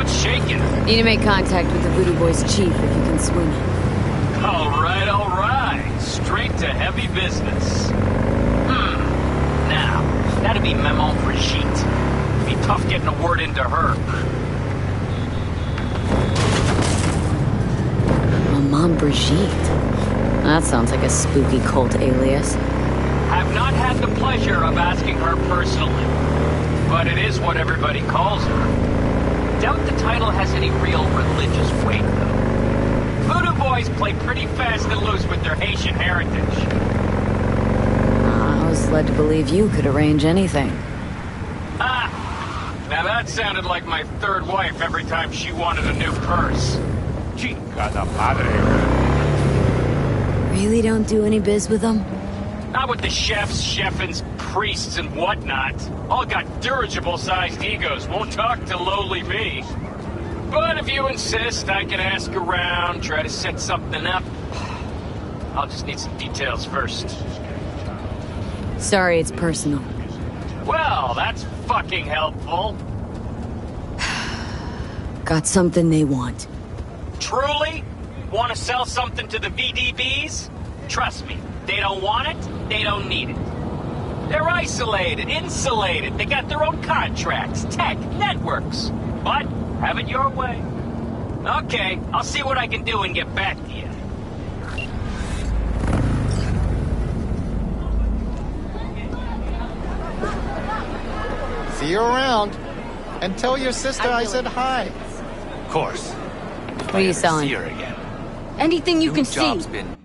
What's shaking? Need to make contact with the Voodoo Boys chief if you can swing it. All right. Straight to heavy business. Now, that'd be Maman Brigitte. Be tough getting a word into her. Maman Brigitte? That sounds like a spooky cult alias. I've not had the pleasure of asking her personally, but it is what everybody calls her. Doubt the title has any real religious weight, though. Voodoo Boys play pretty fast and loose with their Haitian heritage. I was led to believe you could arrange anything. Now that sounded like my third wife every time she wanted a new purse. Chingada madre. Really don't do any biz with them? Not with the chefs, chefins, priests, and whatnot. All got dirigible-sized egos, won't talk to lowly me. But if you insist, I can ask around, try to set something up. I'll just need some details first. Sorry, it's personal. Well, that's fucking helpful. Got something they want. Truly? Want to sell something to the VDBs? Trust me, they don't want it, they don't need it. They're isolated, insulated, they got their own contracts, tech, networks. But, have it your way. Okay, I'll see what I can do and get back to you. See you around. And tell your sister I said hi. Of course. What are you selling? See her again. Anything you can see. Job's been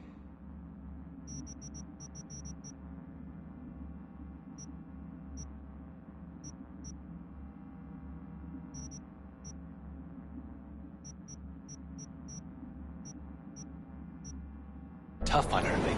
tough on her lately.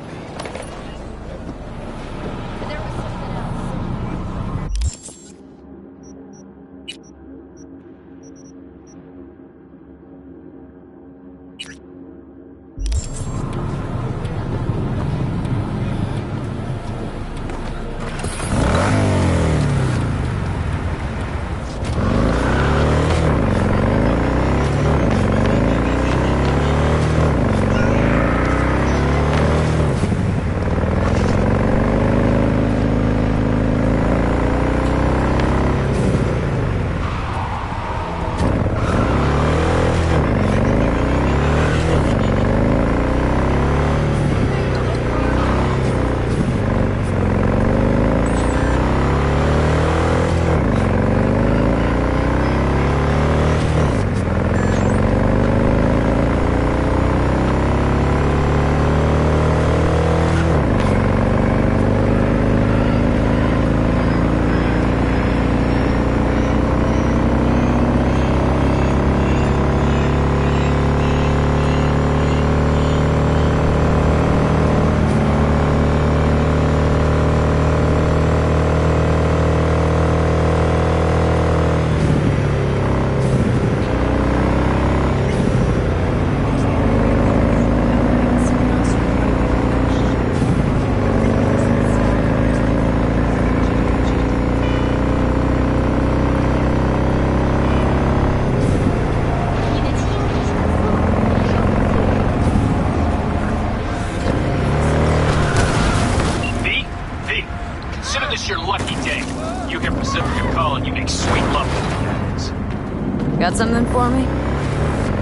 Got something for me?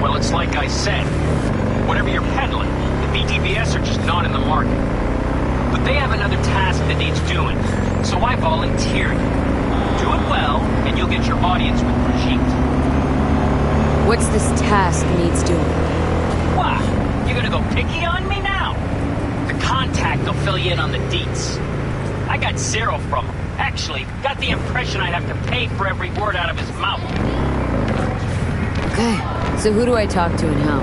Well, it's like I said. Whatever you're peddling, the BTBS are just not in the market. But they have another task that needs doing, so I volunteered. Do it well, and you'll get your audience with Brigitte. What's this task needs doing? What? You gonna go picky on me now? The contact will fill you in on the deets. I got zero from him. Actually, got the impression I'd have to pay for every word out of his mouth. Okay, so who do I talk to and how?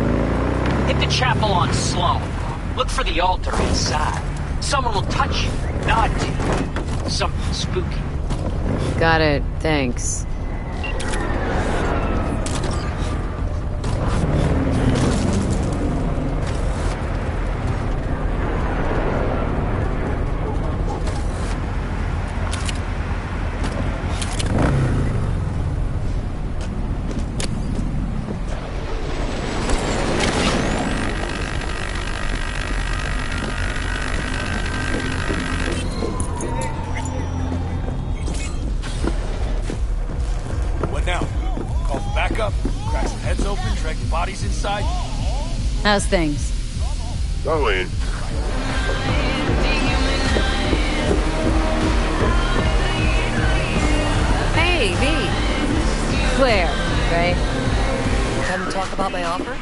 Hit the chapel on Sloan. Look for the altar inside. Someone will touch you, nod to you. Something spooky. Got it, thanks. back up. Crack some heads open, drag the bodies inside. How's things? Go in. Hey, V. Claire, right? Come talk about my offer?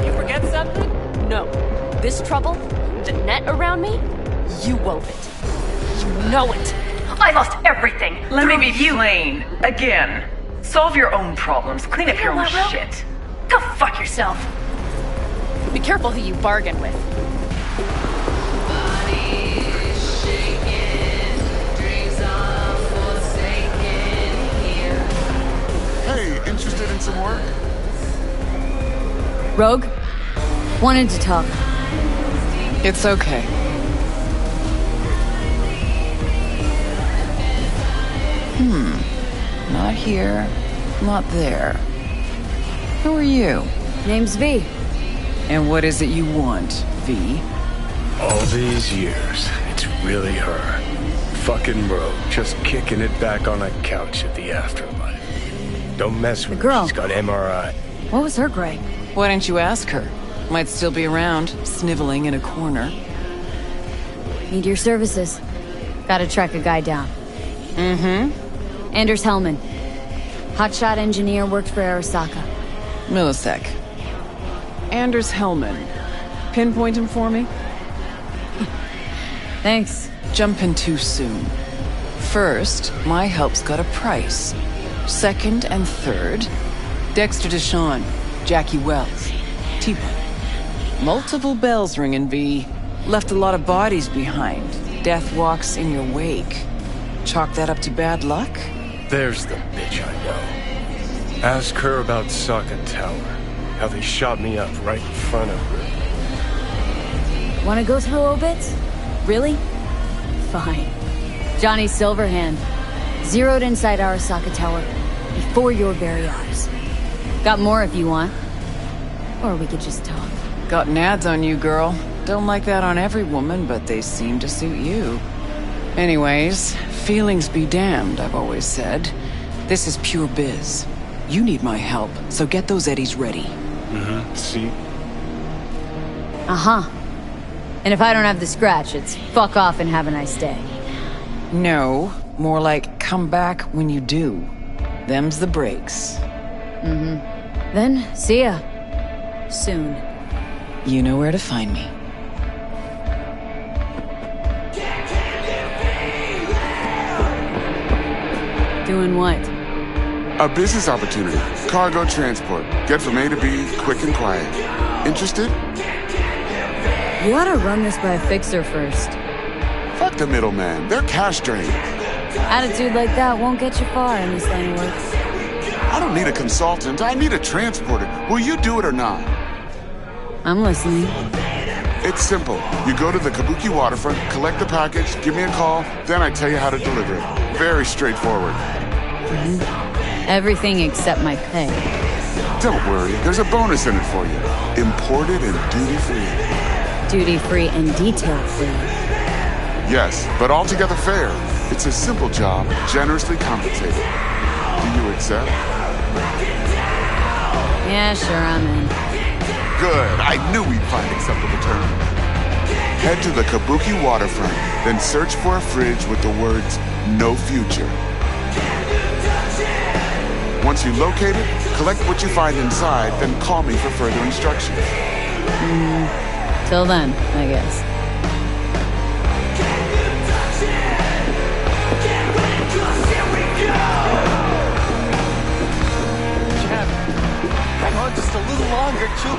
You forget something? No. This trouble, the net around me, you wove it. You know it. I lost everything. Let me be plain. Again. Solve your own problems. Clean up your own shit. Go fuck yourself. Be careful who you bargain with. Hey, interested in some work? Rogue? Wanted to talk. It's okay. Not here, not there. Who are you? Name's V. And what is it you want, V? All these years, it's really her. Fucking Rogue, just kicking it back on a couch at the afterlife. Don't mess with her, she's got MRI. What was her gripe? Why didn't you ask her? Might still be around, sniveling in a corner. Need your services. Gotta track a guy down. Anders Hellman. Hotshot engineer, worked for Arasaka. Millisec. Anders Hellman. Pinpoint him for me? Thanks. Jumping too soon. First, my help's got a price. Second and third, Dexter Deshawn, Jackie Wells, T-Bone. Multiple bells ringing, V. Left a lot of bodies behind. Death walks in your wake. Chalk that up to bad luck? There's the bitch I know. Ask her about Sokka Tower. How they shot me up right in front of her. Wanna go through obits? Really? Fine. Johnny Silverhand. Zeroed inside Arasaka Tower. Before your very eyes. Got more if you want. Or we could just talk. Got nads on you, girl. Don't like that on every woman, but they seem to suit you. Anyways, feelings be damned, I've always said. This is pure biz. You need my help, so get those eddies ready. See? Uh-huh. And if I don't have the scratch, it's fuck off and have a nice day. No, more like come back when you do. Them's the breaks. Then, see ya. Soon. You know where to find me. Doing what? A business opportunity. Cargo transport. Get from A to B, quick and quiet. Interested? You ought to run this by a fixer first. Fuck the middleman. They're cash drained. Attitude like that won't get you far in this line of work. I don't need a consultant. I need a transporter. Will you do it or not? I'm listening. It's simple. You go to the Kabuki waterfront, collect the package, give me a call, then I tell you how to deliver it. Very straightforward. Everything except my pay. Don't worry, there's a bonus in it for you. Imported and duty-free. Duty-free and detail-free. Yes, but altogether fair. It's a simple job, generously compensated. Do you accept? Yeah, sure, I'm in. Good, I knew we'd find acceptable terms. Head to the Kabuki waterfront, then search for a fridge with the words, "No future." Once you locate it, collect what you find inside, then call me for further instructions. Till then, I guess. Hang on just a little longer, Chu.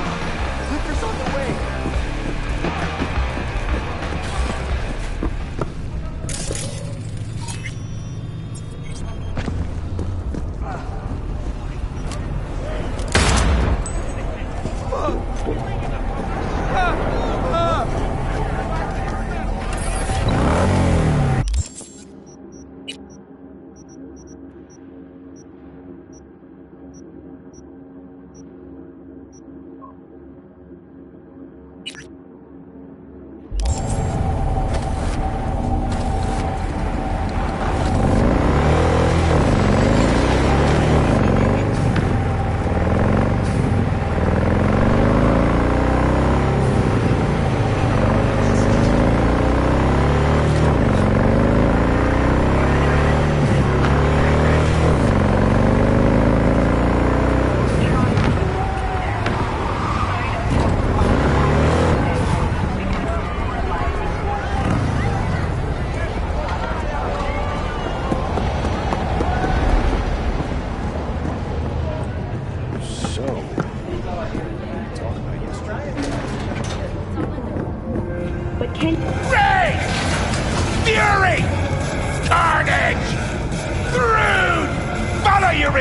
Clipper's on the way.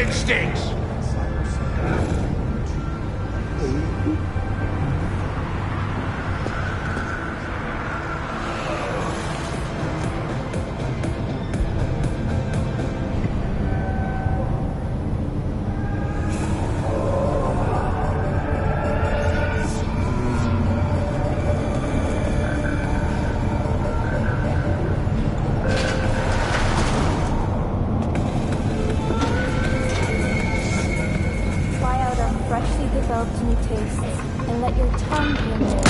instincts! Try out our freshly developed new tastes and let your tongue be in there.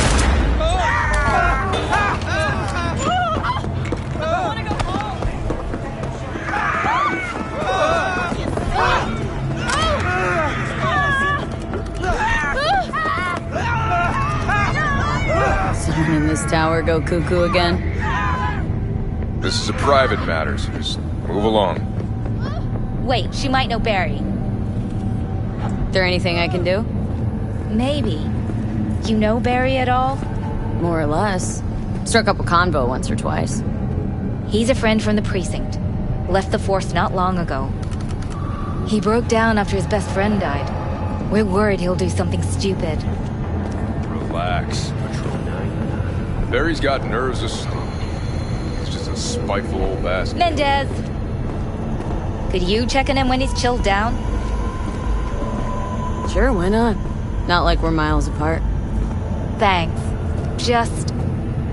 Someone in this tower go cuckoo again? This is a private matter, so just move along. Wait, she might know Barry. There anything I can do? Maybe. You know Barry at all? More or less. Struck up a convo once or twice. He's a friend from the precinct. Left the force not long ago. He broke down after his best friend died. We're worried he'll do something stupid. Relax. Barry's got nerves of stone. He's just a spiteful old bastard. Mendez! Could you check on him when he's chilled down? Sure, why not? Not like we're miles apart. Thanks. Just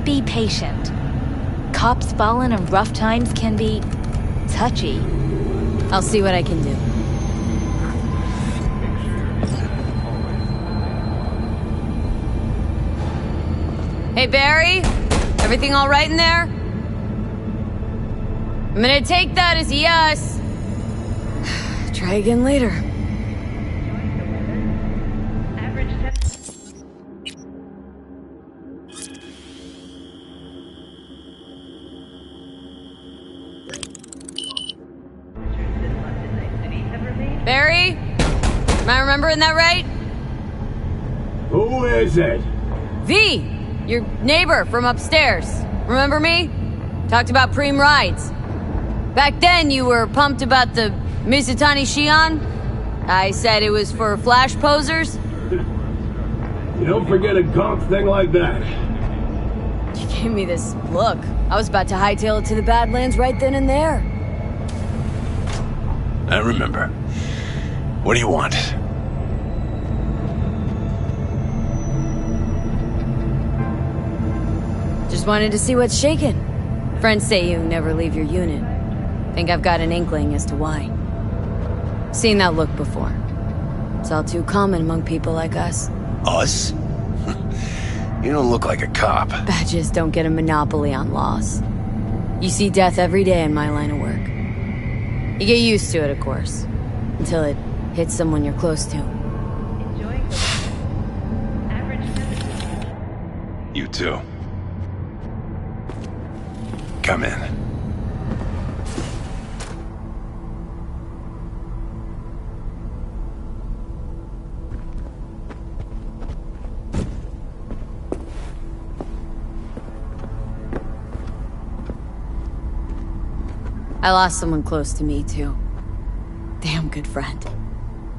be patient. Cops falling in rough times can be touchy. I'll see what I can do. Hey, Barry? Everything all right in there? I'm gonna take that as a yes. Try again later. Barry? Am I remembering that right? Who is it? V! Your neighbor from upstairs. Remember me? Talked about preem rides. Back then, you were pumped about the Mizutani Shion. I said it was for flash posers. You don't forget a gonk thing like that. You gave me this look. I was about to hightail it to the Badlands right then and there. I remember. What do you want? Just wanted to see what's shaking. Friends say you never leave your unit. Think I've got an inkling as to why. Seen that look before. It's all too common among people like us. Us? You don't look like a cop. Badges don't get a monopoly on loss. You see death every day in my line of work. You get used to it, of course. Until it hits someone you're close to. You too. Come in. I lost someone close to me, too. Damn good friend.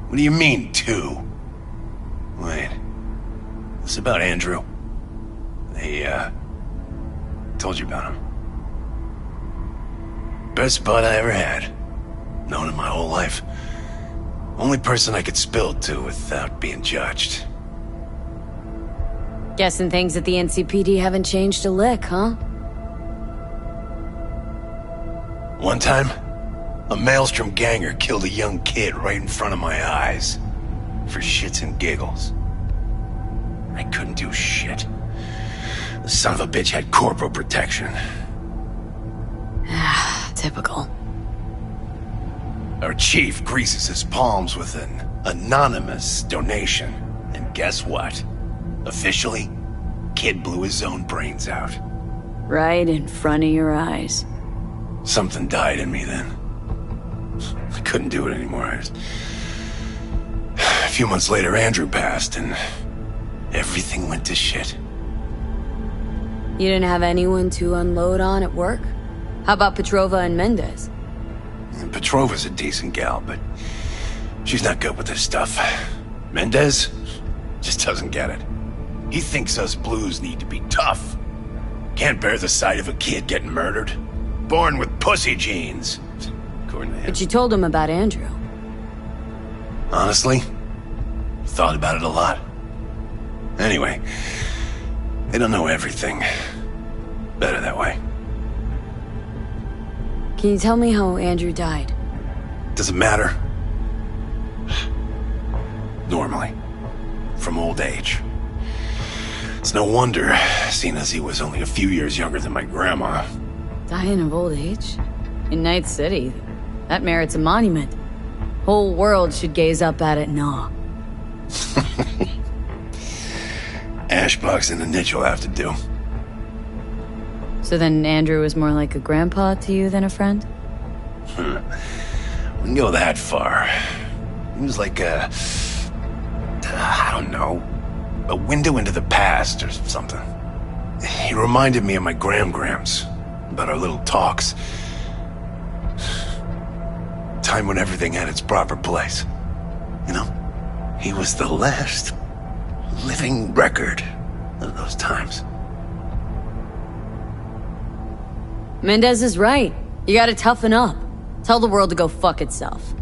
What do you mean, two? Wait. This about Andrew? They, told you about him. Best bud I ever had. Known him my whole life. Only person I could spill to without being judged. Guessing things at the NCPD haven't changed a lick, huh? One time, a Maelstrom ganger killed a young kid right in front of my eyes. For shits and giggles. I couldn't do shit. The son of a bitch had corporal protection. Typical. Our chief greases his palms with an anonymous donation. And guess what? Officially, kid blew his own brains out. Right in front of your eyes. Something died in me then. I couldn't do it anymore. A few months later, Andrew passed, and everything went to shit. You didn't have anyone to unload on at work? How about Petrova and Mendez? And Petrova's a decent gal, but She's not good with this stuff. Mendez just doesn't get it. He thinks us blues need to be tough. Can't bear the sight of a kid getting murdered. Born with pussy genes. According to him. But you told him about Andrew. Honestly, thought about it a lot. Anyway, they don't know everything. Better that way. Can you tell me how Andrew died? Doesn't matter. Normally. From old age. It's no wonder, seeing as he was only a few years younger than my grandma. Dying of old age? In Night City? That merits a monument. Whole world should gaze up at it in awe. Ashbox in the niche will have to do. So then Andrew was more like a grandpa to you than a friend? Wouldn't go that far. He was like I don't know, a window into the past or something. He reminded me of my grams about our little talks. Time when everything had its proper place. You know? He was the last living record of those times. Mendez is right. You gotta toughen up. Tell the world to go fuck itself.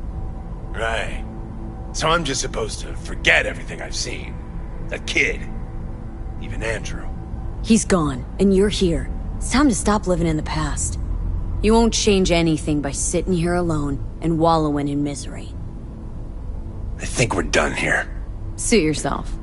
Right. So I'm just supposed to forget everything I've seen. That kid. Even Andrew. He's gone, and you're here. It's time to stop living in the past. You won't change anything by sitting here alone and wallowing in misery. I think we're done here. Suit yourself.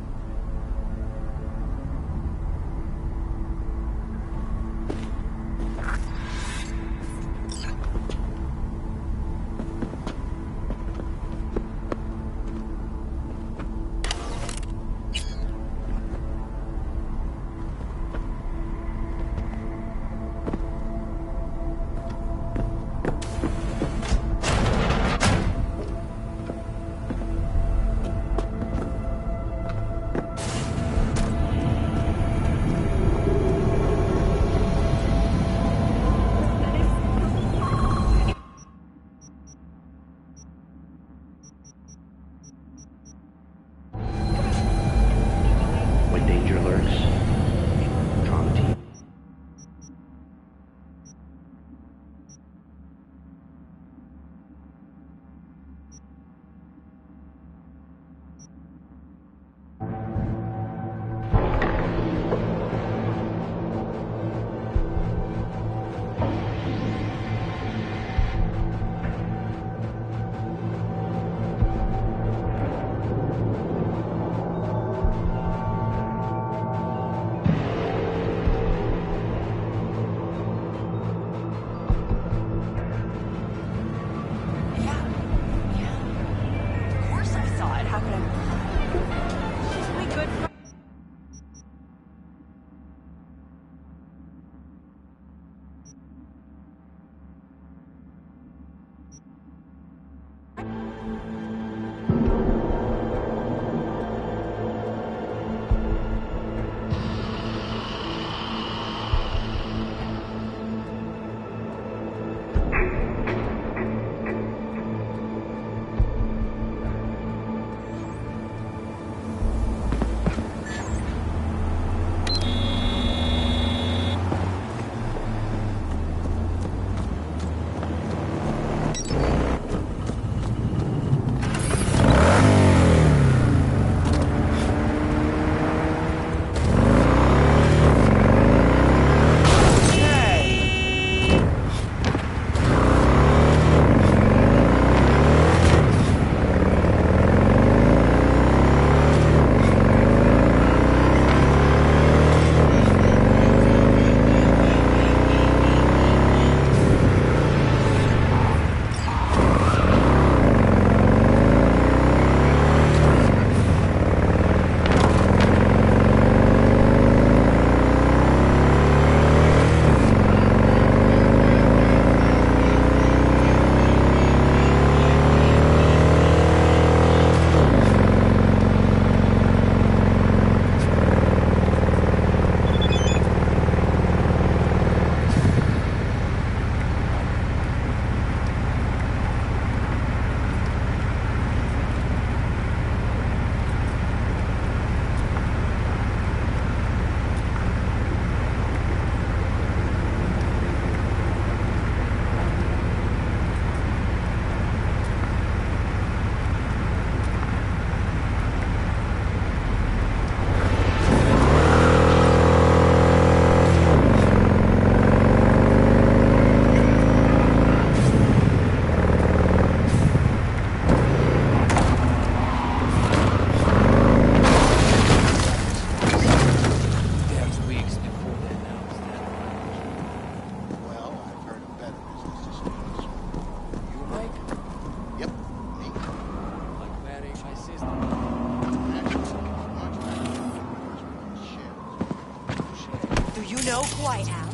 No quite out.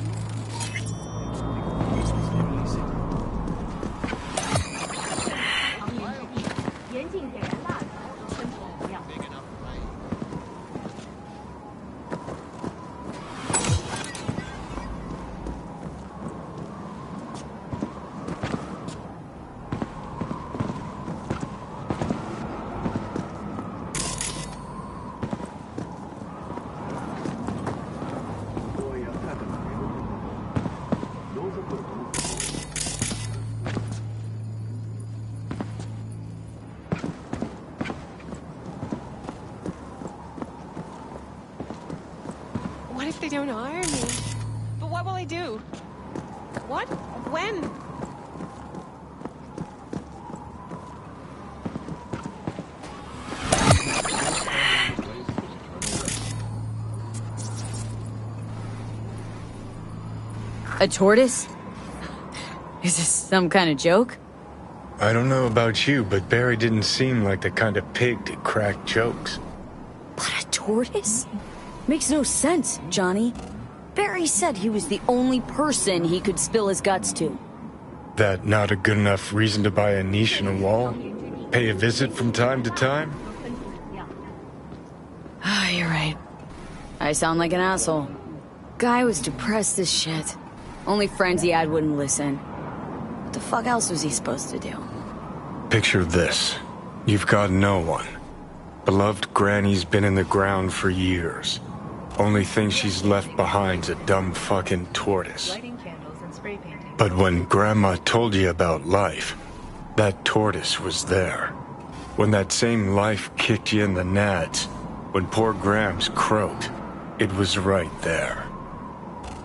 What if they don't hire me? But what will I do? What? When? A tortoise? Is this some kind of joke? I don't know about you, but Barry didn't seem like the kind of pig to crack jokes. But a tortoise? Makes no sense, Johnny. Barry said he was the only person he could spill his guts to. That not a good enough reason to buy a niche in a wall? Pay a visit from time to time? Ah, you're right. I sound like an asshole. Guy was depressed as shit. Only friends he had wouldn't listen. What the fuck else was he supposed to do? Picture this. You've got no one. Beloved Granny's been in the ground for years. Only thing she's left behind's a dumb fucking tortoise. But when Grandma told you about life, that tortoise was there. When that same life kicked you in the nads, when poor Grams croaked, it was right there.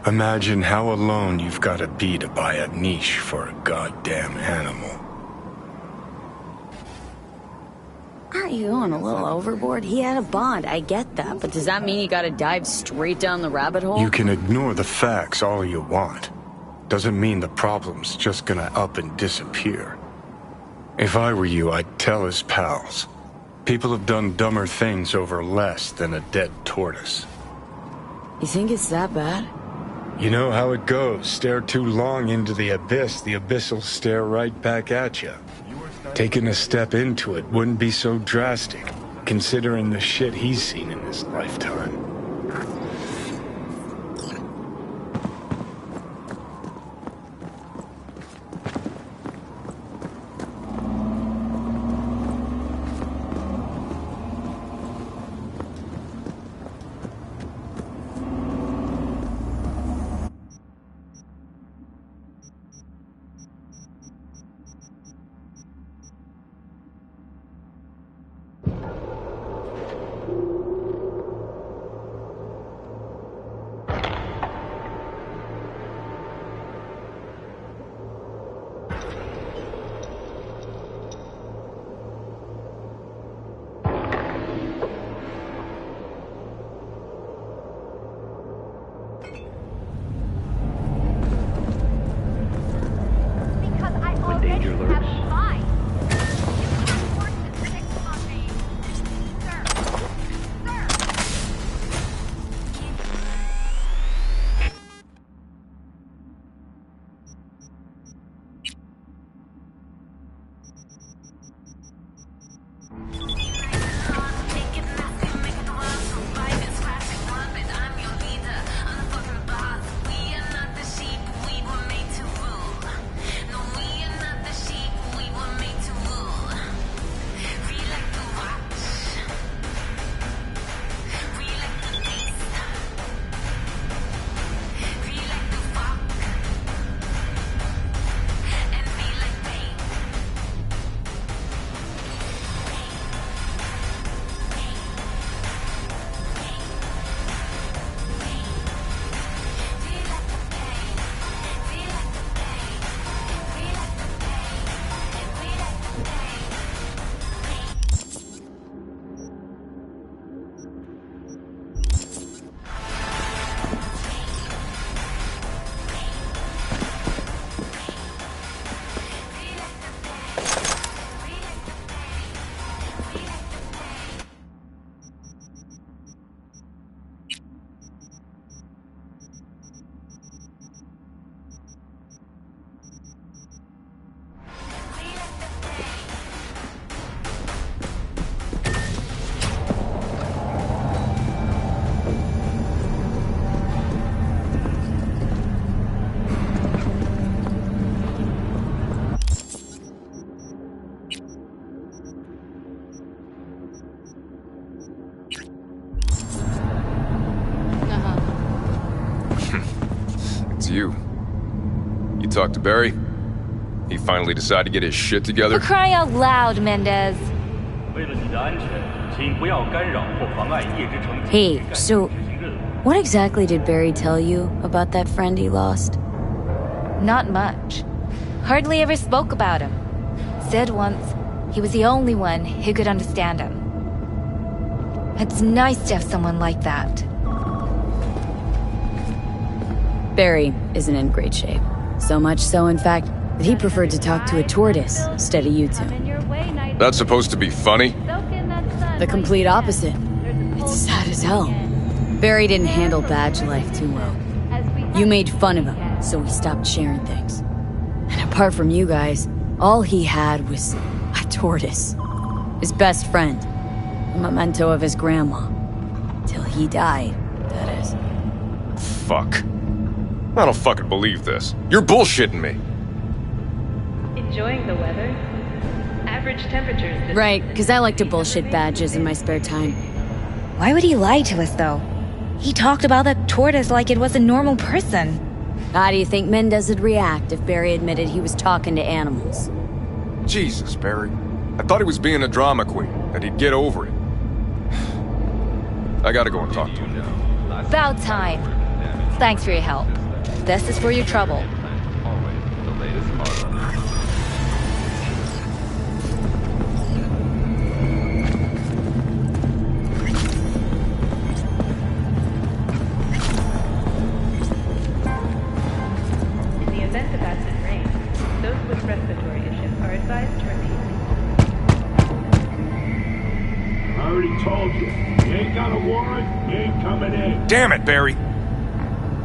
Imagine how alone you've got to be to buy a niche for a goddamn animal. Aren't you going a little overboard? He had a bond, I get that, but does that mean you gotta dive straight down the rabbit hole? You can ignore the facts all you want. Doesn't mean the problem's just gonna up and disappear. If I were you, I'd tell his pals. People have done dumber things over less than a dead tortoise. You think it's that bad? You know how it goes. Stare too long into the abyss will stare right back at you. Taking a step into it wouldn't be so drastic, considering the shit he's seen in his lifetime. you. You talked to Barry? He finally decided to get his shit together? For crying out loud, Mendez. Hey, so what exactly did Barry tell you about that friend he lost? Not much. Hardly ever spoke about him. Said once he was the only one who could understand him. It's nice to have someone like that. Barry isn't in great shape. So much so, in fact, that he preferred to talk to a tortoise instead of you two. That's supposed to be funny? The complete opposite. It's sad as hell. Barry didn't handle badge life too well. You made fun of him, so he stopped sharing things. And apart from you guys, all he had was a tortoise. His best friend. A memento of his grandma. Till he died, that is. Fuck. I don't fucking believe this. You're bullshitting me. Enjoying the weather? Average temperatures. Right, because I like to bullshit badges in my spare time. Why would he lie to us, though? He talked about that tortoise like it was a normal person. How do you think Mendez would react if Barry admitted he was talking to animals? Jesus, Barry. I thought he was being a drama queen, and he'd get over it. I gotta go and talk to him now. About time. Thanks for your help. This is for your trouble. In the event of acid rain, those with respiratory issues are advised to remain. I already told you. You ain't got a warrant, you ain't coming in. Damn it, Barry.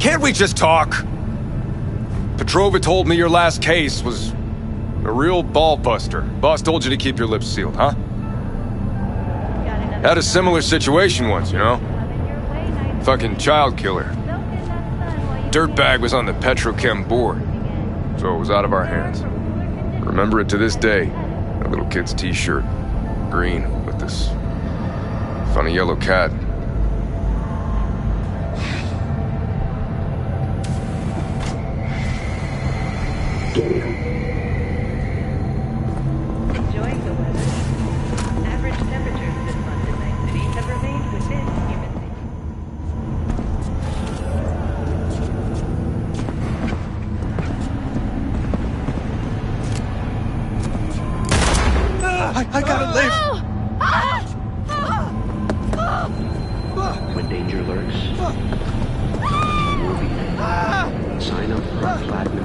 Can't we just talk? Petrova told me your last case was a real ball-buster. Boss told you to keep your lips sealed, huh? Had a similar situation once, you know? Fucking child killer. Dirtbag was on the petrochem board, so it was out of our hands. Remember it to this day. That little kid's t-shirt. Green, with this funny yellow cat. Enjoying the weather? Average temperatures this month in Night City have remained within human I gotta live! When danger lurks, you will be there. Sign up for our platinum